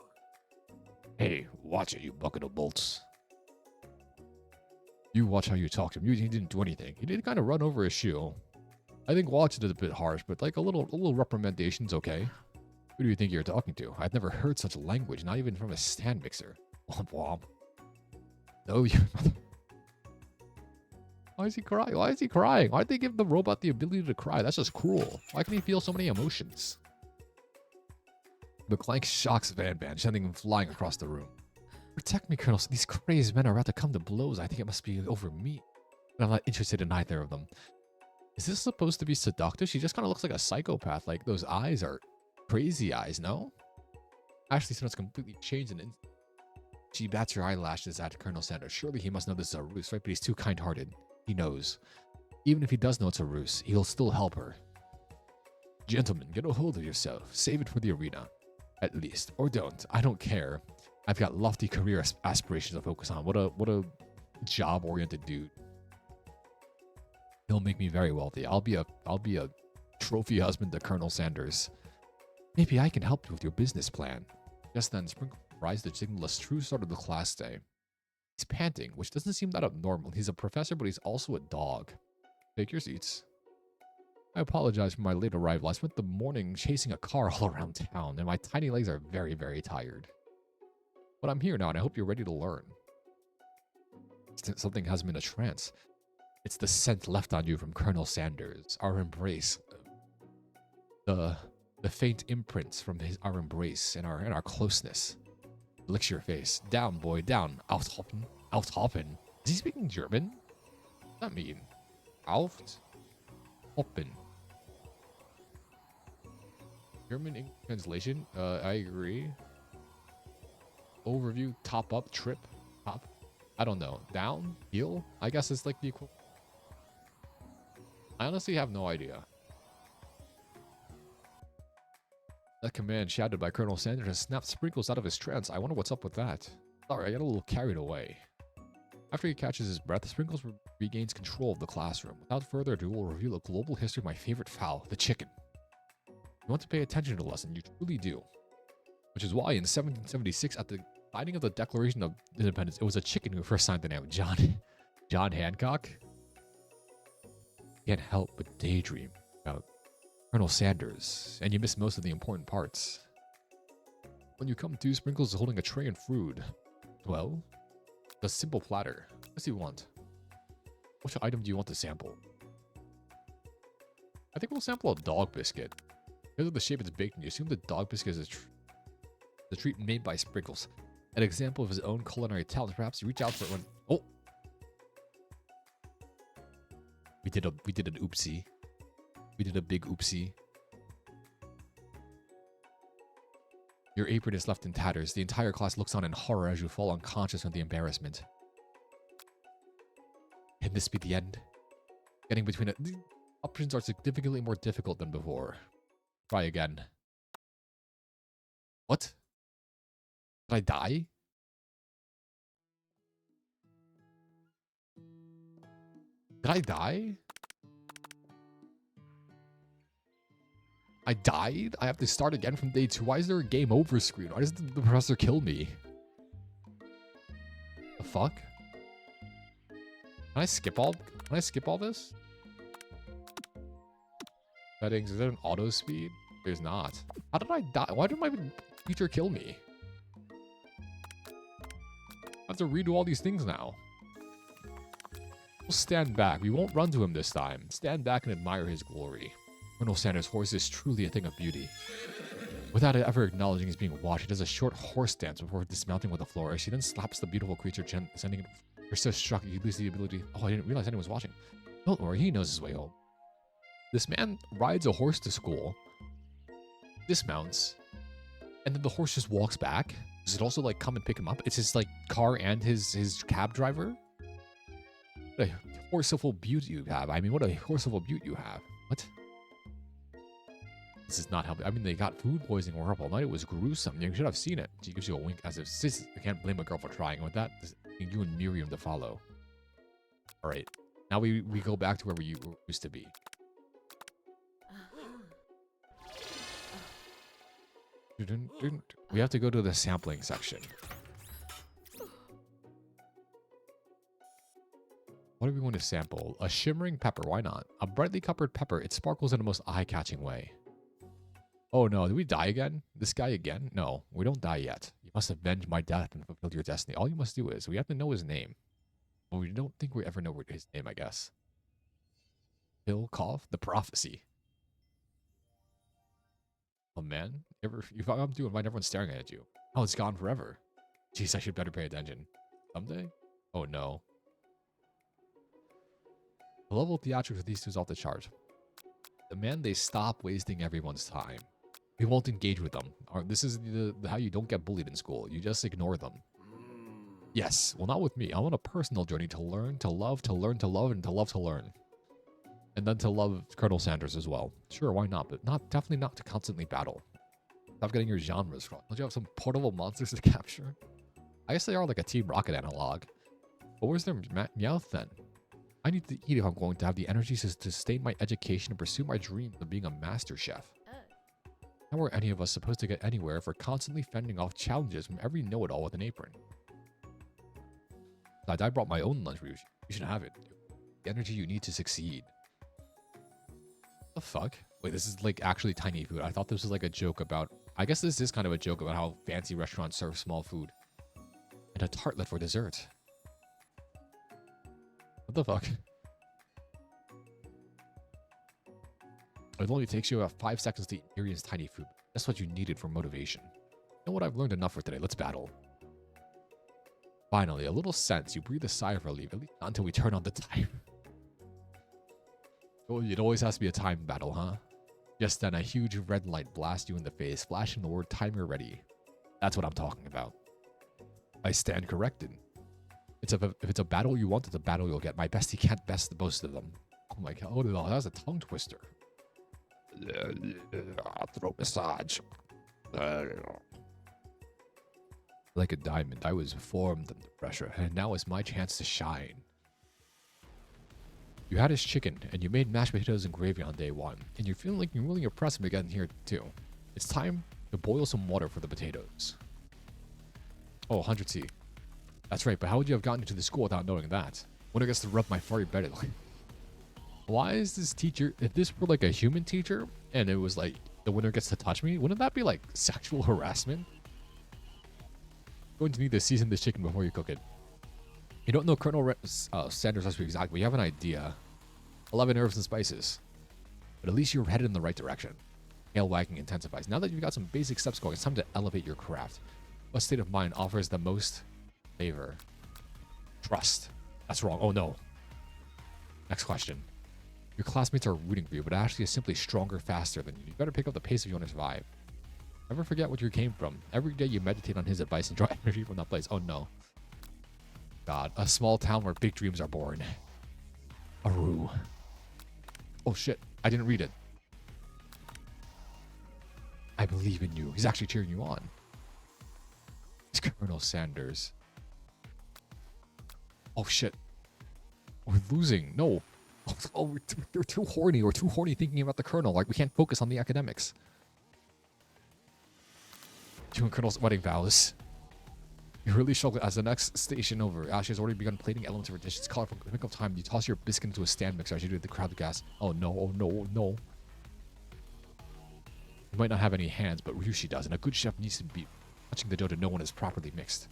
Hey, watch it, you bucket of bolts. You watch how you talk to him. He didn't do anything. He did kind of run over his shoe. I think watch it is a bit harsh, but like a little reprimandation's okay. Who do you think you're talking to? I've never heard such language, not even from a stand mixer. Womp womp. No, you. Why is he crying? Why is he crying? Why'd they give the robot the ability to cry? That's just cruel. Why can he feel so many emotions? The clank shocks Van Van, sending him flying across the room. Protect me, Colonel. These crazed men are about to come to blows. I think it must be over me. But I'm not interested in either of them. Is this supposed to be seductive? She just kind of looks like a psychopath. Like, those eyes are crazy eyes, no? Ashley said it's completely changed in an instant. She bats her eyelashes at Colonel Sanders. Surely he must know this is a ruse, right? But he's too kind-hearted. He knows. Even if he does know it's a ruse, he'll still help her. Gentlemen, get a hold of yourself. Save it for the arena. At least. Or don't. I don't care. I've got lofty career aspirations to focus on. What a job-oriented dude. He'll make me very wealthy. I'll be a trophy husband to Colonel Sanders. Maybe I can help you with your business plan. Just then, Sprinkle arrives to signal a true start of the class day. He's panting, which doesn't seem that abnormal. He's a professor, but he's also a dog. Take your seats. I apologize for my late arrival. I spent the morning chasing a car all around town, and my tiny legs are very, very tired. But I'm here now, and I hope you're ready to learn. Something has me in a trance. It's the scent left on you from Colonel Sanders. Our embrace. The faint imprints from our embrace and our closeness. Licks your face. Down, boy, down. Aufhoppen. Aufhoppen. Is he speaking German? What does that mean? Aufhoppen. German English translation? I agree. Overview, top up, trip, top. I don't know. Down? Heel? I guess it's like the equivalent. I honestly have no idea. That command shouted by Colonel Sanders has snapped Sprinkles out of his trance. I wonder what's up with that. Sorry, I got a little carried away. After he catches his breath, Sprinkles regains control of the classroom. Without further ado, we'll reveal a global history of my favorite fowl, the chicken. You want to pay attention to the lesson, you truly do. Which is why in 1776 at the Signing of the Declaration of Independence. It was a chicken who first signed the name. John Hancock. Can't help but daydream about Colonel Sanders, and you miss most of the important parts. When you come to, Sprinkles is holding a tray and food. Well, a simple platter. What do you want? Which item do you want to sample? I think we'll sample a dog biscuit. Because of the shape it's baked in, you assume the dog biscuit is the treat made by Sprinkles. An example of his own culinary talent. Perhaps you reach out for it when... Oh! We did an oopsie. We did a big oopsie. Your apron is left in tatters. The entire class looks on in horror as you fall unconscious from the embarrassment. Can this be the end? Getting between it. The options are significantly more difficult than before. Try again. What? Did I die? Did I die? I died? I have to start again from day 2. Why is there a game over screen? Why does the professor kill me? The fuck? Can I skip all this? Settings, is there an auto speed? There's not. How did I die? Why did my teacher kill me? I have to redo all these things now. We'll stand back. We won't run to him this time. Stand back and admire his glory. Colonel Sanders' horse is truly a thing of beauty. Without ever acknowledging he's being watched, he does a short horse dance before dismounting with a flourish. She then slaps the beautiful creature, sending it. You're so struck, you lose the ability. Oh, I didn't realize anyone was watching. Don't worry, he knows his way home. This man rides a horse to school, dismounts, and then the horse just walks back. Does it also like come and pick him up? It's his like car and his cab driver. What a horseful beaut you have. I mean, what a horseful beaut you have. What? This is not helping. I mean, they got food poisoning or Horrible Night. It was gruesome. You should have seen it. She gives you a wink as if, sis, I can't blame a girl for trying. With that, you and Miriam to follow. All right. Now we go back to where we used to be. We have to go to the sampling section. What are we going to sample? A shimmering pepper. Why not? A brightly colored pepper. It sparkles in the most eye-catching way. Oh no, did we die again? This guy again? No, we don't die yet. You must avenge my death and fulfill your destiny. All you must do is, we have to know his name. Well, we don't think we ever know his name, I guess. Bill Cough? The prophecy. Oh man, you fuck up to invite everyone staring at you. Oh, it's gone forever. Jeez, I should better pay attention. Someday? Oh no. The level of theatrics of these two is off the chart. Demand they stop wasting everyone's time. We won't engage with them. This is how you don't get bullied in school. You just ignore them. Yes, well, not with me. I'm on a personal journey to learn, to love, to learn, to love, and to love to learn. And then to love Colonel Sanders as well. Sure, why not? But definitely not to constantly battle. Stop getting your genres wrong. Don't you have some portable monsters to capture? I guess they are like a Team Rocket analog. But where's their Meowth then? I need to eat if I'm going to have the energy to sustain my education and pursue my dream of being a master chef. How are any of us supposed to get anywhere if we're constantly fending off challenges from every know-it-all with an apron? I brought my own lunch. You should have it. The energy you need to succeed. The fuck? Wait, this is like actually tiny food. I thought this was like a joke about... I guess this is kind of a joke about how fancy restaurants serve small food. And a tartlet for dessert. What the fuck? It only takes you about 5 seconds to eat Miriam's tiny food. That's what you needed for motivation. You know what? I've learned enough for today. Let's battle. Finally, a little sense. You breathe a sigh of relief. At least not until we turn on the timer. Oh, it always has to be a time battle, huh? Just then, a huge red light blasts you in the face, flashing the word timer ready. That's what I'm talking about. I stand corrected. If it's a battle you want, it's a battle you'll get. My bestie can't best the most of them. Oh my god, oh, that was a tongue twister. Throat massage. Like a diamond, I was formed under pressure, and now it's my chance to shine. You had his chicken, and you made mashed potatoes and gravy on day 1, and you're feeling like you're really impressed him again here too. It's time to boil some water for the potatoes. Oh, 100C. That's right, but how would you have gotten into the school without knowing that? Winner gets to rub my furry belly. Why is this teacher... If this were like a human teacher, and it was like, the winner gets to touch me, wouldn't that be like sexual harassment? Going to need to season this chicken before you cook it. You don't know Colonel Sanders' recipe exactly, but you have an idea. 11 herbs and spices. But at least you're headed in the right direction. Tail wagging intensifies. Now that you've got some basic steps going, it's time to elevate your craft. What state of mind offers the most favor? Trust. That's wrong. Oh no. Next question. Your classmates are rooting for you, but Ashley is simply stronger, faster than you. You better pick up the pace if you want to survive. Never forget where you came from. Every day you meditate on his advice and draw energy from that place. Oh no. God. A small town where big dreams are born. Aru. Oh shit. I didn't read it. I believe in you. He's actually cheering you on. It's Colonel Sanders. Oh shit. We're losing. No. Oh, they're too horny. We're too horny thinking about the Colonel. Like, we can't focus on the academics. You and Colonel's wedding vows. You really struggle. As the next station over, Ashley has already begun plating elements of her dish. It's colorful. In the pick of time, you toss your biscuit into a stand mixer as you do the crowd gas. Oh no, oh no, oh no. You might not have any hands, but Ryushi does, and a good chef needs to be touching the dough to know when it's properly mixed.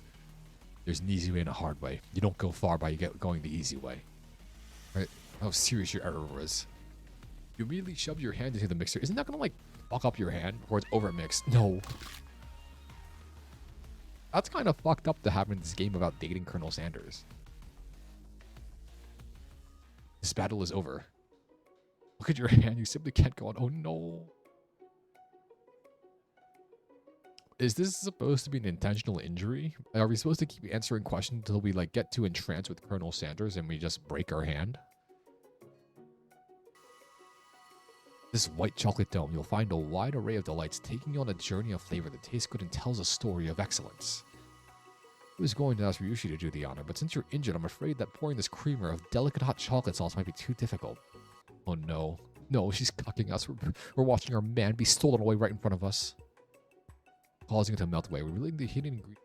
There's an easy way and a hard way. You don't go far by going the easy way. Right? How serious your error was. You immediately shove your hand into the mixer. Isn't that gonna like fuck up your hand before it's over mixed? No. That's kind of fucked up to have in this game about dating Colonel Sanders. This battle is over. Look at your hand. You simply can't go on. Oh no. Is this supposed to be an intentional injury? Are we supposed to keep answering questions until we like get to entrance with Colonel Sanders and we just break our hand? This white chocolate dome, you'll find a wide array of delights, taking you on a journey of flavor that tastes good and tells a story of excellence. I was going to ask Ryushi to do the honor, but since you're injured, I'm afraid that pouring this creamer of delicate hot chocolate sauce might be too difficult. Oh no. No, she's cucking us. We're watching our man be stolen away right in front of us. Causing it to melt away. We're revealing the hidden ingredient.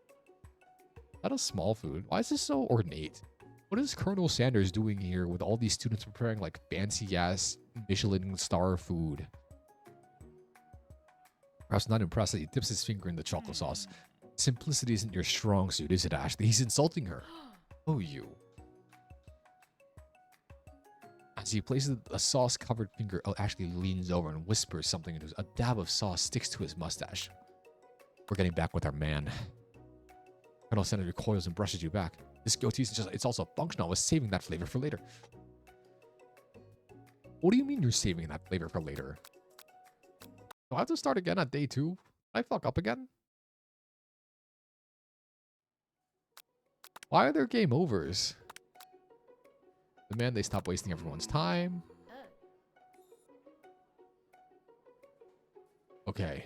Is that a small food? Why is this so ornate? What is Colonel Sanders doing here with all these students preparing like fancy-ass Michelin star food? Perhaps not impressed that he dips his finger in the chocolate sauce. Simplicity isn't your strong suit, is it, Ashley? He's insulting her. Oh, you. As he places a sauce-covered finger, Ashley leans over and whispers something into his. A dab of sauce sticks to his mustache. We're getting back with our man. Colonel Sanders recoils and brushes you back. This goatee is just, it's also functional. I was saving that flavor for later. What do you mean you're saving that flavor for later? Do I have to start again at day 2? Did I fuck up again? Why are there game overs? Demand they stop wasting everyone's time. Okay.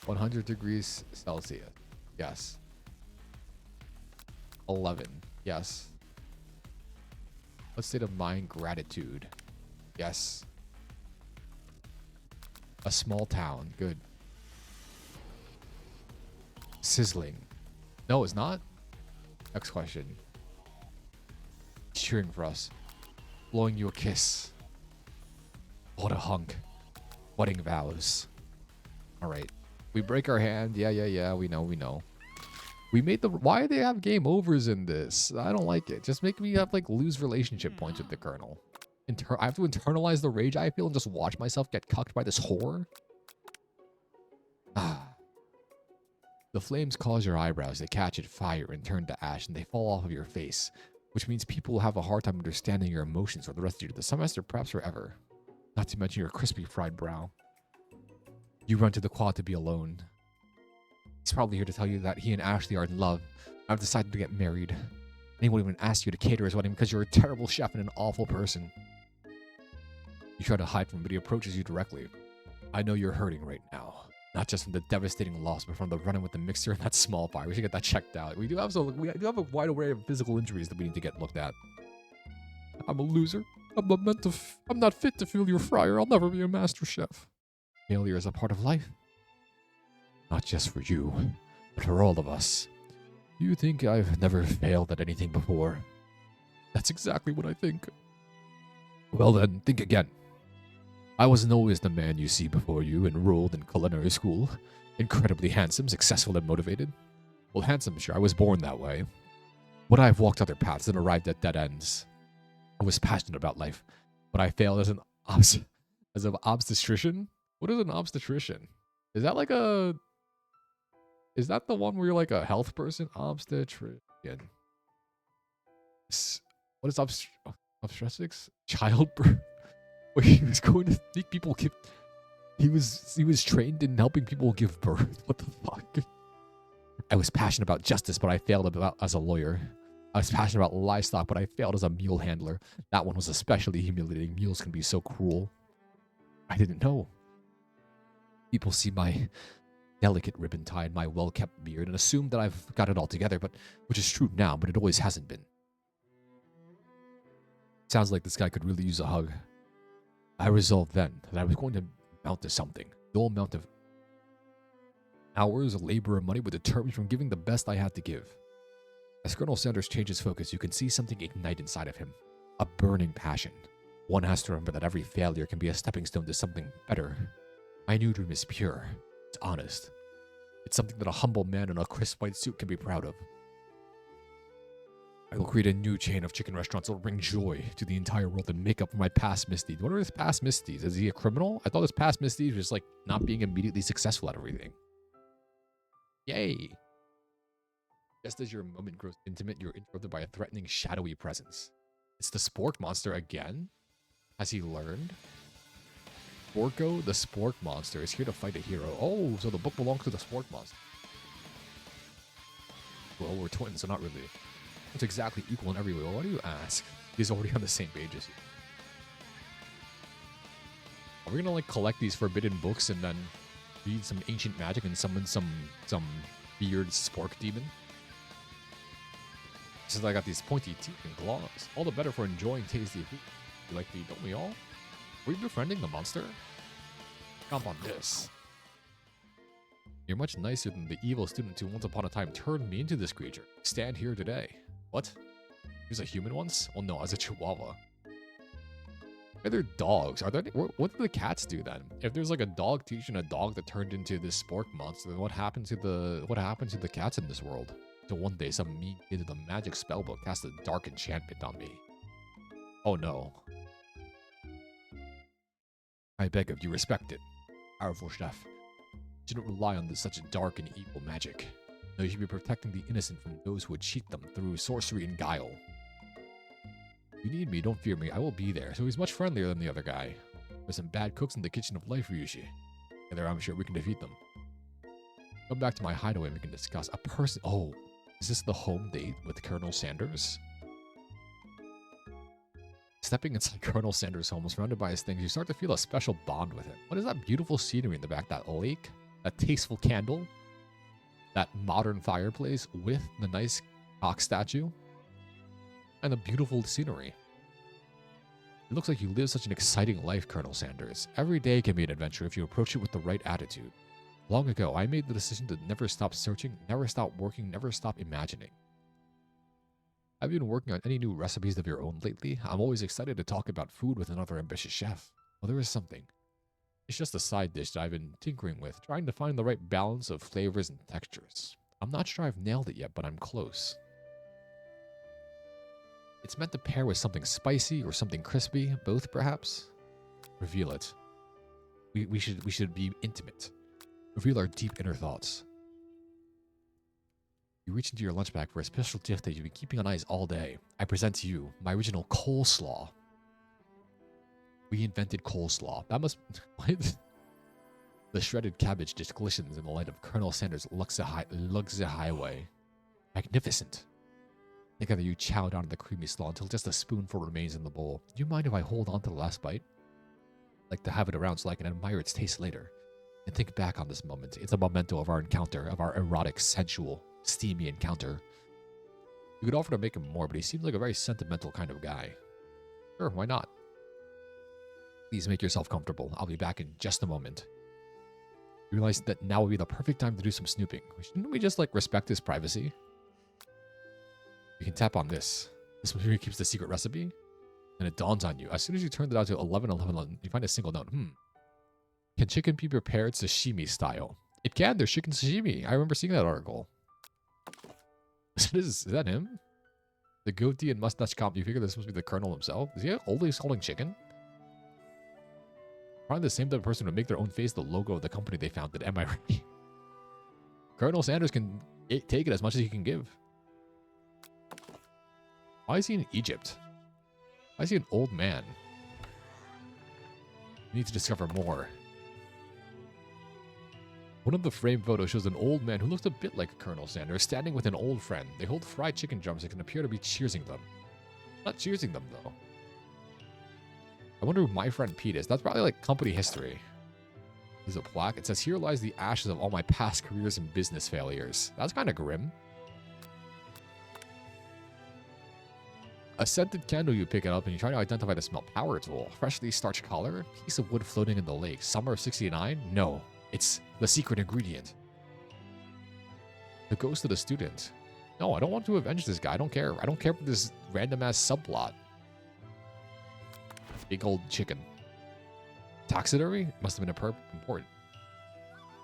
100 degrees Celsius. Yes. 11. Yes. What state of mind? Gratitude. Yes. A small town. Good. Sizzling. No, it's not. Next question. Cheering for us. Blowing you a kiss. What a hunk. Wedding vows. Alright. We break our hand. Yeah. We know. We made the... Why do they have game overs in this? I don't like it. Just make me have, like, lose relationship points with the Colonel. I have to internalize the rage I feel and just watch myself get cucked by this whore? Ah. The flames cause your eyebrows to catch at fire and turn to ash, and they fall off of your face, which means people will have a hard time understanding your emotions for the rest of the semester, perhaps forever. Not to mention your crispy fried brow. You run to the quad to be alone. He's probably here to tell you that he and Ashley are in love. I've decided to get married. And he won't even ask you to cater his wedding because you're a terrible chef and an awful person. You try to hide from him, but he approaches you directly. I know you're hurting right now. Not just from the devastating loss, but from the run-in with the mixer and that small fire. We should get that checked out. We do have a wide array of physical injuries that we need to get looked at. I'm a loser. I'm not fit to fill your fryer. I'll never be a master chef. Failure is a part of life. Not just for you, but for all of us. You think I've never failed at anything before? That's exactly what I think. Well then, think again. I wasn't always the man you see before you, enrolled in culinary school. Incredibly handsome, successful, and motivated. Well, handsome, sure, I was born that way. But I've walked other paths and arrived at dead ends. I was passionate about life, but I failed as an obstetrician? What is an obstetrician? Is that like a... Is that the one where you're like a health person? Obstetrician. What is obstetrics? Childbirth? Where he was going to make people give... He was trained in helping people give birth. What the fuck? I was passionate about justice, but I failed as a lawyer. I was passionate about livestock, but I failed as a mule handler. That one was especially humiliating. Mules can be so cruel. I didn't know. People see my delicate ribbon tie and my well-kept beard and assume that I've got it all together, but which is true now, but it always hasn't been. Sounds like this guy could really use a hug. I resolved then that I was going to amount to something. No amount of hours, labor, or money would deter me from giving the best I had to give. As Colonel Sanders changes focus, you can see something ignite inside of him. A burning passion. One has to remember that every failure can be a stepping stone to something better. My new dream is pure. It's honest. It's something that a humble man in a crisp white suit can be proud of. I will create a new chain of chicken restaurants that will bring joy to the entire world and make up for my past misdeeds. What are his past misdeeds? Is he a criminal? I thought his past misdeeds was like not being immediately successful at everything. Yay! Just as your moment grows intimate, you're interrupted by a threatening, shadowy presence. It's the Spork monster again? Has he learned? Sporko, the Spork monster, is here to fight a hero. Oh, so the book belongs to the Spork monster. Well, we're twins, so not really. It's exactly equal in every way. Well, why do you ask? He's already on the same page as you. Are we gonna like collect these forbidden books and then read some ancient magic and summon some weird Spork demon? Since I got these pointy teeth and claws, all the better for enjoying tasty food. You like the, don't we all? Were you befriending the monster? Jump on this. You're much nicer than the evil student who once upon a time turned me into this creature. Stand here today. What? He was a human once? Well, no, as a chihuahua. Are there dogs? Are there? What do the cats do then? If there's like a dog teaching a dog that turned into this Spork monster, then what happened to the cats in this world? So one day, some mean kid with a magic spellbook cast a dark enchantment on me. Oh no. I beg of you, respect it. Powerful chef. You shouldn't rely on such a dark and evil magic. No, you should be protecting the innocent from those who would cheat them through sorcery and guile. If you need me, don't fear me, I will be there. So he's much friendlier than the other guy. There's some bad cooks in the kitchen of life, Ryushi. Together, I'm sure we can defeat them. Come back to my hideaway and we can discuss a person. Oh. Is this the home date with Colonel Sanders? Stepping inside Colonel Sanders' home, surrounded by his things, you start to feel a special bond with him. What is that beautiful scenery in the back? That lake? That tasteful candle? That modern fireplace with the nice cock statue? And the beautiful scenery. It looks like you live such an exciting life, Colonel Sanders. Every day can be an adventure if you approach it with the right attitude. Long ago, I made the decision to never stop searching, never stop working, never stop imagining. Have you been working on any new recipes of your own lately? I'm always excited to talk about food with another ambitious chef. Well, there is something. It's just a side dish that I've been tinkering with, trying to find the right balance of flavors and textures. I'm not sure I've nailed it yet, but I'm close. It's meant to pair with something spicy or something crispy, both perhaps. Reveal it. We should be intimate. Reveal our deep inner thoughts. You reach into your lunch bag for a special gift that you've been keeping on ice all day. I present to you my original coleslaw. We invented coleslaw. That must... What? The shredded cabbage dish glistens in the light of Colonel Sanders' Luxy Highway. Magnificent. Together you chow down the creamy slaw until just a spoonful remains in the bowl. Do you mind if I hold on to the last bite? I'd like to have it around so I can admire its taste later. And think back on this moment. It's a memento of our encounter, of our erotic, sensual, steamy encounter. You could offer to make him more, but he seems like a very sentimental kind of guy. Sure, why not? Please make yourself comfortable. I'll be back in just a moment. Realized that now would be the perfect time to do some snooping. Shouldn't we just, like, respect his privacy? You can tap on this. This one here keeps the secret recipe. And it dawns on you. As soon as you turn it out to 1111, you find a single note. Can chicken be prepared sashimi style? It can. There's chicken sashimi. I remember seeing that article. Is that him? The goatee and mustache comp. You figure this must be the colonel himself? Is he always holding chicken? Probably the same type of person would make their own face the logo of the company they founded. Am I right? Colonel Sanders can take it as much as he can give. Why is he in Egypt? Why is he an old man? We need to discover more. One of the framed photos shows an old man who looks a bit like Colonel Sanders standing with an old friend. They hold fried chicken drumsticks and appear to be cheersing them. Not cheersing them, though. I wonder who my friend Pete is. That's probably like company history. There's a plaque. It says, "Here lies the ashes of all my past careers and business failures." That's kind of grim. A scented candle, you pick it up and you try to identify the smell. Power tool. Freshly starched collar. Piece of wood floating in the lake. Summer of 69? No. It's the secret ingredient. The ghost of the student. No, I don't want to avenge this guy. I don't care. I don't care for this random-ass subplot. Big old chicken. Taxidermy? Must have been important.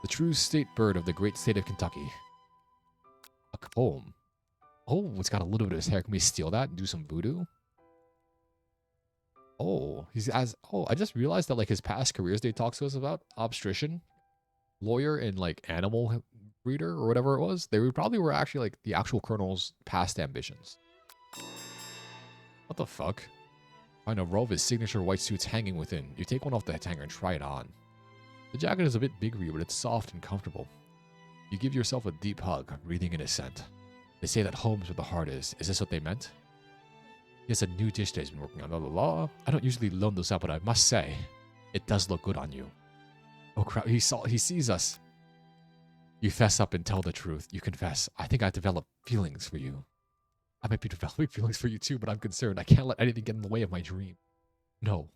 The true state bird of the great state of Kentucky. A poem. Oh, it's got a little bit of his hair. Can we steal that and do some voodoo? Oh, I just realized that like his past careers they talked to us about. Obstetrician, lawyer, and like animal breeder or whatever it was. They probably were actually like the actual colonel's past ambitions. What the fuck? Find a row of his signature white suits hanging within. You take one off the hanger and try it on. The jacket is a bit big for you, but it's soft and comfortable. You give yourself a deep hug, breathing in his scent. They say that home's where the heart is. Is this what they meant? He has a new dish that he's been working on. Blah, blah, blah. I don't usually loan those out, but I must say, it does look good on you. Oh crap, he sees us. You fess up and tell the truth. You confess. I think I developed feelings for you. I might be developing feelings for you too, but I'm concerned. I can't let anything get in the way of my dream. No.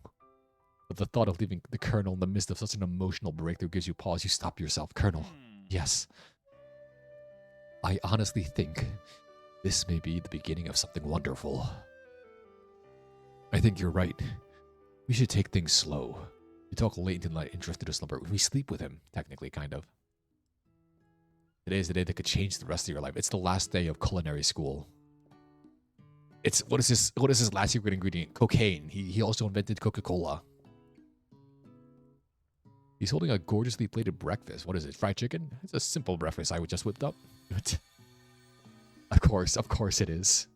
But the thought of leaving the colonel in the midst of such an emotional breakthrough gives you pause. You stop yourself. Colonel. Yes. I honestly think this may be the beginning of something wonderful. I think you're right. We should take things slow. You talk late into the night, interested to slumber. We sleep with him, technically, kind of. Today is the day that could change the rest of your life. It's the last day of culinary school. It's what is his last secret ingredient? Cocaine. He also invented Coca-Cola. He's holding a gorgeously plated breakfast. What is it? Fried chicken? It's a simple breakfast I would just whipped up. Of course it is.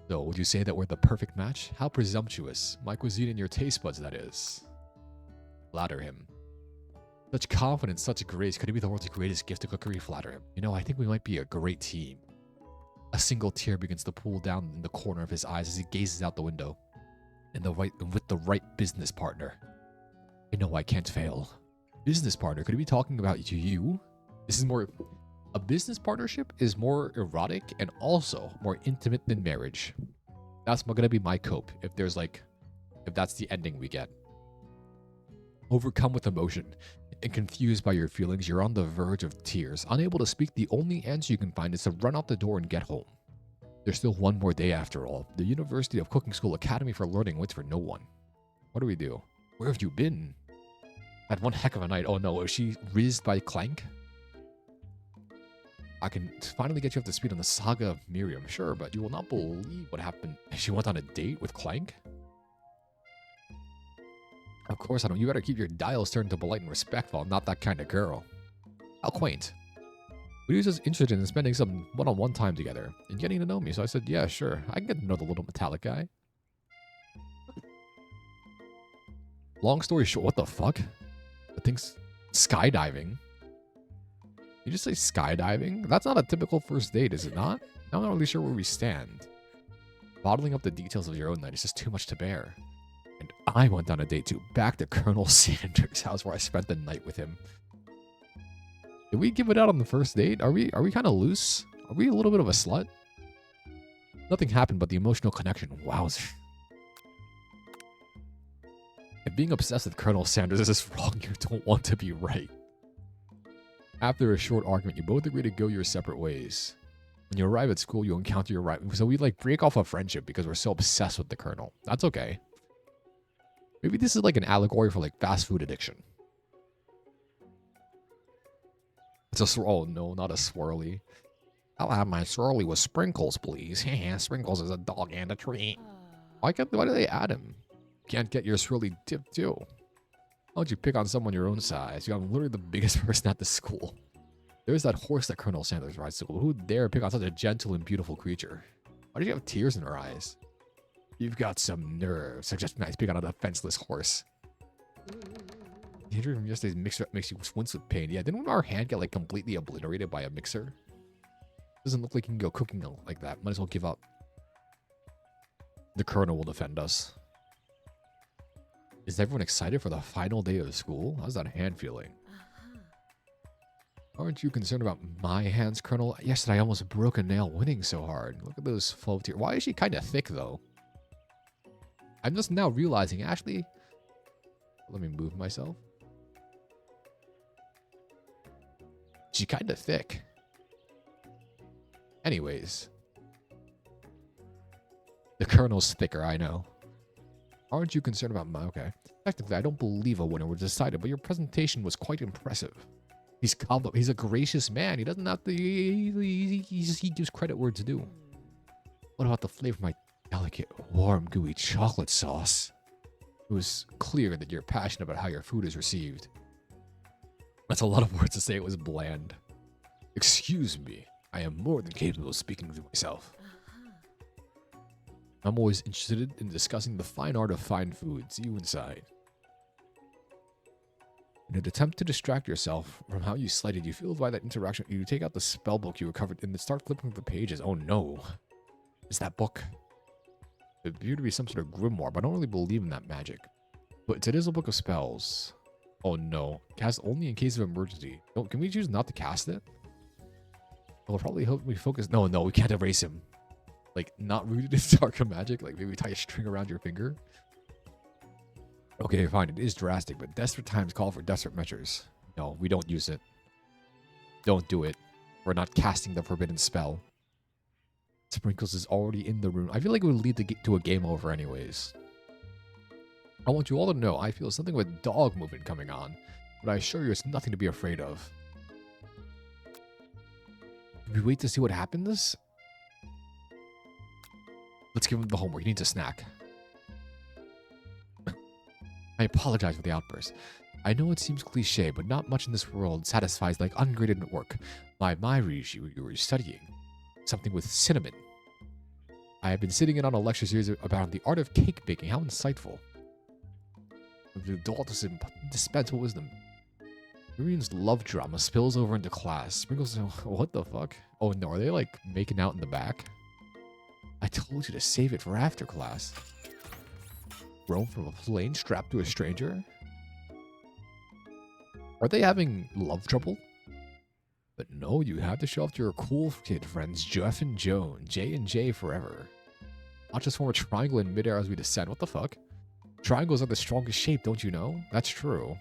So, would you say that we're the perfect match? How presumptuous. My cuisine and your taste buds, that is. Flatter him. Such confidence, such grace. Could he be the world's greatest gift to cookery? Flatter him. You know, I think we might be a great team. A single tear begins to pool down in the corner of his eyes as he gazes out the window. With the right business partner. I know I can't fail. Business partner? Could he be talking about you? This is more... A business partnership is more erotic and also more intimate than marriage. That's gonna be my cope if that's the ending we get. Overcome with emotion and confused by your feelings, you're on the verge of tears. Unable to speak, the only answer you can find is to run out the door and get home. There's still one more day after all. The University of Cooking School Academy for Learning waits for no one. What do we do? Where have you been? Had one heck of a night. Oh no, is she rizzed by Clank? I can finally get you up to speed on the saga of Miriam, sure, but you will not believe what happened. She went on a date with Clank? Of course I don't. You better keep your dials turned to polite and respectful. I'm not that kind of girl. How quaint. But he was just interested in spending some one-on-one time together and getting to know me, so I said, yeah, sure. I can get to know the little metallic guy. Long story short, what the fuck? The thing's skydiving. You just say skydiving? That's not a typical first date, is it not? I'm not really sure where we stand. Bottling up the details of your own night is just too much to bear. And I went on a date too, back to Colonel Sanders' house where I spent the night with him. Did we give it out on the first date? Are we kind of loose? Are we a little bit of a slut? Nothing happened but the emotional connection. Wowzer. If being obsessed with Colonel Sanders is wrong, you don't want to be right. After a short argument, you both agree to go your separate ways. When you arrive at school, you encounter your rival. So we like break off a friendship because we're so obsessed with the Colonel. That's okay. Maybe this is like an allegory for like fast food addiction. It's a oh no, not a swirly. I'll have my swirly with sprinkles, please. Sprinkles is a dog and a treat. Why do they add him? Can't get your swirly dip too. Why don't you pick on someone your own size? I'm literally the biggest person at the school. There's that horse that Colonel Sanders rides to school. Who dare pick on such a gentle and beautiful creature? Why do you have tears in her eyes? You've got some nerve. Suggest nice pick on a defenseless horse. The injury from yesterday's mixer makes you wince with pain. Yeah, didn't our hand get like completely obliterated by a mixer? Doesn't look like you can go cooking like that. Might as well give up. The Colonel will defend us. Is everyone excited for the final day of school? How's that hand feeling? Aren't you concerned about my hands, Colonel? Yesterday I almost broke a nail winning so hard. Look at those faux tears. Why is she kind of thick, though? I'm just now realizing, actually... Let me move myself. She's kind of thick. Anyways. The Colonel's thicker, I know. Aren't you concerned about my... Okay. Technically, I don't believe a winner was decided, but your presentation was quite impressive. He's a gracious man. He doesn't have to... He gives credit where it's due. What about the flavor of my delicate, warm, gooey chocolate sauce? It was clear that you're passionate about how your food is received. That's a lot of words to say it was bland. Excuse me. I am more than capable of speaking to myself. I'm always interested in discussing the fine art of fine food. See you inside. In an attempt to distract yourself from how you slighted, you feel by that interaction. You take out the spell book you recovered and start flipping the pages. Oh no. Is that book? It appeared to be some sort of grimoire, but I don't really believe in that magic. But it is a book of spells. Oh no. Cast only in case of emergency. Oh, can we choose not to cast it? I'll probably hope we focus. No, we can't erase him. Like, not rooted in dark magic. Like, maybe tie a string around your finger. Okay, fine. It is drastic, but desperate times call for desperate measures. No, we don't use it. Don't do it. We're not casting the forbidden spell. Sprinkles is already in the room. I feel like it would lead to a game over anyways. I want you all to know I feel something with dog movement coming on, but I assure you it's nothing to be afraid of. We wait to see what happens? Let's give him the homework. He needs a snack. I apologize for the outburst. I know it seems cliche, but not much in this world satisfies like ungraded work. My Ryuji, you were studying something with cinnamon. I have been sitting in on a lecture series about the art of cake baking. How insightful. The adult is indispensable wisdom. Miriam's love drama spills over into class. Sprinkles, what the fuck? Oh no, are they like making out in the back? I told you to save it for after class. Roam from a plane strapped to a stranger? Are they having love trouble? But no, you have to show off to your cool kid friends Jeff and Joan. J and J forever. Watch us form a triangle in midair as we descend. What the fuck? Triangles are the strongest shape, don't you know? That's true.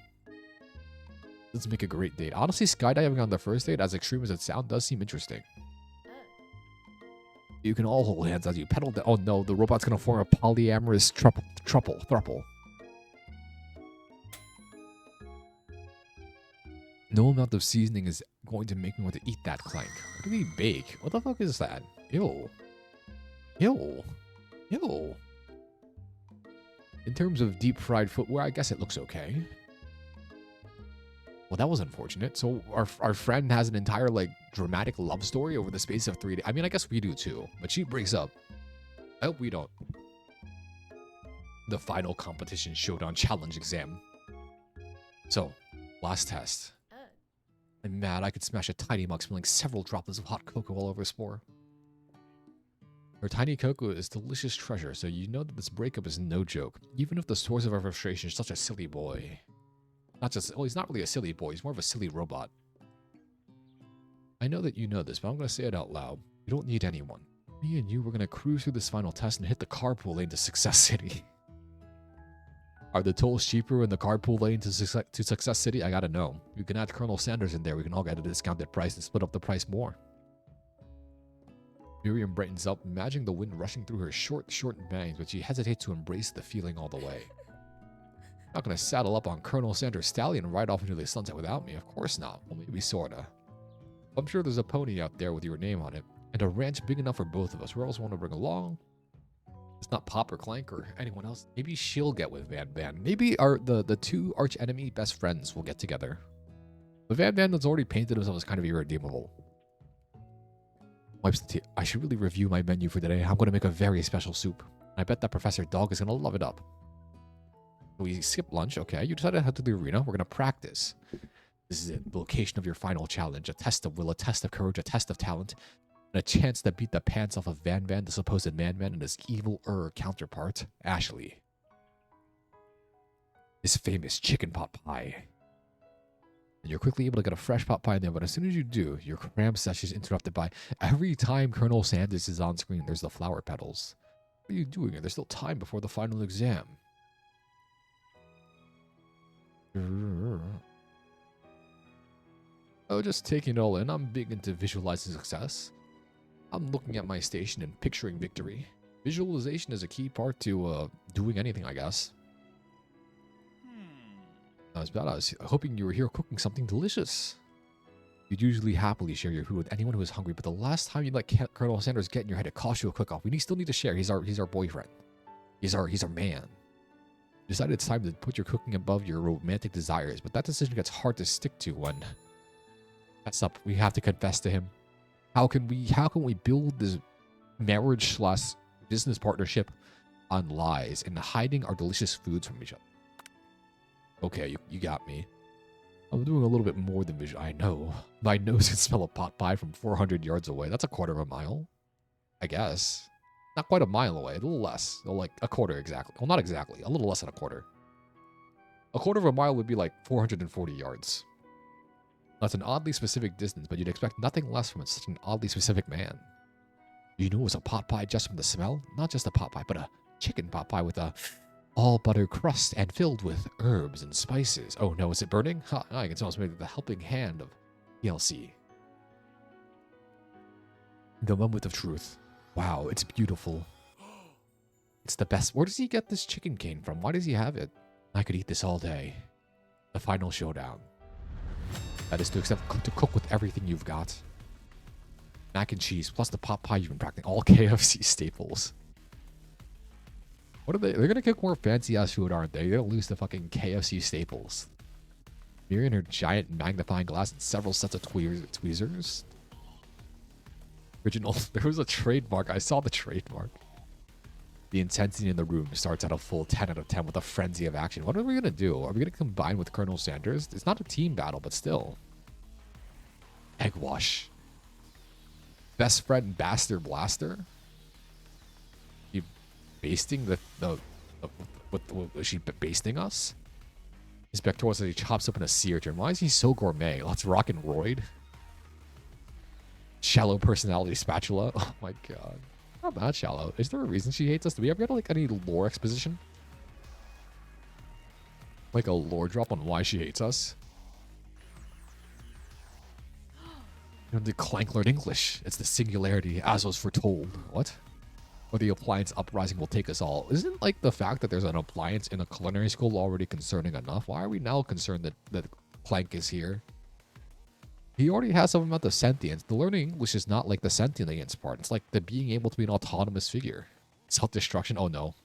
Let's make a great date. Honestly, skydiving on the first date, as extreme as it sounds, does seem interesting. You can all hold hands as you pedal down. Oh no, the robot's gonna form a polyamorous thruple. No amount of seasoning is going to make me want to eat that clank. What did he bake? What the fuck is that? Ew. Ew. Ew. In terms of deep fried footwear, I guess it looks okay. Well, that was unfortunate. So our friend has an entire like dramatic love story over the space of 3 days. I mean, I guess we do too, but she breaks up. I hope we don't. The final competition showdown challenge exam. So, last test. I'm mad I could smash a tiny mug spilling several droplets of hot cocoa all over his floor. Her tiny cocoa is delicious treasure, so you know that this breakup is no joke. Even if the source of our frustration is such a silly boy. Not just, well, he's not really a silly boy, he's more of a silly robot. I know that you know this, but I'm going to say it out loud. You don't need anyone. Me and you, we're going to cruise through this final test and hit the carpool lane to Success City. Are the tolls cheaper in the carpool lane to Success City? I gotta know. You can add Colonel Sanders in there. We can all get a discounted price and split up the price more. Miriam brightens up, imagining the wind rushing through her short bangs, but she hesitates to embrace the feeling all the way. Not gonna saddle up on Colonel Sanders' stallion and ride off into the sunset without me. Of course not. Well, maybe sorta. I'm sure there's a pony out there with your name on it, and a ranch big enough for both of us. Who else want to bring along? It's not Pop or Clank or anyone else. Maybe she'll get with Van Van. Maybe the two arch enemy best friends will get together. But Van Van has already painted himself as kind of irredeemable. Wipes the tear. I should really review my menu for today. I'm going to make a very special soup. I bet that Professor Dog is going to love it up. We skip lunch. Okay, you decided to head to the arena. We're going to practice. This is it. The location of your final challenge. A test of will, a test of courage, a test of talent, and a chance to beat the pants off of Van Van, the supposed madman, and his evil counterpart, Ashley. His famous chicken pot pie. And you're quickly able to get a fresh pot pie in there, but as soon as you do, your cram session is interrupted by every time Colonel Sanders is on screen, there's the flower petals. What are you doing here? There's still time before the final exam. Oh, just taking it all in. I'm big into visualizing success. I'm looking at my station and picturing victory. Visualization is a key part to doing anything, I guess. I was hoping you were here cooking something delicious. You'd usually happily share your food with anyone who is hungry, but the last time you let Colonel Sanders get in your head, it cost you a cook-off. We still need to share. He's our boyfriend. He's our man. You decided it's time to put your cooking above your romantic desires, but that decision gets hard to stick to when that's up. We have to confess to him. How can we build this marriage / business partnership on lies and hiding our delicious foods from each other? Okay, you got me. I'm doing a little bit more than visual. I know. My nose can smell a pot pie from 400 yards away. That's a quarter of a mile. I guess. Not quite a mile away. A little less. Like a quarter exactly. Well, not exactly. A little less than a quarter. A quarter of a mile would be like 440 yards. That's an oddly specific distance, but you'd expect nothing less from such an oddly specific man. You knew it was a pot pie just from the smell? Not just a pot pie, but a chicken pot pie with a all butter crust and filled with herbs and spices. Oh no, is it burning? Ha, I can smell the helping hand of TLC. The moment of truth. Wow, it's beautiful. It's the best. Where does he get this chicken cane from? Why does he have it? I could eat this all day. The final showdown. That is to cook with everything you've got. Mac and cheese, plus the pot pie you've been practicing. All KFC staples. What are they? They're gonna cook more fancy ass food, aren't they? They're gonna lose the fucking KFC staples. Miri and her giant magnifying glass and several sets of tweezers. Original. There was a trademark. I saw the trademark. The intensity in the room starts at a full 10 out of 10 with a frenzy of action. What are we gonna do? Are we gonna combine with Colonel Sanders? It's not a team battle, but still. Egg wash. Best friend bastard blaster. Basting was she basting us? His pectoral says he chops up in a sear turn. Why is he so gourmet? Let's rock and roid. Shallow personality spatula. Oh my god. Not that shallow. Is there a reason she hates us? Do we ever get like any lore exposition? Like a lore drop on why she hates us? You know, the Clank learned English. It's the singularity as was foretold. What? Or the appliance uprising will take us all. Isn't like the fact that there's an appliance in a culinary school already concerning enough? Why are we now concerned that Clank is here? He already has something about the sentience. The learning English is not like the sentience part. It's like the being able to be an autonomous figure. Self-destruction. Oh no.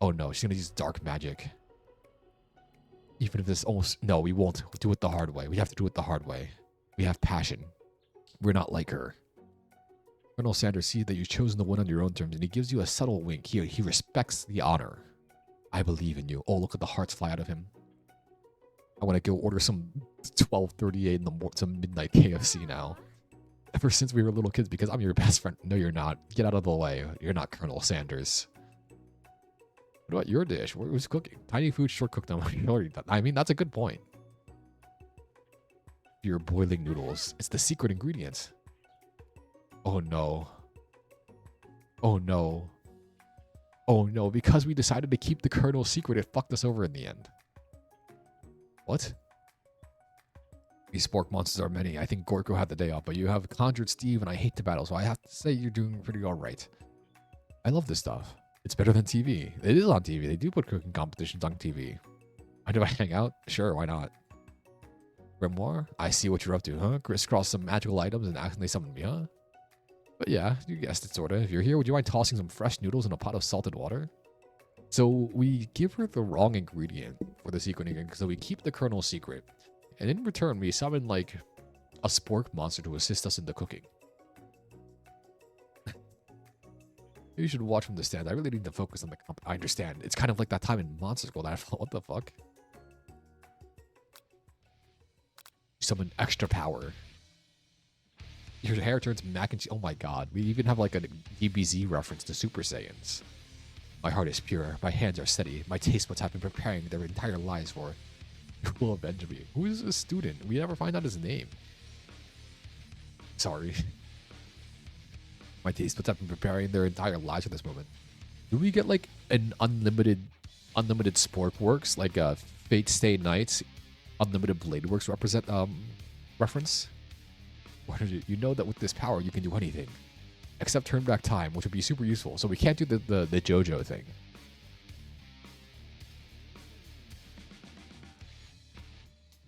Oh no. She's gonna use dark magic. Even if this almost... No, we won't do it the hard way. We have to do it the hard way. We have passion. We're not like her. Colonel Sanders sees that you've chosen the win on your own terms, and he gives you a subtle wink. He respects the honor. I believe in you. Oh, look at the hearts fly out of him. I want to go order some 12:38 in the morning, some midnight KFC now. Ever since we were little kids, because I'm your best friend. No, you're not. Get out of the way. You're not Colonel Sanders. What about your dish? Who's cooking? Tiny food, short cooked them. I mean, that's a good point. Your boiling noodles. It's the secret ingredient. Oh no. Oh no. Oh no, because we decided to keep the kernel secret, it fucked us over in the end. What? These spork monsters are many. I think Gorko had the day off, but you have Conjured Steve, and I hate to battle, so I have to say you're doing pretty alright. I love this stuff. It's better than TV. It is on TV. They do put cooking competitions on TV. Why do I hang out? Sure, why not? Grimoire? I see what you're up to, huh? Crisscross some magical items and accidentally summon me, huh? But yeah, you guessed it, sorta. If you're here, would you mind tossing some fresh noodles in a pot of salted water? So we give her the wrong ingredient for the secret ingredient, so we keep the kernel secret. And in return, we summon, like, a spork monster to assist us in the cooking. You should watch from the stand. I really need to focus on the I understand. It's kind of like that time in Monster School that I thought, what the fuck? Summon extra power. Your hair turns mac and cheese. Oh my god. We even have like a DBZ reference to Super Saiyans. My heart is pure. My hands are steady. My taste buds have been preparing their entire lives for it. You will avenge me. Who is this student? We never find out his name. Sorry. My taste buds have been preparing their entire lives for this moment. Do we get like an unlimited Spork Works, like a Fate Stay Nights, Unlimited Blade Works reference? You know that with this power you can do anything, except turn back time, which would be super useful. So we can't do the JoJo thing.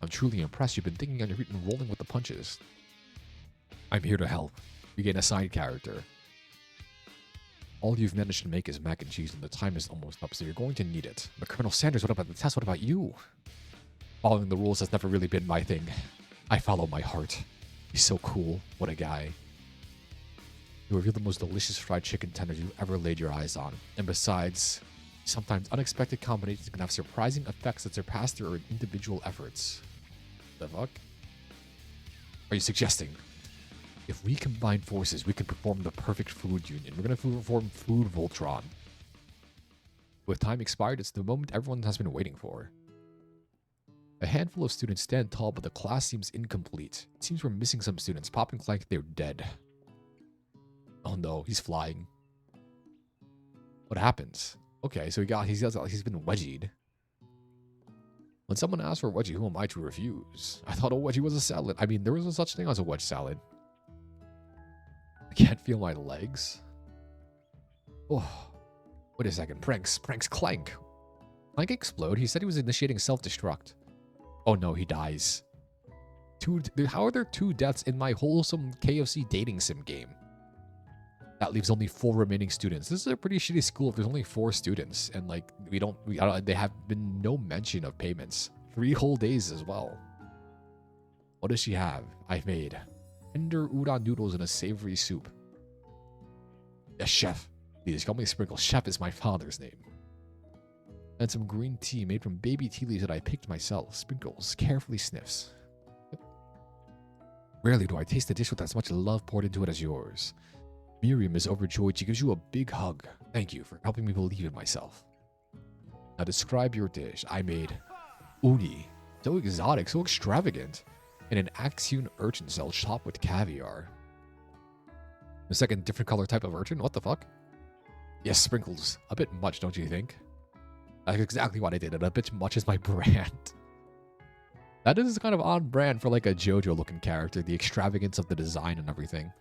I'm truly impressed. You've been thinking on your feet and rolling with the punches. I'm here to help. You gain a side character. All you've managed to make is mac and cheese, and the time is almost up, so you're going to need it. But Colonel Sanders, what about the test? What about you? Following the rules has never really been my thing. I follow my heart. He's so cool. What a guy. You reveal the most delicious fried chicken tenders you've ever laid your eyes on. And besides, sometimes unexpected combinations can have surprising effects that surpass their individual efforts. The fuck? Are you suggesting? If we combine forces, we can perform the perfect food union. We're going to perform Food Voltron. With time expired, it's the moment everyone has been waiting for. A handful of students stand tall, but the class seems incomplete. It seems we're missing some students. Pop and Clank, they're dead. Oh no, he's flying. What happens? Okay, so he's been wedgied. When someone asks for a wedgie, who am I to refuse? I thought a wedgie was a salad. I mean, there was no such thing as a wedge salad. I can't feel my legs. Oh, wait a second. Pranks Clank. Clank explode? He said he was initiating self-destruct. Oh no, he dies. How are there 2 deaths in my wholesome KFC dating sim game? That leaves only 4 remaining students. This is a pretty shitty school if there's only 4 students. And like, they have been no mention of payments. 3 whole days as well. What does she have? I've made tender udon noodles in a savory soup. Yes, chef. Please call me Sprinkle. Chef is my father's name. And some green tea made from baby tea leaves that I picked myself. Sprinkles carefully sniffs. Rarely do I taste a dish with as much love poured into it as yours. Miriam is overjoyed. She gives you a big hug. Thank you for helping me believe in myself. Now describe your dish. I made uni. So exotic, so extravagant. And an axe-hewn urchin shell chopped with caviar. The second different color type of urchin? What the fuck? Yes, Sprinkles. A bit much, don't you think? That's exactly what I did, and a bit much is my brand. That is kind of on brand for like a JoJo looking character, the extravagance of the design and everything.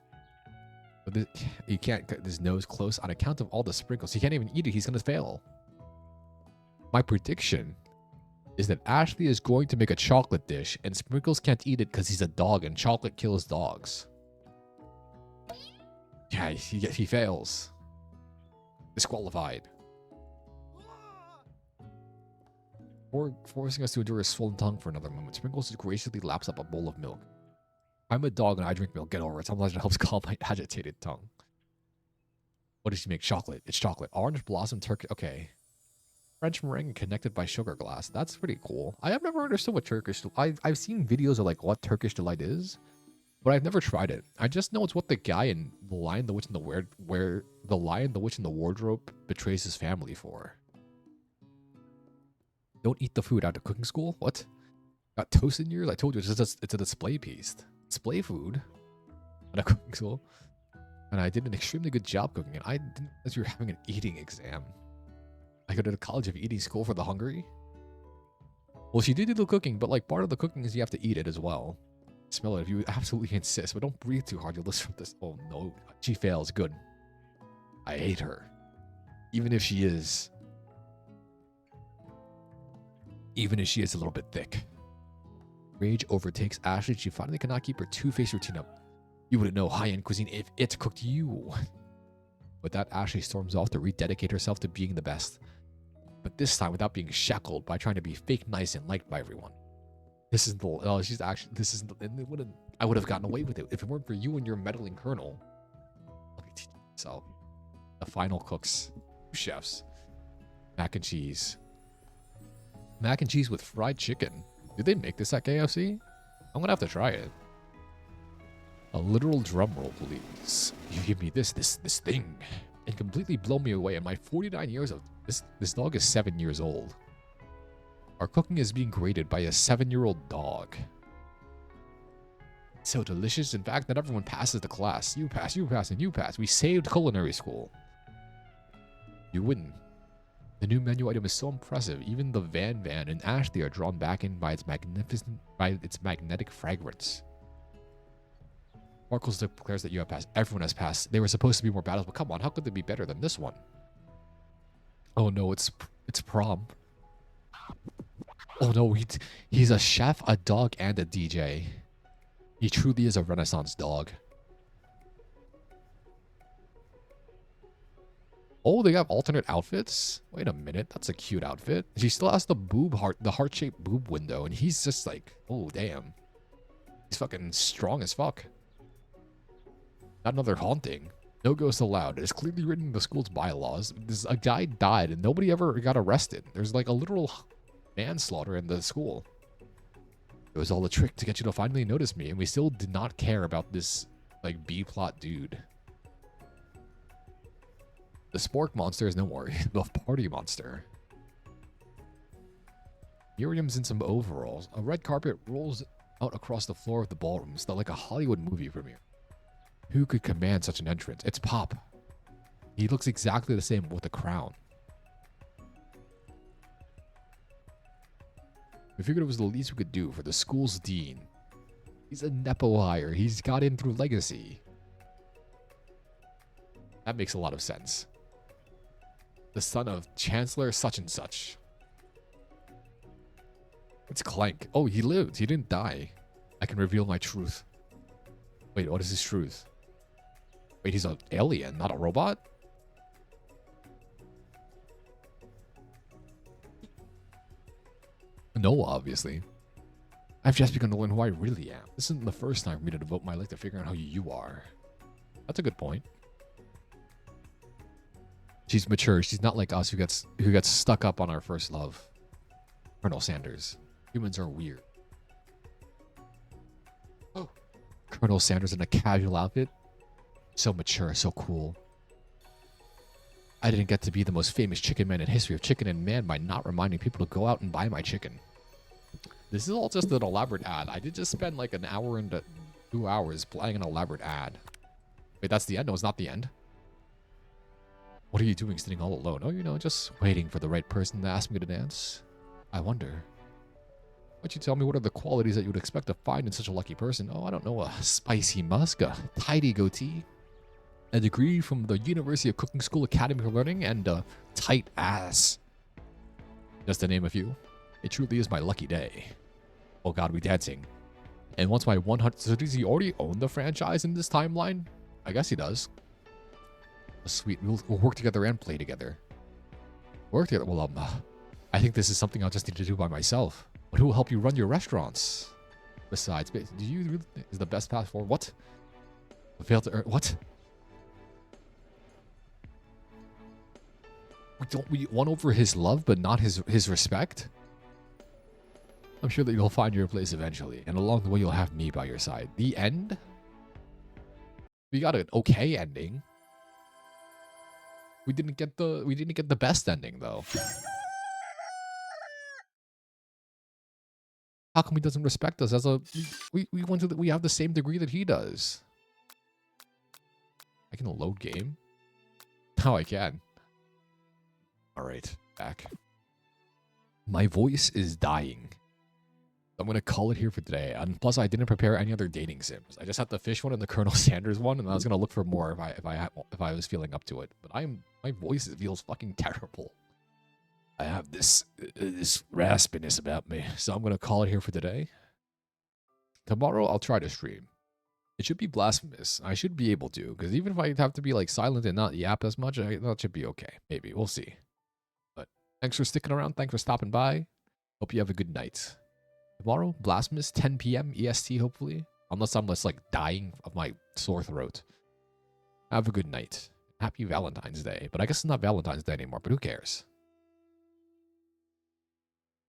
But he can't cut his nose close on account of all the sprinkles. He can't even eat it, he's gonna fail. My prediction is that Ashley is going to make a chocolate dish, and Sprinkles can't eat it because he's a dog, and chocolate kills dogs. Yeah, he fails. Disqualified. Forcing us to endure a swollen tongue for another moment, Sprinkles graciously laps up a bowl of milk. I'm a dog and I drink milk. Get over it. Sometimes it helps calm my agitated tongue. What does she make? Chocolate. It's chocolate. Orange blossom turkey. Okay. French meringue connected by sugar glass. That's pretty cool. I have never understood what Turkish... I've seen videos of like what Turkish delight is, but I've never tried it. I just know it's what the guy in The Lion, the Witch, and the Lion, the Witch, and the Wardrobe betrays his family for. Don't eat the food out of cooking school? What? Got toast in yours? I told you it's a display piece. Display food at a cooking school. And I did an extremely good job cooking it. I didn't realize you were having an eating exam. I go to the college of eating school for the hungry. Well, she did do the cooking, but like part of the cooking is you have to eat it as well. Smell it if you absolutely insist, but don't breathe too hard. You'll listen to this. Oh no, she fails. Good. I hate her. Even if she is a little bit thick. Rage overtakes Ashley. She finally cannot keep her two-faced routine up. You wouldn't know high-end cuisine if it cooked you. With that, Ashley storms off to rededicate herself to being the best. But this time without being shackled by trying to be fake nice and liked by everyone. This isn't the... Oh, she's actually... This isn't the... I would have gotten away with it if it weren't for you and your meddling colonel. So, the final cooks. Chefs. Mac and cheese. Mac and cheese with fried chicken. Did they make this at KFC? I'm gonna have to try it. A literal drum roll, please. You give me this thing, and completely blow me away. In my 49 years of this dog is 7 years old. Our cooking is being graded by a 7-year-old dog. So delicious. In fact, not everyone passes the class. You pass, and you pass. We saved culinary school. You win. The new menu item is so impressive. Even the Van and Ashley are drawn back in by its magnetic fragrance. Marcos declares that you have passed. Everyone has passed. They were supposed to be more battles, but come on, how could they be better than this one? Oh no, it's prom. Oh no, he's a chef, a dog, and a DJ. He truly is a Renaissance dog. Oh, they have alternate outfits? Wait a minute, that's a cute outfit. She still has the heart-shaped boob window, and he's just like, oh damn. He's fucking strong as fuck. Not another haunting. No ghosts allowed. It's clearly written in the school's bylaws. A guy died and nobody ever got arrested. There's like a literal manslaughter in the school. It was all a trick to get you to finally notice me, and we still did not care about this like B-plot dude. The spork monster is no more. The party monster. Miriam's in some overalls. A red carpet rolls out across the floor of the ballroom. It's like a Hollywood movie premiere. Who could command such an entrance? It's Pop. He looks exactly the same with a crown. We figured it was the least we could do for the school's dean. He's a Nepo hire. He's got in through legacy. That makes a lot of sense. The son of Chancellor such and such. It's Clank. Oh, he lived. He didn't die. I can reveal my truth. Wait, what is his truth? Wait, he's an alien, not a robot? No, obviously. I've just begun to learn who I really am. This isn't the first time for me to devote my life to figuring out who you are. That's a good point. She's mature. She's not like us who gets stuck up on our first love. Colonel Sanders. Humans are weird. Oh. Colonel Sanders in a casual outfit. So mature, so cool. I didn't get to be the most famous chicken man in history of chicken and man by not reminding people to go out and buy my chicken. This is all just an elaborate ad. I did just spend like an hour and 2 hours playing an elaborate ad. Wait, that's the end? No, it's not the end. What are you doing sitting all alone? Oh, you know, just waiting for the right person to ask me to dance. I wonder. Why don't you tell me what are the qualities that you would expect to find in such a lucky person? Oh, I don't know. A spicy musk, a tidy goatee, a degree from the University of Cooking School Academy for Learning, and a tight ass. Just to name a few. It truly is my lucky day. Oh god, we dancing. And once my 100... So does he already own the franchise in this timeline? I guess he does. Sweet, we'll work together and play together. Work together? Well, I think this is something I'll just need to do by myself. But who will help you run your restaurants? Besides, do you really think is the best path forward? What? Fail to earn... What? We won over his love, but not his respect? I'm sure that you'll find your place eventually, and along the way you'll have me by your side. The end? We got an okay ending. We didn't get the best ending though. How come he doesn't respect us as a we have the same degree that he does? I can load game. Now I can. All right. back. My voice is dying. I'm gonna call it here for today. And plus, I didn't prepare any other dating sims. I just had the fish one and the Colonel Sanders one, and I was gonna look for more if I was feeling up to it. But my voice feels fucking terrible. I have this raspiness about me, so I'm gonna call it here for today. Tomorrow I'll try to stream. It should be blasphemous. I should be able to, because even if I have to be like silent and not yap as much, that should be okay. Maybe we'll see. But thanks for sticking around. Thanks for stopping by. Hope you have a good night. Tomorrow, blasphemous, 10 p.m. EST, hopefully. Unless I'm just like dying of my sore throat. Have a good night. Happy Valentine's Day. But I guess it's not Valentine's Day anymore, but who cares?